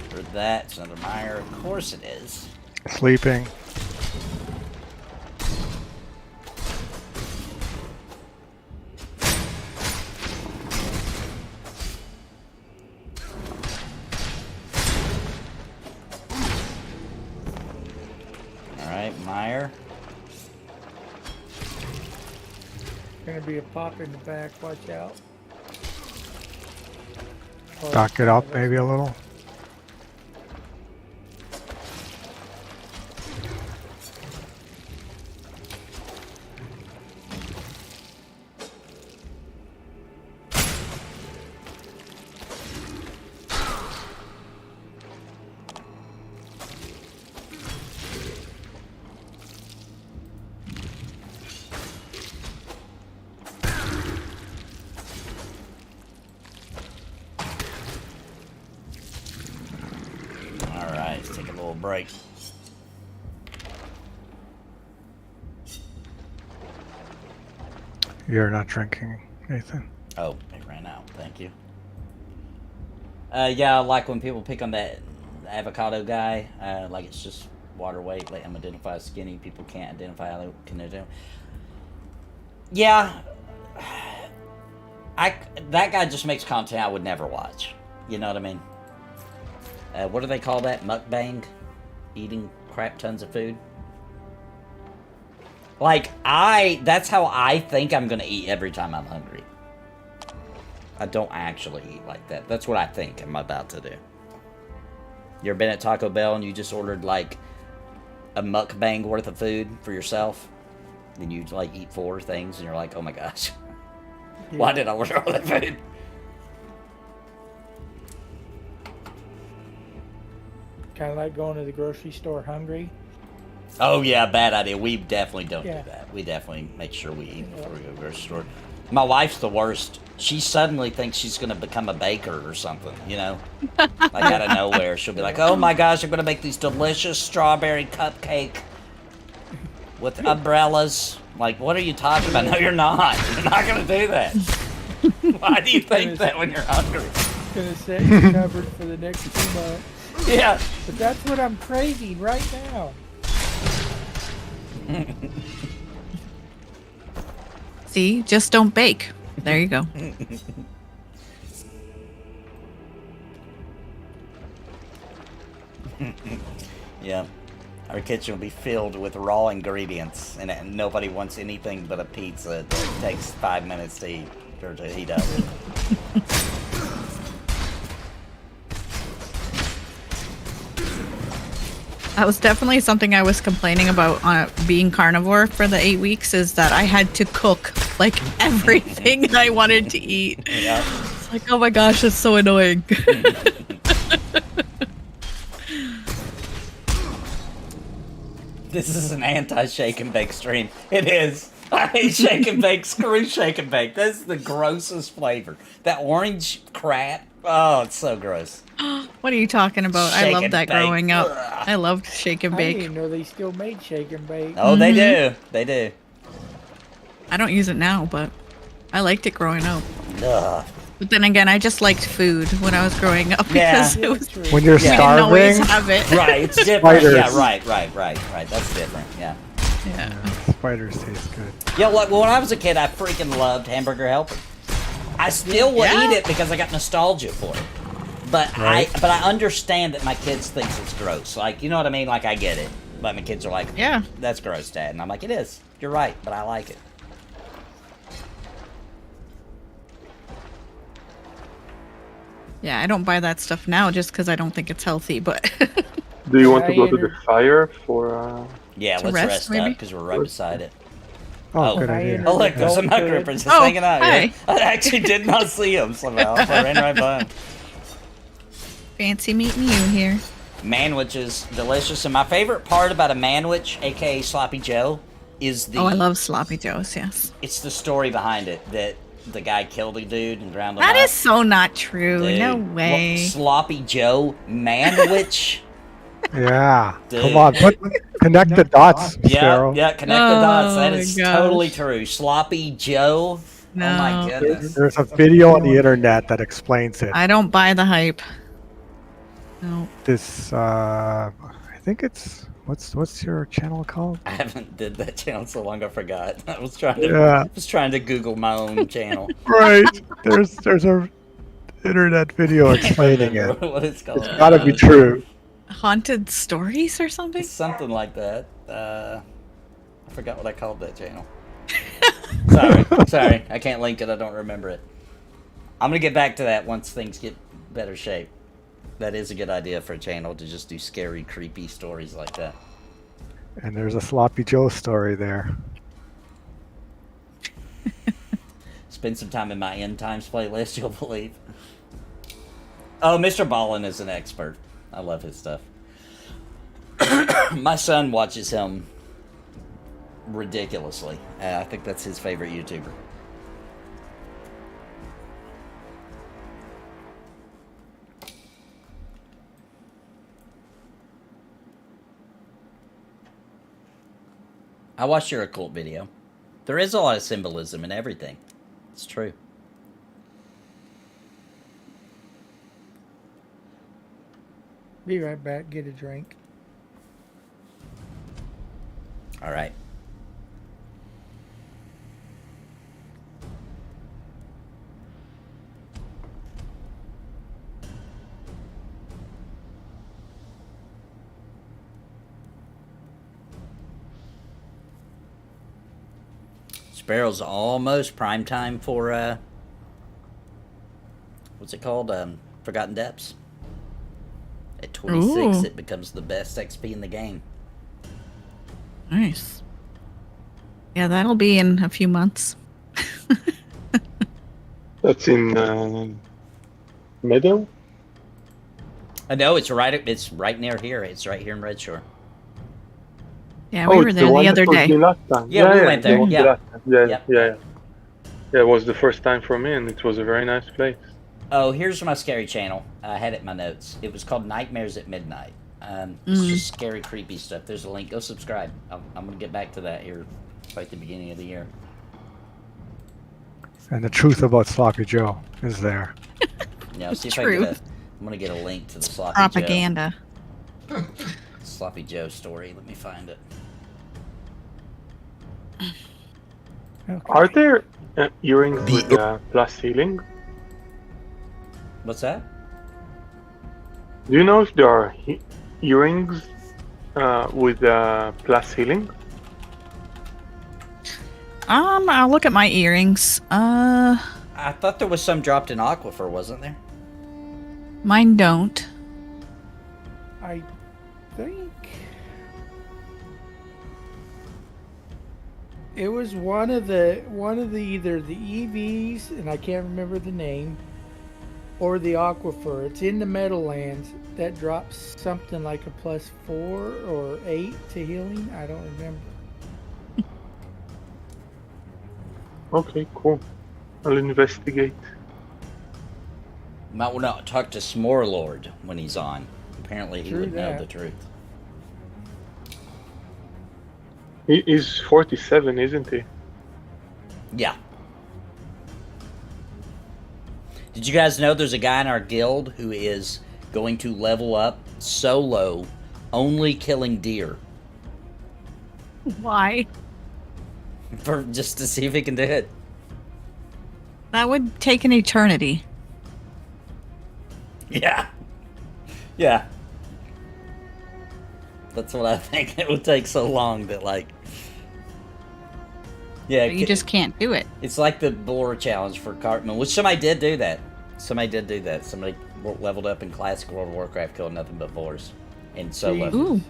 For that, it's another mire. Of course it is. Sleeping. Alright, mire. Gonna be a pop in the back, watch out. Dock it up maybe a little. Break. You're not drinking, Nathan. Oh, it ran out. Thank you. Yeah, I like when people pick on that avocado guy. Like it's just water weight. Let him identify as skinny. People can't identify how they can identify. Yeah. That guy just makes content I would never watch. You know what I mean? What do they call that? Mukbang? Eating crap tons of food. Like, that's how I think I'm gonna eat every time I'm hungry. I don't actually eat like that. That's what I think I'm about to do. You ever been at Taco Bell and you just ordered, like, a mukbang worth of food for yourself? Then you, like, eat 4 things and you're like, oh my gosh. Yeah. Why did I order all that food? Kind of like going to the grocery store hungry. Oh yeah, bad idea. We definitely don't do that. We definitely make sure we eat before we go to the grocery store. My wife's the worst. She suddenly thinks she's going to become a baker or something, you know? Like out of nowhere. She'll be like, oh my gosh, I'm going to make these delicious strawberry cupcake with umbrellas. Like, what are you talking about? No, you're not. You're not gonna do that. Why do you think that when you're hungry? Gonna set you covered for the next 2 months. Yeah. But that's what I'm craving right now. See, just don't bake. There you go. Yeah. Our kitchen will be filled with raw ingredients, and nobody wants anything but a pizza that takes 5 minutes to eat or to heat up. That was definitely something I was complaining about on being carnivore for the 8 weeks, is that I had to cook like everything I wanted to eat. Yeah. It's like, oh my gosh, that's so annoying. This is an anti-shake and bake stream. It is. I hate shake and bake. Screw shake and bake. That's the grossest flavor. That orange crap. Oh, it's so gross. What are you talking about? I Shake loved and that bake. growing up. Ugh. I loved shake and I didn't bake. even know they still made shake and bake. Oh, they do. They do. I don't use it now, but I liked it growing up. Ugh. But then again, I just liked food when I was growing up because Yeah, it was. true. When you're Yeah. I didn't always starving, have it. Right, it's different. Spiders. Yeah, right. That's different. Yeah. Yeah. spiders taste good. Yeah, like when I was a kid, I freaking loved Hamburger Helper. I still will Yeah. eat it because I got nostalgia for it. But Right. I understand that my kids think it's gross. Like, you know what I mean? Like, I get it. But my kids are like, Yeah. that's gross, Dad. And I'm like, it is. You're right, but I like it. Yeah, I don't buy that stuff now just because I don't think it's healthy, but Do you want to go to Diana. the fire for? Yeah, To let's rest, rest up maybe? because we're right beside it. Oh, Oh. good idea. Diana. Oh, look, there's a Don't Muck do it. Ripper just Oh, hanging out here. hi. I actually did not see him somehow. I ran right by him. fancy meeting you here. Manwich is delicious, and my favorite part about a manwich, aka Sloppy Joe, is the Oh, I love sloppy joes. Yes, it's the story behind it that the guy killed a dude and drowned him that out. is so not true. Dude, No what- way. Sloppy Joe manwich. Yeah. Dude. Come on, connect the dots, Yeah, Sparrow. yeah, connect the dots. That Oh, is my gosh. totally true. Sloppy Joe. Oh my No. goodness. There's a video on the internet that explains it. I don't buy the hype. No. This, I think it's what's your channel called? I haven't did that channel so long I forgot. I was trying to Yeah. Google my own channel. Right. There's a internet video explaining it. What it's called. It's gotta be true. Haunted stories or something? Something like that. I forgot what I called that channel. Sorry, I can't link it. I don't remember it. I'm gonna get back to that once things get better shape. That is a good idea for a channel to just do scary, creepy stories like that. And there's a Sloppy Joe story there. Spend some time in my end times playlist, you'll believe. Oh, Mr. Ballin is an expert. I love his stuff. My son watches him ridiculously. I think that's his favorite YouTuber. I watched your occult video. There is a lot of symbolism in everything. It's true. Be right back. Get a drink. All right. Sparoh's almost prime time for what's it called? Forgotten Depths. At 26, Ooh. it becomes the best XP in the game. Nice. Yeah, that'll be in a few months. That's in Meadow. No, it's right near here. It's right here in Red Shore. Yeah, we were it's there one the other that was day. the last time. Yeah, we went the there, one yeah. the last time. Yeah, Yep. yeah. Yeah, it was the first time for me, and it was a very nice place. Oh, here's my scary channel. I had it in my notes. It was called Nightmares at Midnight. It's just scary, creepy stuff. There's a link. Go subscribe. I'm going to get back to that here right at the beginning of the year. And the truth about Sloppy Joe is there. Yeah, see if Truth. I'm going to get a link to the Sloppy Propaganda. Joe. Sloppy Joe story. Let me find it. Okay. Are there earrings with plus healing? What's that? Do you know if there are earrings with plus healing? I'll look at my earrings. I thought there was some dropped in Aquifer, wasn't there? Mine don't. I think it was one of the either the EVs, and I can't remember the name, or the Aquifer. It's in the Meadowlands that drops something like a +4 or 8 to healing. I don't remember. Okay, cool. I'll investigate. Might want to talk to Smorlord when he's on. Apparently he True would know that. the truth. He's 47, isn't he? Yeah. Did you guys know there's a guy in our guild who is going to level up solo, only killing deer? Why? Just to see if he can do it. That would take an eternity. Yeah. Yeah. That's what I think. It would take so long that, like... Yeah, But you just can't do it. it's like the boar challenge for Cartman, which somebody did do that. Somebody leveled up in Classic World of Warcraft, killed nothing but boars. In solo. Ooh.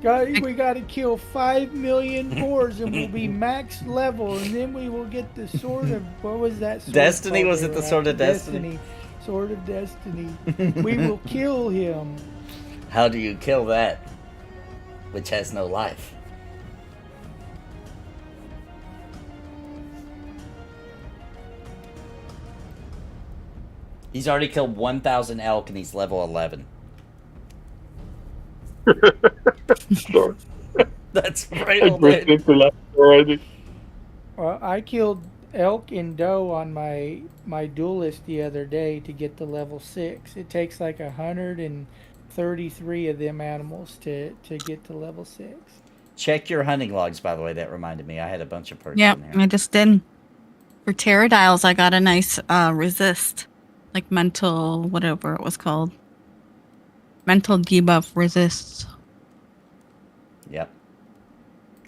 We got to kill 5 million boars, and we'll be max level, and then we will get the sword of what was that? Sword Destiny? called Was they it the were Sword of after? Destiny? Sword of Destiny. We will kill him. How do you kill that? Which has no life. He's already killed 1,000 elk and he's level 11. Sure. That's right, I old burst dude. into life already. Well, I killed elk and doe on my duelist the other day to get to level 6. It takes like 133 of them animals to get to level 6. Check your hunting logs, by the way. That reminded me. I had a bunch of perks Yep, in there. I just did. For pterodiles, I got a nice resist. Like mental, whatever it was called. Mental debuff resists. Yep.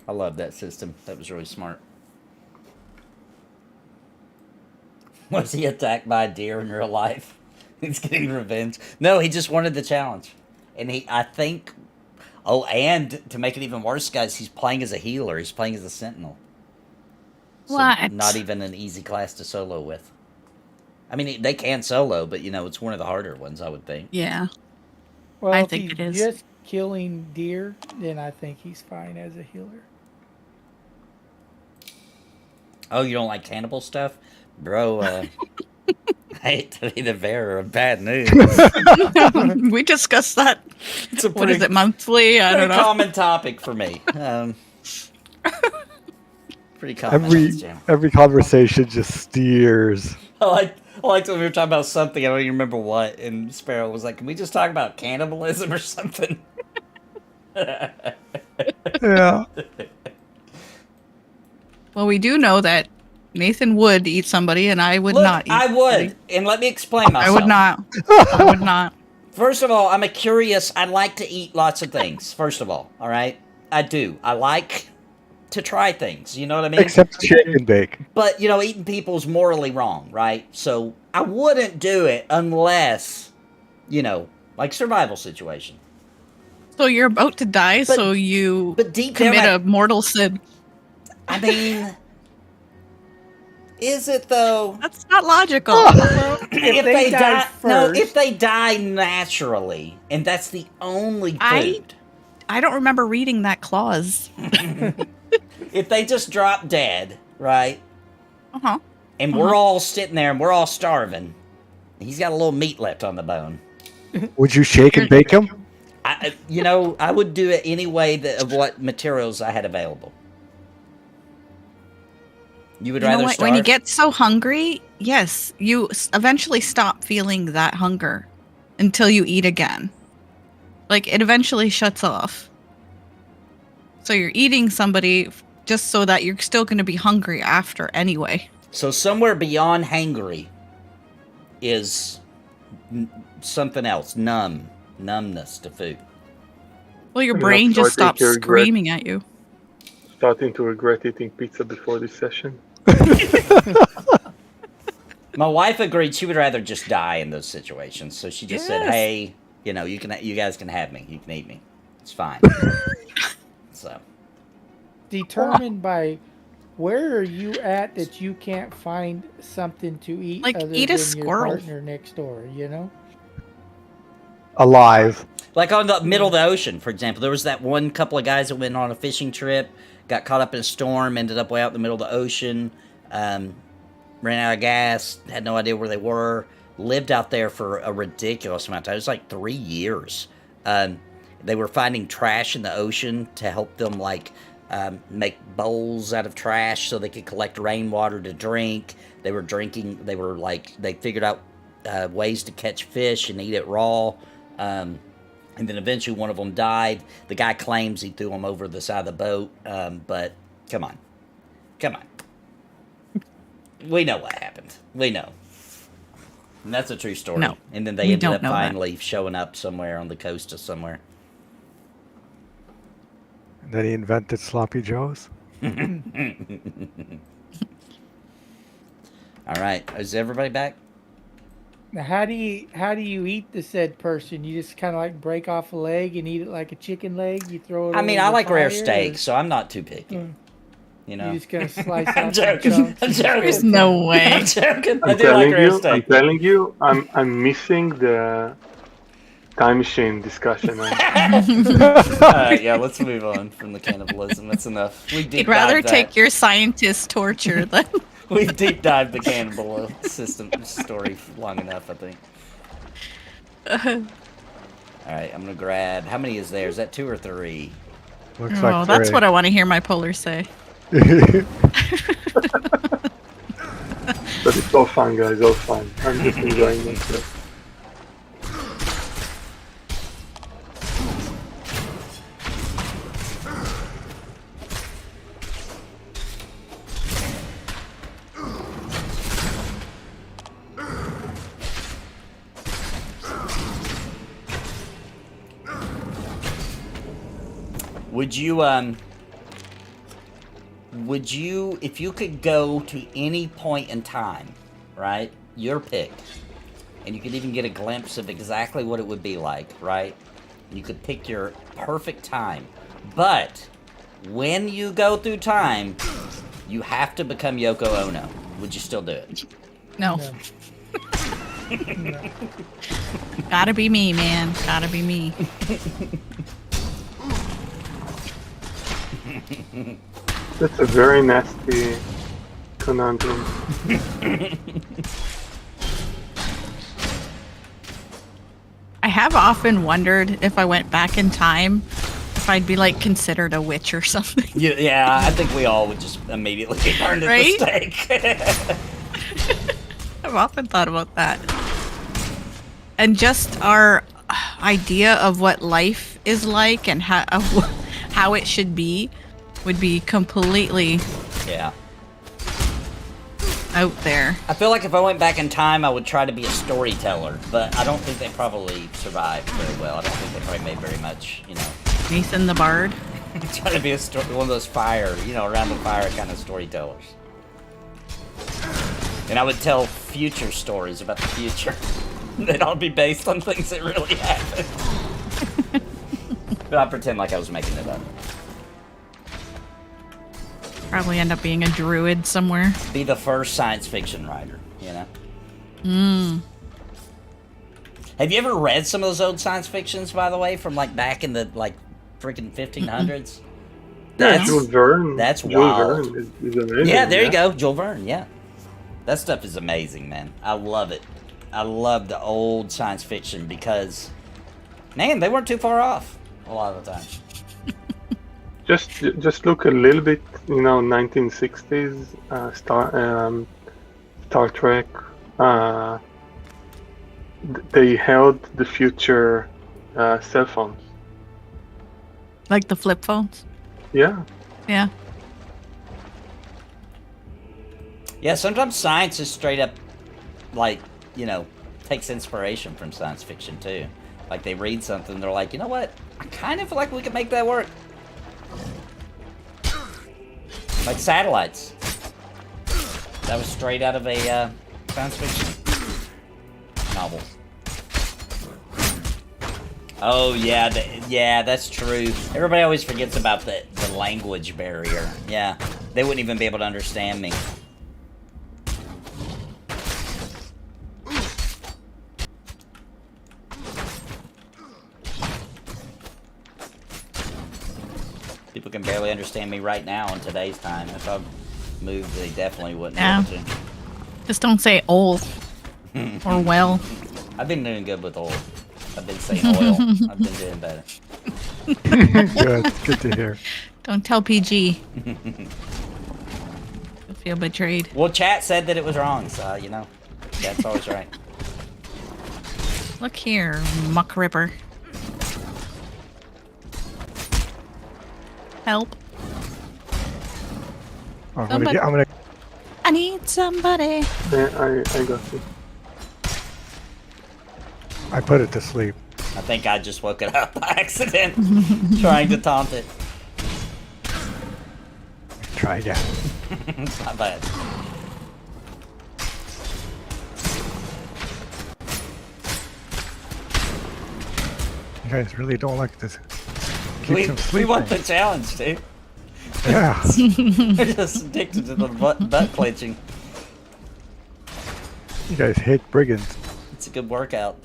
I love that system. That was really smart. Was he attacked by a deer in real life? He's getting revenge. No, he just wanted the challenge. And I think... Oh, and to make it even worse, guys, he's playing as a healer. He's playing as a sentinel. So What? not even an easy class to solo with. I mean, they can solo, but, it's one of the harder ones, I would think. Yeah. Well, I if think he's it is. just killing deer, then I think he's fine as a healer. Oh, you don't like cannibal stuff? Bro, I hate to be the bearer of bad news. We discussed that. It's a What is it, monthly? I pretty don't know. common topic for me. Pretty common. Every conversation just steers. I liked when we were talking about something, I don't even remember what, and Sparoh was like, can we just talk about cannibalism or something? Yeah. Well, we do know that Nathan would eat somebody, and I would Look, not eat I somebody. would, and let me explain myself. I would not. I would not. First of all, I'm a curious, I like to eat lots of things, first of all right? I do. I like to try things, you know what I mean? Except shake and bake. But, eating people's morally wrong, right? So, I wouldn't do it unless, like survival situation. So you're about to die, so you But deep down, commit a mortal sin. I mean, is it though? That's not logical. If they die first, if they die naturally, and that's the only food. I don't remember reading that clause. If they just drop dead, right? Uh-huh. And we're all sitting there and we're all starving. He's got a little meat left on the bone. Would you shake and bake him? I would do it any way of what materials I had available. You would rather starve? When you get so hungry, yes, you eventually stop feeling that hunger until you eat again. Like, it eventually shuts off. So you're eating somebody just so that you're still going to be hungry after anyway. So somewhere beyond hangry is something else. Numbness to food. Well, your brain just stops screaming at you. Starting to regret eating pizza before this session. My wife agreed she would rather just die in those situations, so she just said, "Hey, you guys can have me. You can eat me. It's fine." So, determined by where are you at that you can't find something to eat, like other eat a than squirrel. your partner next door, you know? Alive. like on the middle of the ocean, for example, there was that one couple of guys that went on a fishing trip, got caught up in a storm, ended up way out in the middle of the ocean, ran out of gas, had no idea where they were, lived out there for a ridiculous amount of time. It was like 3 years. They were finding trash in the ocean to help them, make bowls out of trash so they could collect rainwater to drink. They figured out ways to catch fish and eat it raw. And then eventually one of them died. The guy claims he threw him over the side of the boat, but come on. We know what happened. We know. And that's a true story. No, and then they ended up finally showing up somewhere on the coast of somewhere. And then he invented Sloppy Joes. All right. Is everybody back? Now, how do you eat the said person? You just kind of like break off a leg and eat it like a chicken leg? You throw it I mean, over I the like rare fire, steak, or- so I'm not too picky. You know? You just gonna slice out I'm joking. some I'm chunks. joking. There's no way. I'm joking. I I'm do like rare I'm steak. telling you, I'm missing the time machine discussion. Yeah, let's move on from the cannibalism. That's enough. I'd rather take your scientist torture than... We deep dived the cannibal system story long enough, I think. All right, I'm gonna grab. How many is there? Is that 2 or 3? Looks Oh, like that's 3. what I want to hear my polar say. But it's all fun, guys. All fun. I'm just enjoying myself. Would you, if you could go to any point in time, right, your pick, and you could even get a glimpse of exactly what it would be like, right? You could pick your perfect time, but when you go through time, you have to become Yoko Ono. Would you still do it? No. No. Gotta be me, man. Gotta be me. That's a very nasty conundrum. I have often wondered if I went back in time, if I'd be like considered a witch or something. Yeah, I think we all would just immediately be burned at Right? the stake. I've often thought about that. And just our idea of what life is like and how it should be would be completely Yeah. out there. I feel like if I went back in time, I would try to be a storyteller, but I don't think they probably survived very well. I don't think they probably made very much, Nathan the Bard. trying to be one of those around the fire kind of storytellers. And I would tell future stories about the future. They'd all be based on things that really happened. But I pretend like I was making it up. Probably end up being a druid somewhere. Be the first science fiction writer, Have you ever read some of those old science fictions, by the way, from back in the freaking 1500s? Yeah, Jules Verne. That's Jules wild. Verne is amazing. Yeah, there you go, Jules Verne. Yeah, that stuff is amazing, man. I love it. I love the old science fiction because Man, they weren't too far off a lot of the time. Just look a little bit, 1960s Star Trek. They held the future cell phones. Like the flip phones. Yeah. Yeah. Yeah, sometimes science is straight up, like, takes inspiration from science fiction, too. Like, they read something, they're like, you know what? I kind of feel like we could make that work. Like satellites. That was straight out of a science fiction novel. Oh, yeah, that's true. Everybody always forgets about the language barrier. Yeah, they wouldn't even be able to understand me. People can barely understand me right now in today's time. If I moved, they definitely wouldn't be able to. Just don't say old or well. I've been doing good with old. I've been saying oil. I've been doing better. Good to hear. Don't tell PG. You'll feel betrayed. Well, chat said that it was wrong, so, that's always right. Look here, muck ripper. Help. I'm gonna. I need somebody. Yeah, I got you. I put it to sleep. I think I just woke it up by accident, trying to taunt it. Try again. It's not bad. You guys really don't like this. We want the challenge, dude. Yeah. We're just addicted to the butt clenching. You guys hate brigands. It's a good workout.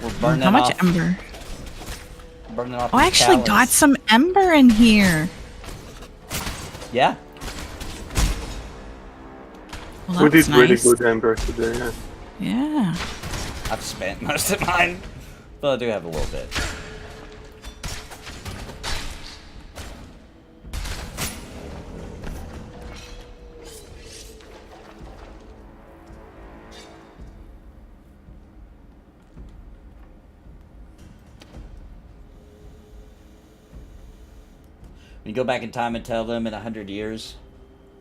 We're burning How much off, ember? burning off Oh, I these actually calories. got some ember in here. Yeah. Well, We did that's really nice. good Ember today. Yeah. Yeah. I've spent most of mine, but I do have a little bit. When you go back in time and tell them in 100 years,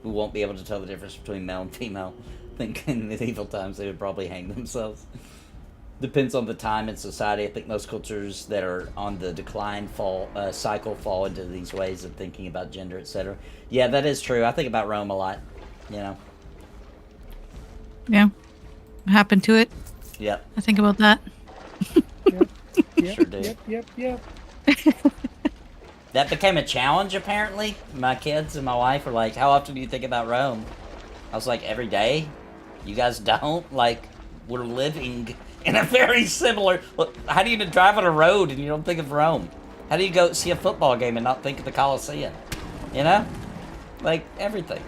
who won't be able to tell the difference between male and female, I think in medieval times they would probably hang themselves. Depends on the time and society. I think most cultures that are on the decline cycle fall into these ways of thinking about gender, etc. Yeah, that is true. I think about Rome a lot, Yeah. What happened to it? Yep. I think about that. Yep, Sure do. Yep. That became a challenge, apparently. My kids and my wife were like, how often do you think about Rome? I was like, every day? You guys don't? Like, we're living in a very similar... Look, how do you drive on a road and you don't think of Rome? How do you go see a football game and not think of the Colosseum? You know? Like, everything.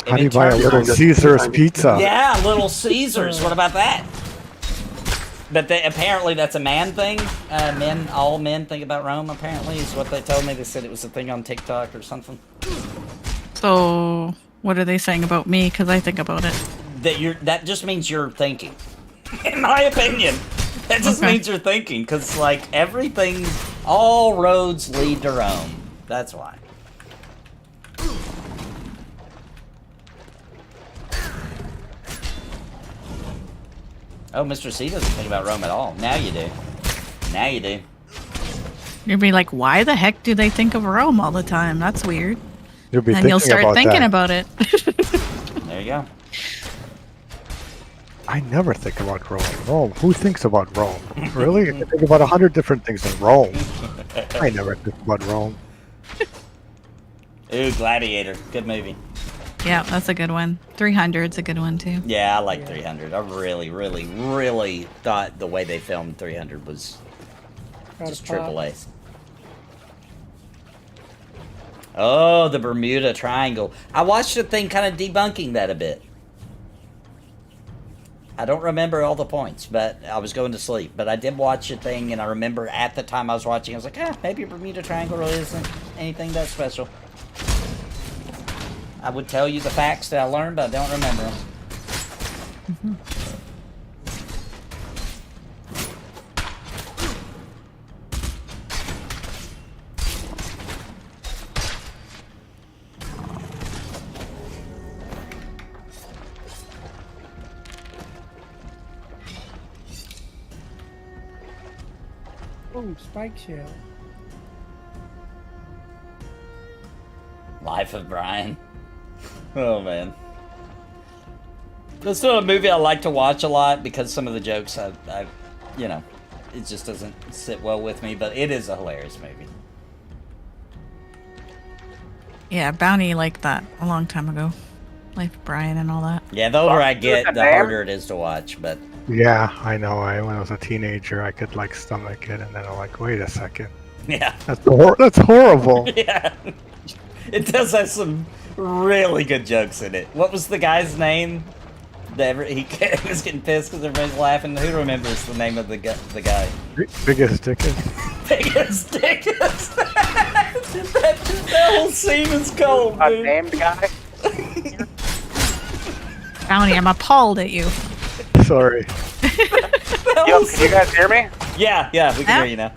How do you buy a Little Caesar's pizza? Yeah, Little Caesars. What about that? But apparently that's a man thing. All men think about Rome, apparently, is what they told me. They said it was a thing on TikTok or something. So, what are they saying about me? Because I think about it. That just means you're thinking. In my opinion. That just means you're thinking. Because, like, everything, all roads lead to Rome. That's why. Oh, Mr. C doesn't think about Rome at all. Now you do. Now you do. You'll be like, why the heck do they think of Rome all the time? That's weird. You'll be And you'll start thinking about it. There you go. I never think about Rome. Rome. Who thinks about Rome? Really? I think about 100 different things in Rome. I never think about Rome. Ooh, Gladiator. Good movie. Yeah, that's a good one. 300's a good one, too. Yeah, I like 300. I really, really, really thought the way they filmed 300 was just triple A. Oh, the Bermuda Triangle. I watched a thing kind of debunking that a bit. I don't remember all the points, but I was going to sleep. But I did watch a thing, and I remember at the time I was watching, I was like, maybe Bermuda Triangle really isn't anything that special. I would tell you the facts that I learned, but I don't remember them. Mm-hmm. Oh, spike shell. Life of Brian. Oh, man. That's not a movie I like to watch a lot because some of the jokes, I you know, it just doesn't sit well with me, but it is a hilarious movie. Yeah, Bounty liked that a long time ago. Life of Brian and all that. Yeah, the older I get, the harder it is to watch, but... Yeah, I know. When I was a teenager, I could like stomach it, and then I'm like, wait a second. Yeah. That's horrible. Yeah. It does have some really good jokes in it. What was the guy's name? He was getting pissed because everybody's laughing. Who remembers the name of the guy? Biggest Dickens. Biggest Dickens. that whole scene is cold, A dude. named guy. Bounty, I'm appalled at you. Sorry. Yo, can you guys hear me? Yeah, we can hear you now.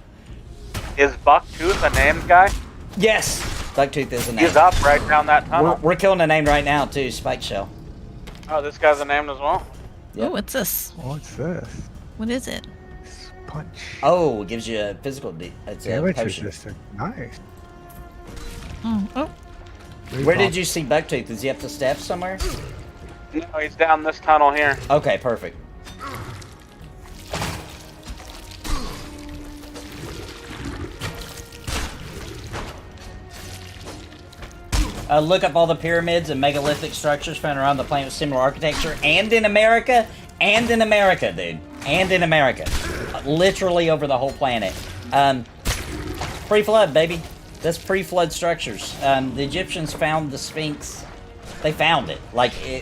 Is Bucktooth a named guy? Yes, Bucktooth is a name. He's up right down that tunnel. We're killing a name right now too, Spike Shell. Oh, this guy's a named as well. Yep. Oh, what's this? What's this? What is it? Punch. Oh, it gives you a physical. It's a Damage potion. resistant. Nice. Oh. Where did you see Bucktooth? Is he up the steps somewhere? No, he's down this tunnel here. Okay, perfect. Look up all the pyramids and megalithic structures found around the planet with similar architecture, and in America, dude, and in America, literally over the whole planet. Pre-flood, baby. That's pre-flood structures. The Egyptians found the Sphinx. They found it.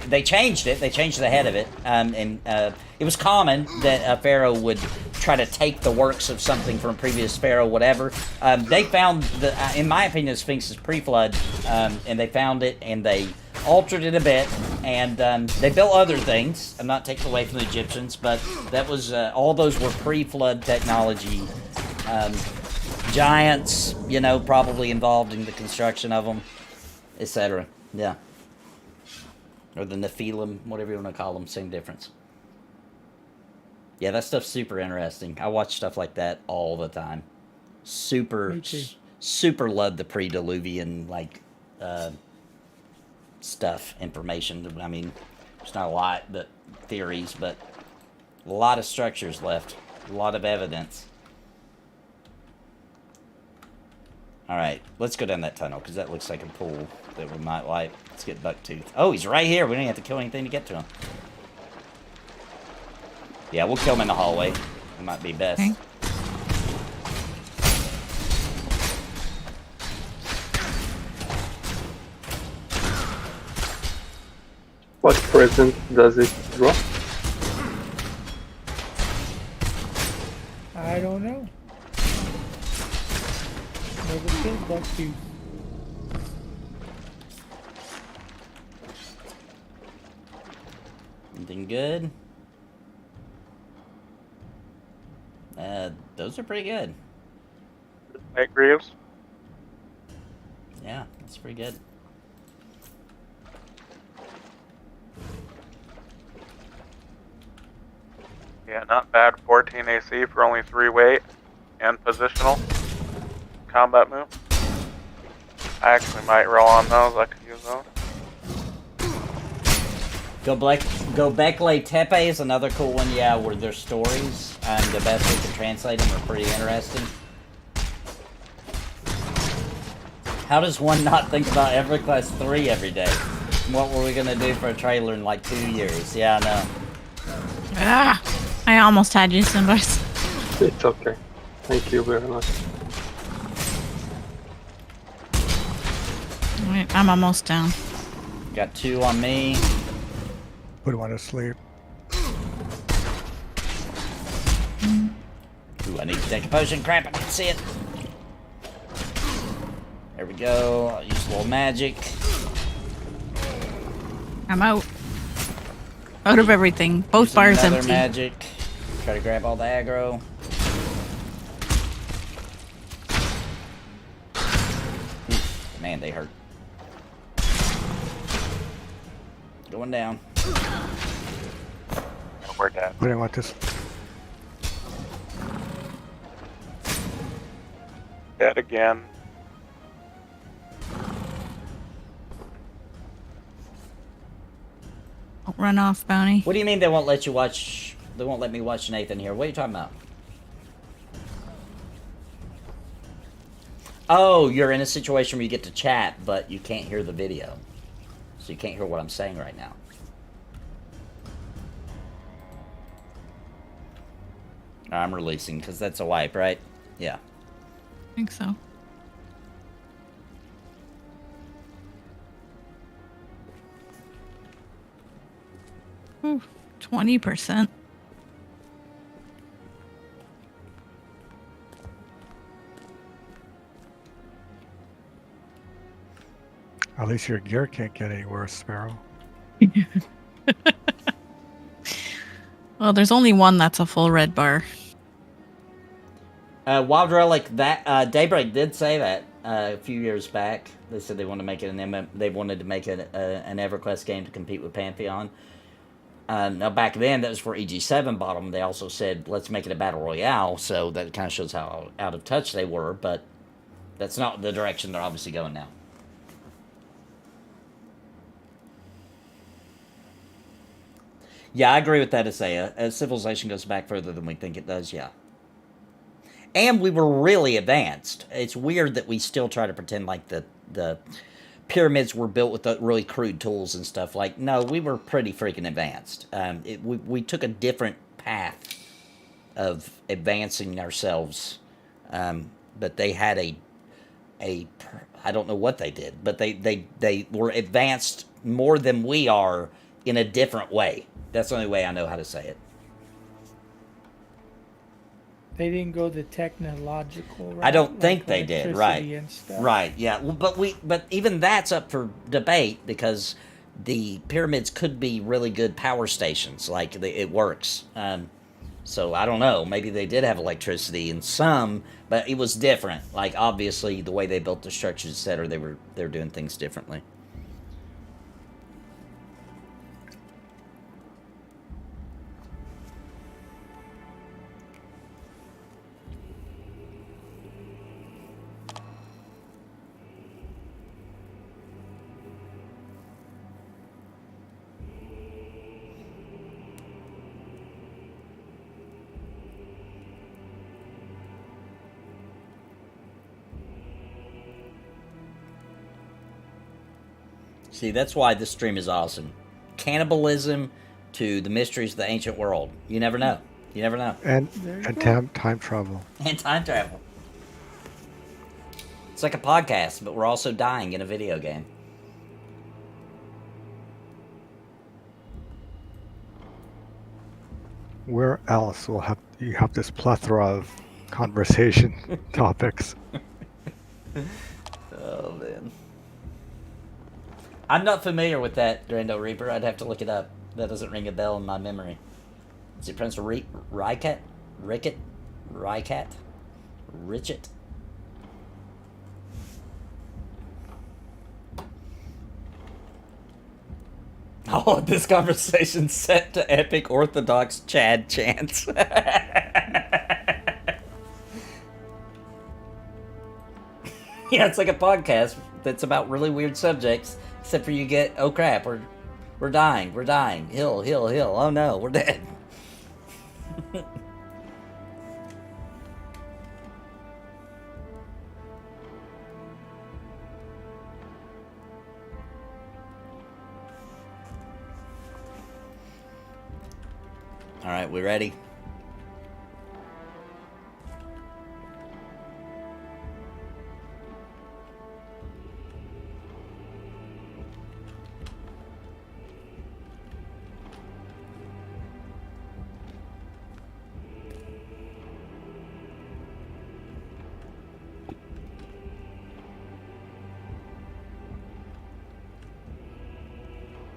They changed it. They changed the head of it. It was common that a pharaoh would try to take the works of something from a previous pharaoh, whatever. They found, in my opinion, the Sphinx is pre-flood, and they found it, and they altered it a bit, and they built other things. I'm not taking away from the Egyptians, but that was, all those were pre-flood technology. Giants, you know, probably involved in the construction of them, etc. Yeah. Or the Nephilim, whatever you want to call them, same difference. Yeah, that stuff's super interesting. I watch stuff like that all the time. Super love the pre-Diluvian, stuff, information. I mean, there's not a lot, but theories, but a lot of structures left. A lot of evidence. Alright, let's go down that tunnel, because that looks like a pool that we might like. Let's get Bucktooth. Oh, he's right here. We don't have to kill anything to get to him. Yeah, we'll kill him in the hallway. It might be best. Okay. What present does it drop? I don't know. Never said Bucktooth. Anything good? Those are pretty good. Hey, Greaves. Yeah, that's pretty good. Yeah, not bad. 14 AC for only 3 weight and positional combat move. I actually might roll on those. I could use those. Gobekli Tepe is another cool one, yeah, where their stories, the best we can translate them, are pretty interesting. How does one not think about EverQuest 3 every day? What were we gonna do for a trailer in like 2 years? Yeah, I know. Ah, I almost had you, Simbice. It's okay. Thank you very much. Wait, I'm almost down. Got 2 on me. Put one to sleep. Take a potion. Crap, I can see it. There we go. I'll use a little magic. I'm out. Out of everything. Both Using bars another empty. magic. Try to grab all the aggro. Oof, man, they hurt. Going down. We're dead. I didn't want this. Dead again. Don't run off, Bounty. What do you mean they won't let you watch? They won't let me watch Nathan here. What are you talking about? Oh, you're in a situation where you get to chat, but you can't hear the video. So you can't hear what I'm saying right now. I'm releasing, because that's a wipe, right? Yeah. I think so. Ooh, 20%. At least your gear can't get any worse, Sparoh. Well, there's only one that's a full red bar. Wild Relic, that Daybreak did say that a few years back. They said they wanted to make it they wanted to make it an EverQuest game to compete with Pantheon. Now back then, that was for EG7 bottom. They also said let's make it a battle royale, so that kind of shows how out of touch they were. But that's not the direction they're obviously going now. Yeah, I agree with that, Isaiah. As Civilization goes back further than we think it does, yeah. And we were really advanced. It's weird that we still try to pretend like the pyramids were built with the really crude tools and stuff. Like, no, we were pretty freaking advanced. We took a different path of advancing ourselves. But they had I don't know what they did, but they were advanced more than we are in a different way. That's the only way I know how to say it. They didn't go the technological route. I don't think like they did, electricity right? and stuff. Right, yeah. Well, but even that's up for debate because the pyramids could be really good power stations, like it works. So I don't know. Maybe they did have electricity in some, but it was different. Like obviously the way they built the structures, etc. They're doing things differently. See, that's why this stream is awesome. Cannibalism to the mysteries of the ancient world. You never know. You never know. And time travel. And time travel. It's like a podcast, but we're also dying in a video game. Where else will you have this plethora of conversation topics? Oh, man. I'm not familiar with that, Grando Reaper. I'd have to look it up. That doesn't ring a bell in my memory. Is it pronounced Rycat? Ricket? Rycat? Richet? Oh, this conversation's set to epic Orthodox Chad chants. Yeah, it's like a podcast that's about really weird subjects, except for you get, oh crap, we're dying, hill, oh no, we're dead. All right, we ready?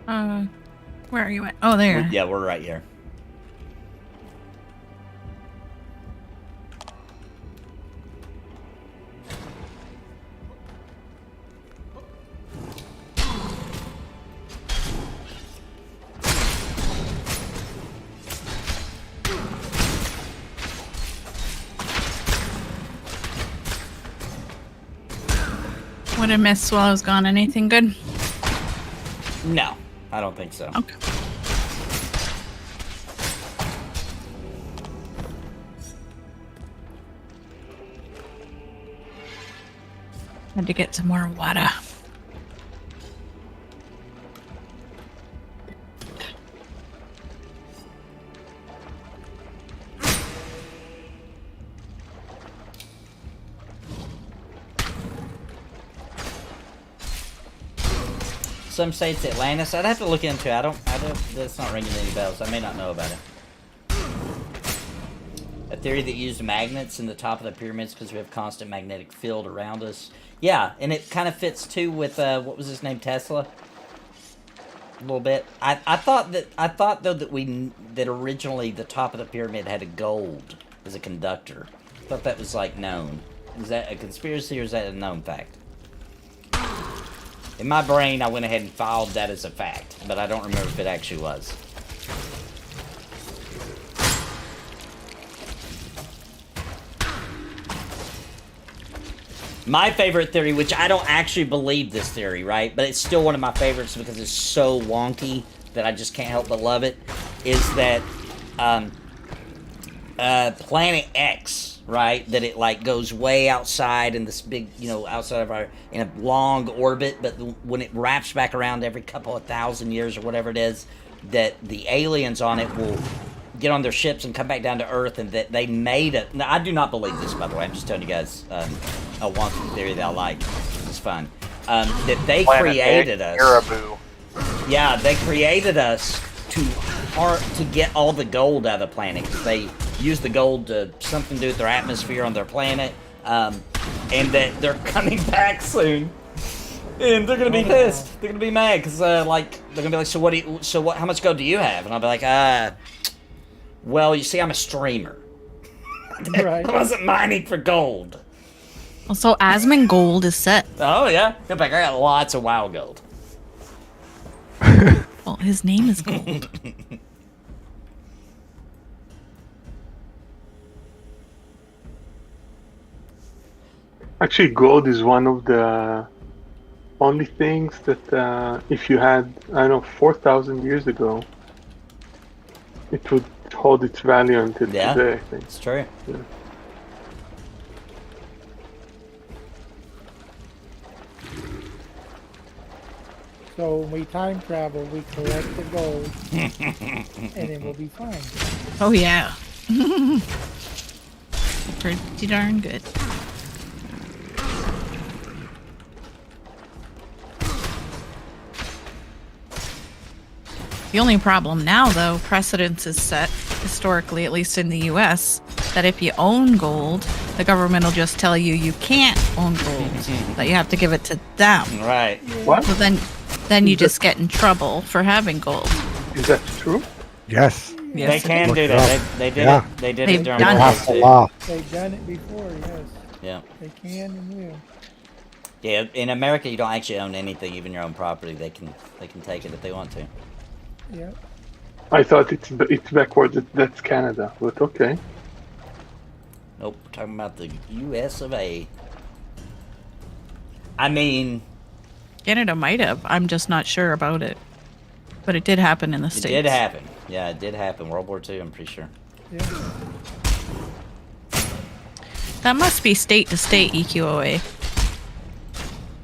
Where are you at? Oh, there. Yeah, we're right here. What did I miss while I was gone? Anything good? No, I don't think so. Okay. Had to get some more water. Some say it's Atlantis. I'd have to look into it. I don't. That's not ringing any bells. I may not know about it. A theory that used magnets in the top of the pyramids because we have constant magnetic field around us. Yeah, and it kind of fits too with what was his name, Tesla. A little bit. I thought though that originally the top of the pyramid had a gold as a conductor. I thought that was like known. Is that a conspiracy or is that a known fact? In my brain, I went ahead and filed that as a fact, but I don't remember if it actually was. My favorite theory, which I don't actually believe this theory, right? But it's still one of my favorites because it's so wonky that I just can't help but love it, is that Planet X, right? That it like goes way outside in this big, outside of our, in a long orbit, but when it wraps back around every couple of thousand years or whatever it is, that the aliens on it will get on their ships and come back down to Earth, and that they made it. Now, I do not believe this, by the way. I'm just telling you guys a wonky theory that I like. It's fun. That they created us. Caribou. Yeah, they created us to get all the gold out of the planet. 'Cause they use the gold to something to do with their atmosphere on their planet, and that they're coming back soon. And they're gonna be pissed. They're gonna be mad because, they're gonna be like, so what? How much gold do you have? And I'll be like, well, you see, I'm a streamer. Right. I wasn't mining for gold. Also, Asmongold is set. Oh yeah, I got lots of WoW gold. Well, his name is Gold. Actually, gold is one of the only things that if you had, 4,000 years ago, it would hold its value until today, I think. It's true. Yeah. So when we time travel, we collect the gold, and it will be fine. Oh yeah. Pretty darn good. The only problem now, though, precedence is set, historically, at least in the US, that if you own gold, the government will just tell you you can't own gold, that you have to give it to them. Right. What? So then you just get in trouble for having gold. Is that true? Yes. Yes, They can it do is. that. They did Yeah. it. They did They've it during done World it. War II. Wow. They've done it before, yes. Yeah. They can and will. Yeah. In America, you don't actually own anything, even your own property. They can take it if they want to. Yep. I thought it's backwards. That's Canada, but okay. Nope. We're talking about the U.S. of A. I mean, Canada might have. I'm just not sure about it. But it did happen in the it States. did happen. Yeah, it did happen. World War II, I'm pretty sure. Yeah. That must be state to state EQOA.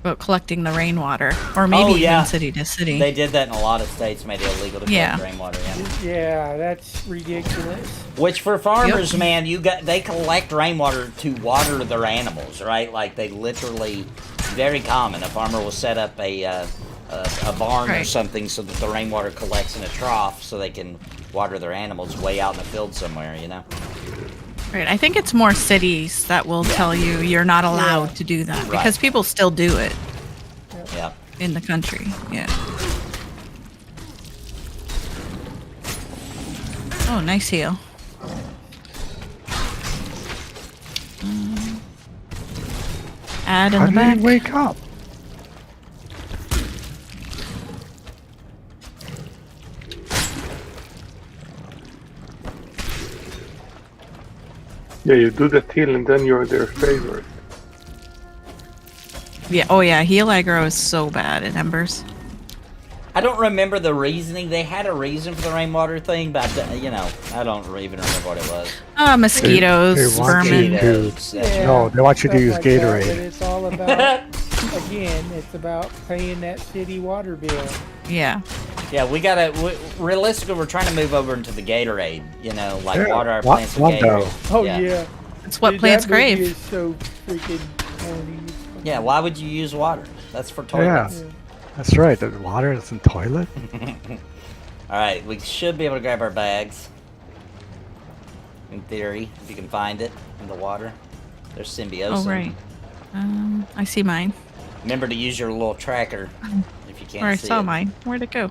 About collecting the rainwater. Or maybe Oh, yeah. even city to city. They did that in a lot of states, made it illegal to collect rainwater. Yeah. Yeah, that's ridiculous. Which for farmers, man, they collect rainwater to water their animals, right? Like they literally, very common. A farmer will set up a barn or Right. something so that the rainwater collects in a trough so they can water their animals way out in the field somewhere, you know? Right. I think it's more cities that will tell you you're not allowed to do that. Right. Because people still do it Yeah. in the country. Yeah. Oh, nice heal. Add in How the did back. he wake up? Yeah, you do the heal and then you're their favorite. Yeah. Oh yeah. Heal aggro is so bad in Embers. I don't remember the reasoning. They had a reason for the rainwater thing, but you know, I don't even remember what it was. Mosquitoes, They want vermin. you Mosquitoes, to- that's Yeah, No, they want you to stuff use like that, Gatorade. but it's all about, again, it's about paying that city water bill. Yeah. Yeah, we gotta. Realistically, we're trying to move over into the Gatorade. You know, like Yeah, water our wa- plants with Wando. Gatorade. Oh yeah. yeah. It's what Dude, plants that movie crave. is so freaking horny. Yeah. Why would you use water? That's for toilets. Yeah, that's right. The water is in the toilet. All right, we should be able to grab our bags. In theory, if you can find it in the water. There's symbiosis. Oh right. I see mine. Remember to use your little tracker if you can't Or I see saw it. mine. Where'd it go?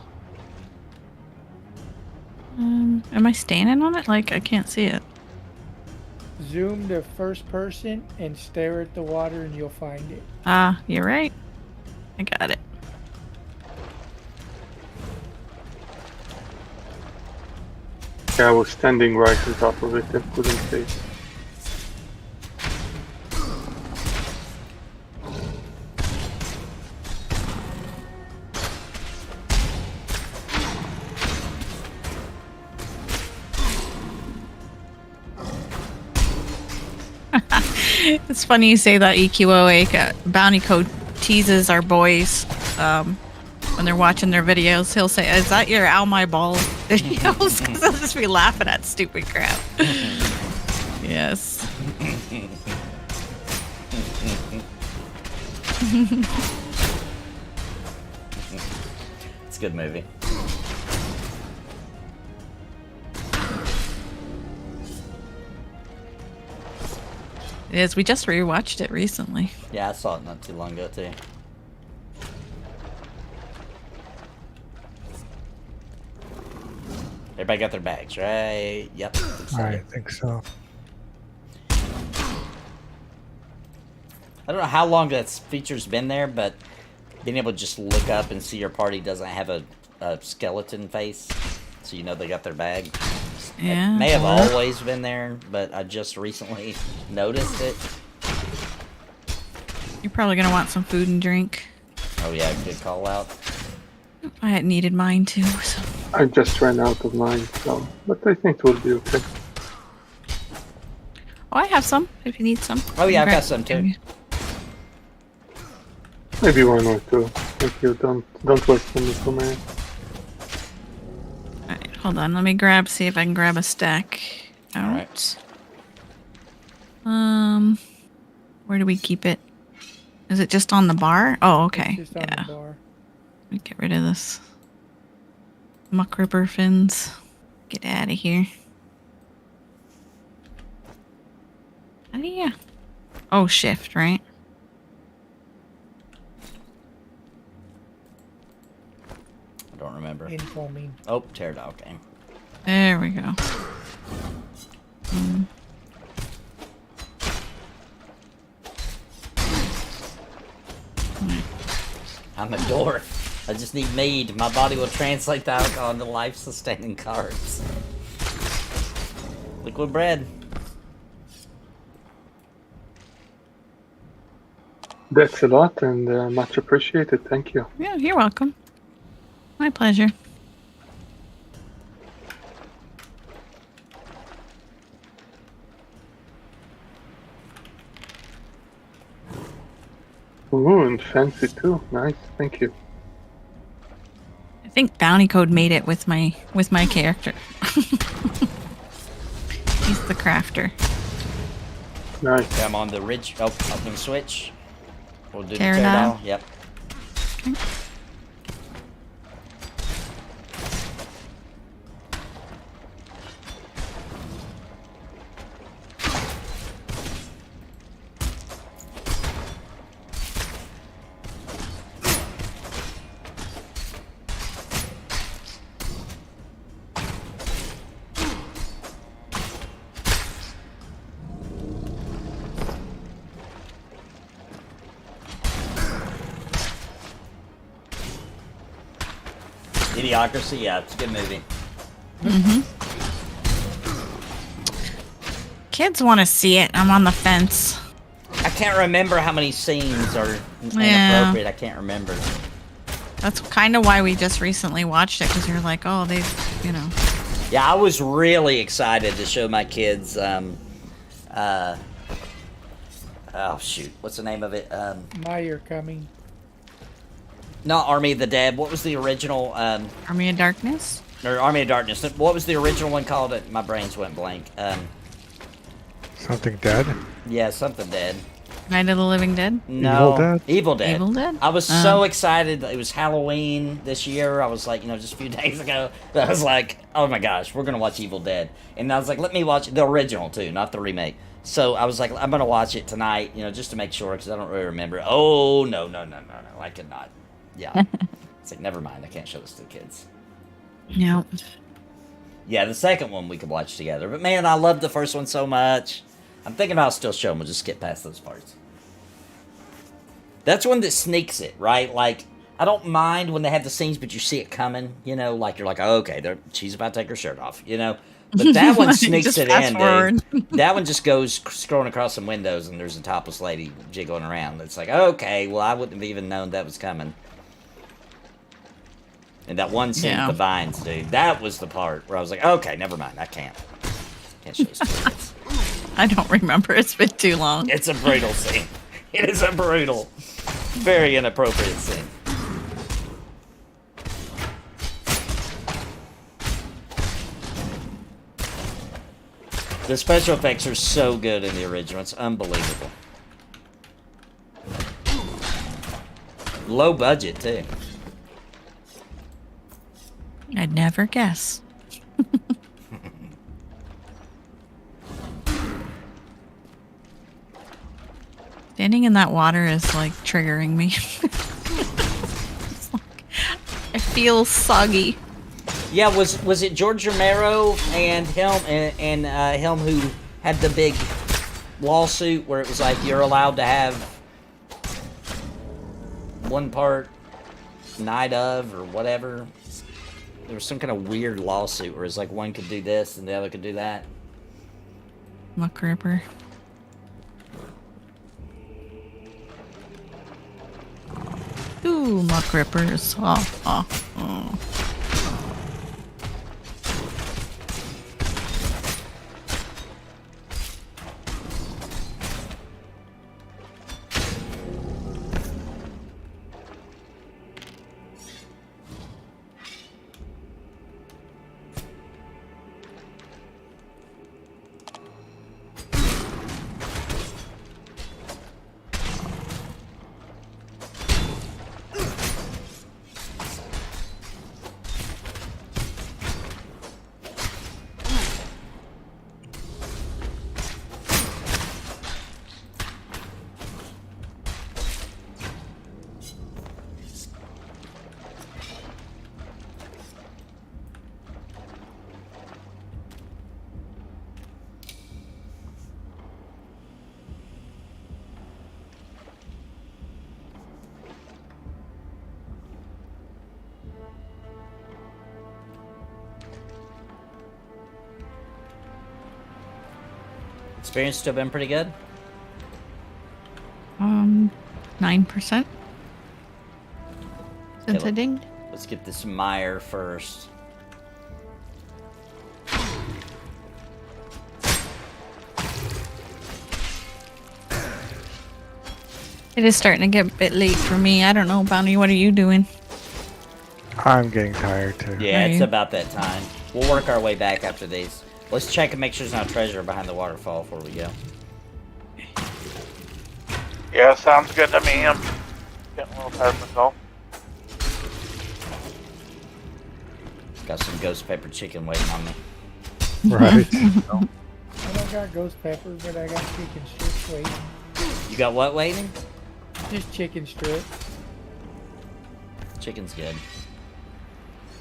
Am I standing on it? Like I can't see it. Zoom to first person and stare at the water and you'll find it. Ah, you're right. I got it. Yeah, I was standing right on top of it and couldn't see it. It's funny you say that, EQOA. Bounty Code teases our boys when they're watching their videos. He'll say, "Is that your Ow My Ball videos?" Because they'll just be laughing at stupid crap. Yes. It's a good movie. It is. We just rewatched it recently. Yeah, I saw it not too long ago too. Everybody got their bags, right? Yep. I think so. I don't know how long that feature's been there, but being able to just look up and see your party doesn't have a skeleton face, so you know they got their bag. Yeah. It may have always been there, but I just recently noticed it. You're probably gonna want some food and drink. Oh yeah, good call out. I had needed mine too. So. I just ran out of mine, so but I think it will be okay. Oh, I have some. If you need some. Oh yeah, I've Grab- got some too. Maybe one or two. Thank you. Don't waste them for me. Alright, hold on. Let me see if I can grab a stack out. Alright. Where do we keep it? Is it just on the bar? Oh, okay. Just on Yeah. the bar. Let me get rid of this. Muck ripper fins. Get out of here. How do you? Oh, shift, right? I don't remember. Incoming. Oh, Pterodile game. There we go. I'm a dwarf. I just need mead. My body will translate the alcohol into life-sustaining carbs. Liquid bread. That's a lot and much appreciated. Thank you. Yeah, you're welcome. My pleasure. Ooh, and fancy too. Nice. Thank you. I think Bounty Code made it with my character. He's the crafter. Nice. Okay, I'm on the ridge. Oh, I can switch. We'll do Pterodile. the Pterodile. Yep. Okay. Idiocracy, yeah, it's a good movie. Kids want to see it. I'm on the fence. I can't remember how many scenes are Yeah. inappropriate. I can't remember. That's kind of why we just recently watched it, because you're like, oh, they've, you know. Yeah, I was really excited to show my kids. Oh shoot, what's the name of it? My You're Coming. Not Army of the Dead. What was the original? Army of Darkness? Or Army of Darkness. What was the original one called? My brains went blank. Something dead? Yeah, something dead. Night of the Living Dead? No, Evil Dead? Evil Dead. Evil Dead? I was so excited. It was Halloween this year. I was like, just a few days ago. I was like, oh my gosh, we're gonna watch Evil Dead. And I was like, let me watch the original too, not the remake. So I was like, I'm gonna watch it tonight, just to make sure, because I don't really remember. Oh no, I could not. Yeah, it's like, never mind. I can't show this to the kids. No. Yeah, the second one we could watch together. But man, I loved the first one so much. I'm thinking about still showing. We'll just skip past those parts. That's one that sneaks it, right? Like, I don't mind when they have the scenes, but you see it coming. Like you're like, oh, okay, she's about to take her shirt off. But that one sneaks Just it fast in, forward. dude. That one just goes scrolling across some windows, and there's a topless lady jiggling around. It's like, okay, well, I wouldn't have even known that was coming. And that one scene with the vines, dude, that was the part where I was like, okay, never mind, I can't show this to you kids. I don't remember. It's been too long. It's a brutal scene. It is a brutal, very inappropriate scene. The special effects are so good in the original. It's unbelievable. Low budget, too. I'd never guess. Standing in that water is like triggering me. I feel soggy. Yeah, was it George Romero and Helm who had the big lawsuit where it was like you're allowed to have one part night of or whatever? There was some kind of weird lawsuit where it's like one could do this and the other could do that. Muck Ripper. Ooh, Muck Rippers. Oh. Experience still been pretty good? 9%. Since I dinged. Let's get this mire first. It is starting to get a bit late for me. I don't know, Bounty, what are you doing? I'm getting tired too. Yeah, Are it's you? about that time. We'll work our way back after these. Let's check and make sure there's no treasure behind the waterfall before we go. Yeah, sounds good to me. I'm getting a little tired myself. Got some ghost pepper chicken waiting on me. Right. I don't got ghost pepper, but I got chicken strips waiting. You got what waiting? Just chicken strips. Chicken's good.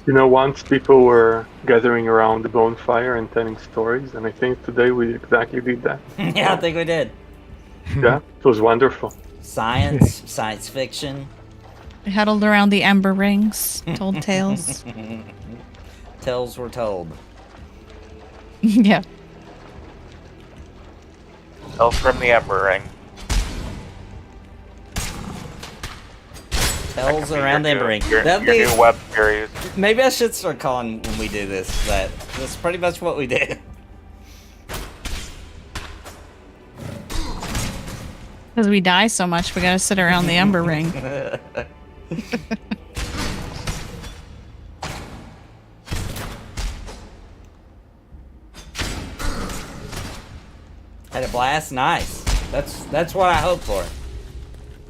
Once people were gathering around the bonfire and telling stories, and I think today we exactly did that. Yeah, I think we did. Yeah, it was wonderful. Science fiction. We huddled around the ember rings, told tales. Tales were told. Yeah. Tales from the Ember Ring. Tales around the Ember Ring. Your That'd be, new web series. maybe I should start calling when we do this that. That's pretty much what we do. Because we die so much, we gotta sit around the ember ring. Had a blast? Nice. That's what I hope for.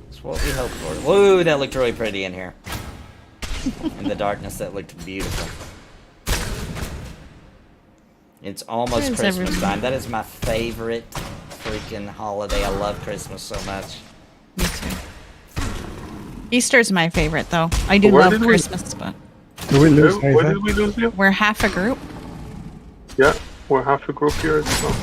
That's what we hope for. Woo, that looked really pretty in here. In the darkness, that looked beautiful. It's almost Where's Christmas everyone? time. That is my favorite freaking holiday. I love Christmas so much. Me too. Easter's my favorite, though. I do Where love did we- Christmas, but Do we lose Where anything? did we lose you? we're half a group. Yeah, we're half a group here as well.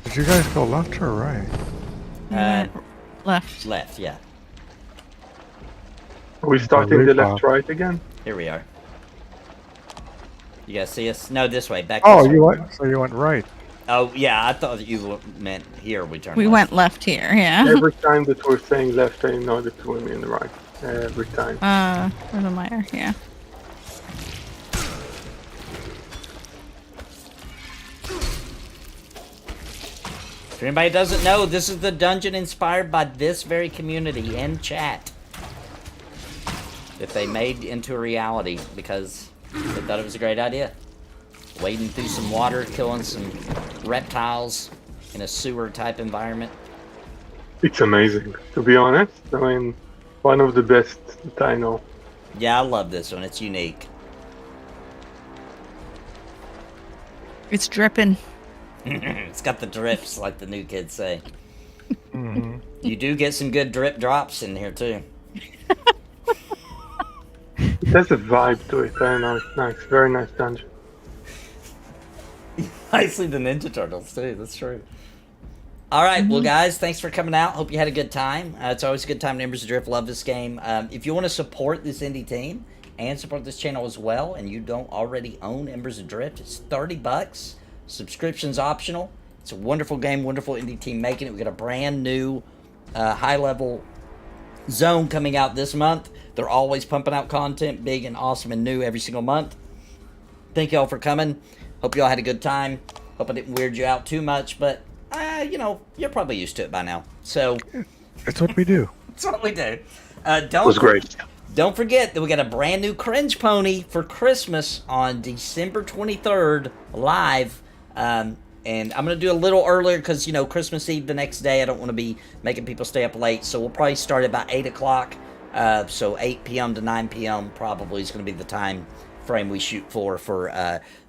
Did you guys go left or right? We Uh, went left. Left, yeah. Are we starting the Rip left off. right again? Here we are. You guys see us? No, this way. Back. Oh, this way. you went. So you went right. Oh, yeah. I thought you meant here. We turned. We left. went left here, yeah. Every time that we're saying left, I know that we mean right. Every time. Where's the mire? Yeah. If anybody doesn't know, this is the dungeon inspired by this very community and chat that they made into a reality because they thought it was a great idea. Wading through some water, killing some reptiles in a sewer type environment. It's amazing, to be honest. I mean, one of the best that I know. Yeah, I love this one. It's unique. It's dripping. It's got the drips, like the new kids say. Mm-hmm. You do get some good drip drops in here, too. It has a vibe to it. I know, it's nice. Very nice dungeon. Nicely the Ninja Turtles, too. That's true. All right, well, guys, thanks for coming out. Hope you had a good time. It's always a good time in Embers Adrift. Love this game. If you want to support this indie team and support this channel as well, and you don't already own Embers Adrift, it's $30. Subscription's optional. It's a wonderful game, wonderful indie team making it. We got a brand new high-level zone coming out this month. They're always pumping out content, big and awesome and new every single month. Thank y'all for coming. Hope y'all had a good time. Hope I didn't weird you out too much, but you know, you're probably used to it by now. So That's what we do. that's what we do. It was great. Don't forget that we got a brand new Cringe Pony for Christmas on December 23rd live. And I'm going to do a little earlier because, you know, Christmas Eve the next day. I don't want to be making people stay up late. So we'll probably start at about 8 o'clock. So 8 p.m. to 9 p.m. probably is going to be the time frame we shoot for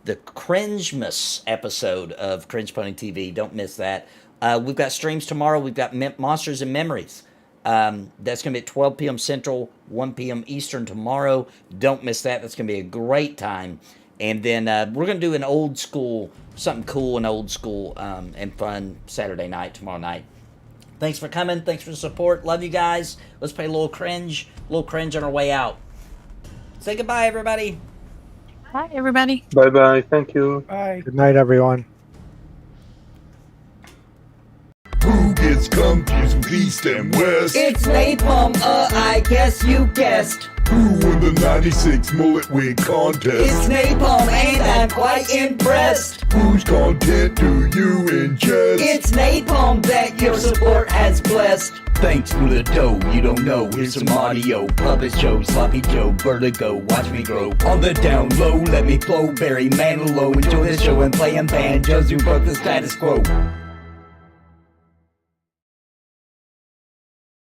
the Cringemas episode of Cringe Pony TV. Don't miss that. We've got streams tomorrow. We've got Monsters and Memories. That's going to be at 12 p.m. Central, 1 p.m. Eastern tomorrow. Don't miss that. That's going to be a great time. And then we're going to do an old school, something cool and old school and fun Saturday night, tomorrow night. Thanks for coming. Thanks for the support. Love you guys. Let's play a little cringe on our way out. Say goodbye, everybody. Hi, everybody. Bye-bye. Thank you. Bye. Good night, everyone. Who gets confused with East and West? It's Napalm, I guess you guessed. Who won the 96 mullet wig contest? Napalm, and I'm quite impressed. Whose content do you ingest? It's Napalm that your support has blessed. Thanks for the dough, you don't know, here's some audio. Puppet show, sloppy Joe, vertigo, watch me grow. On the down low, let me flow, Barry Manilow. Enjoy the show and playing banjos, you broke the status quo.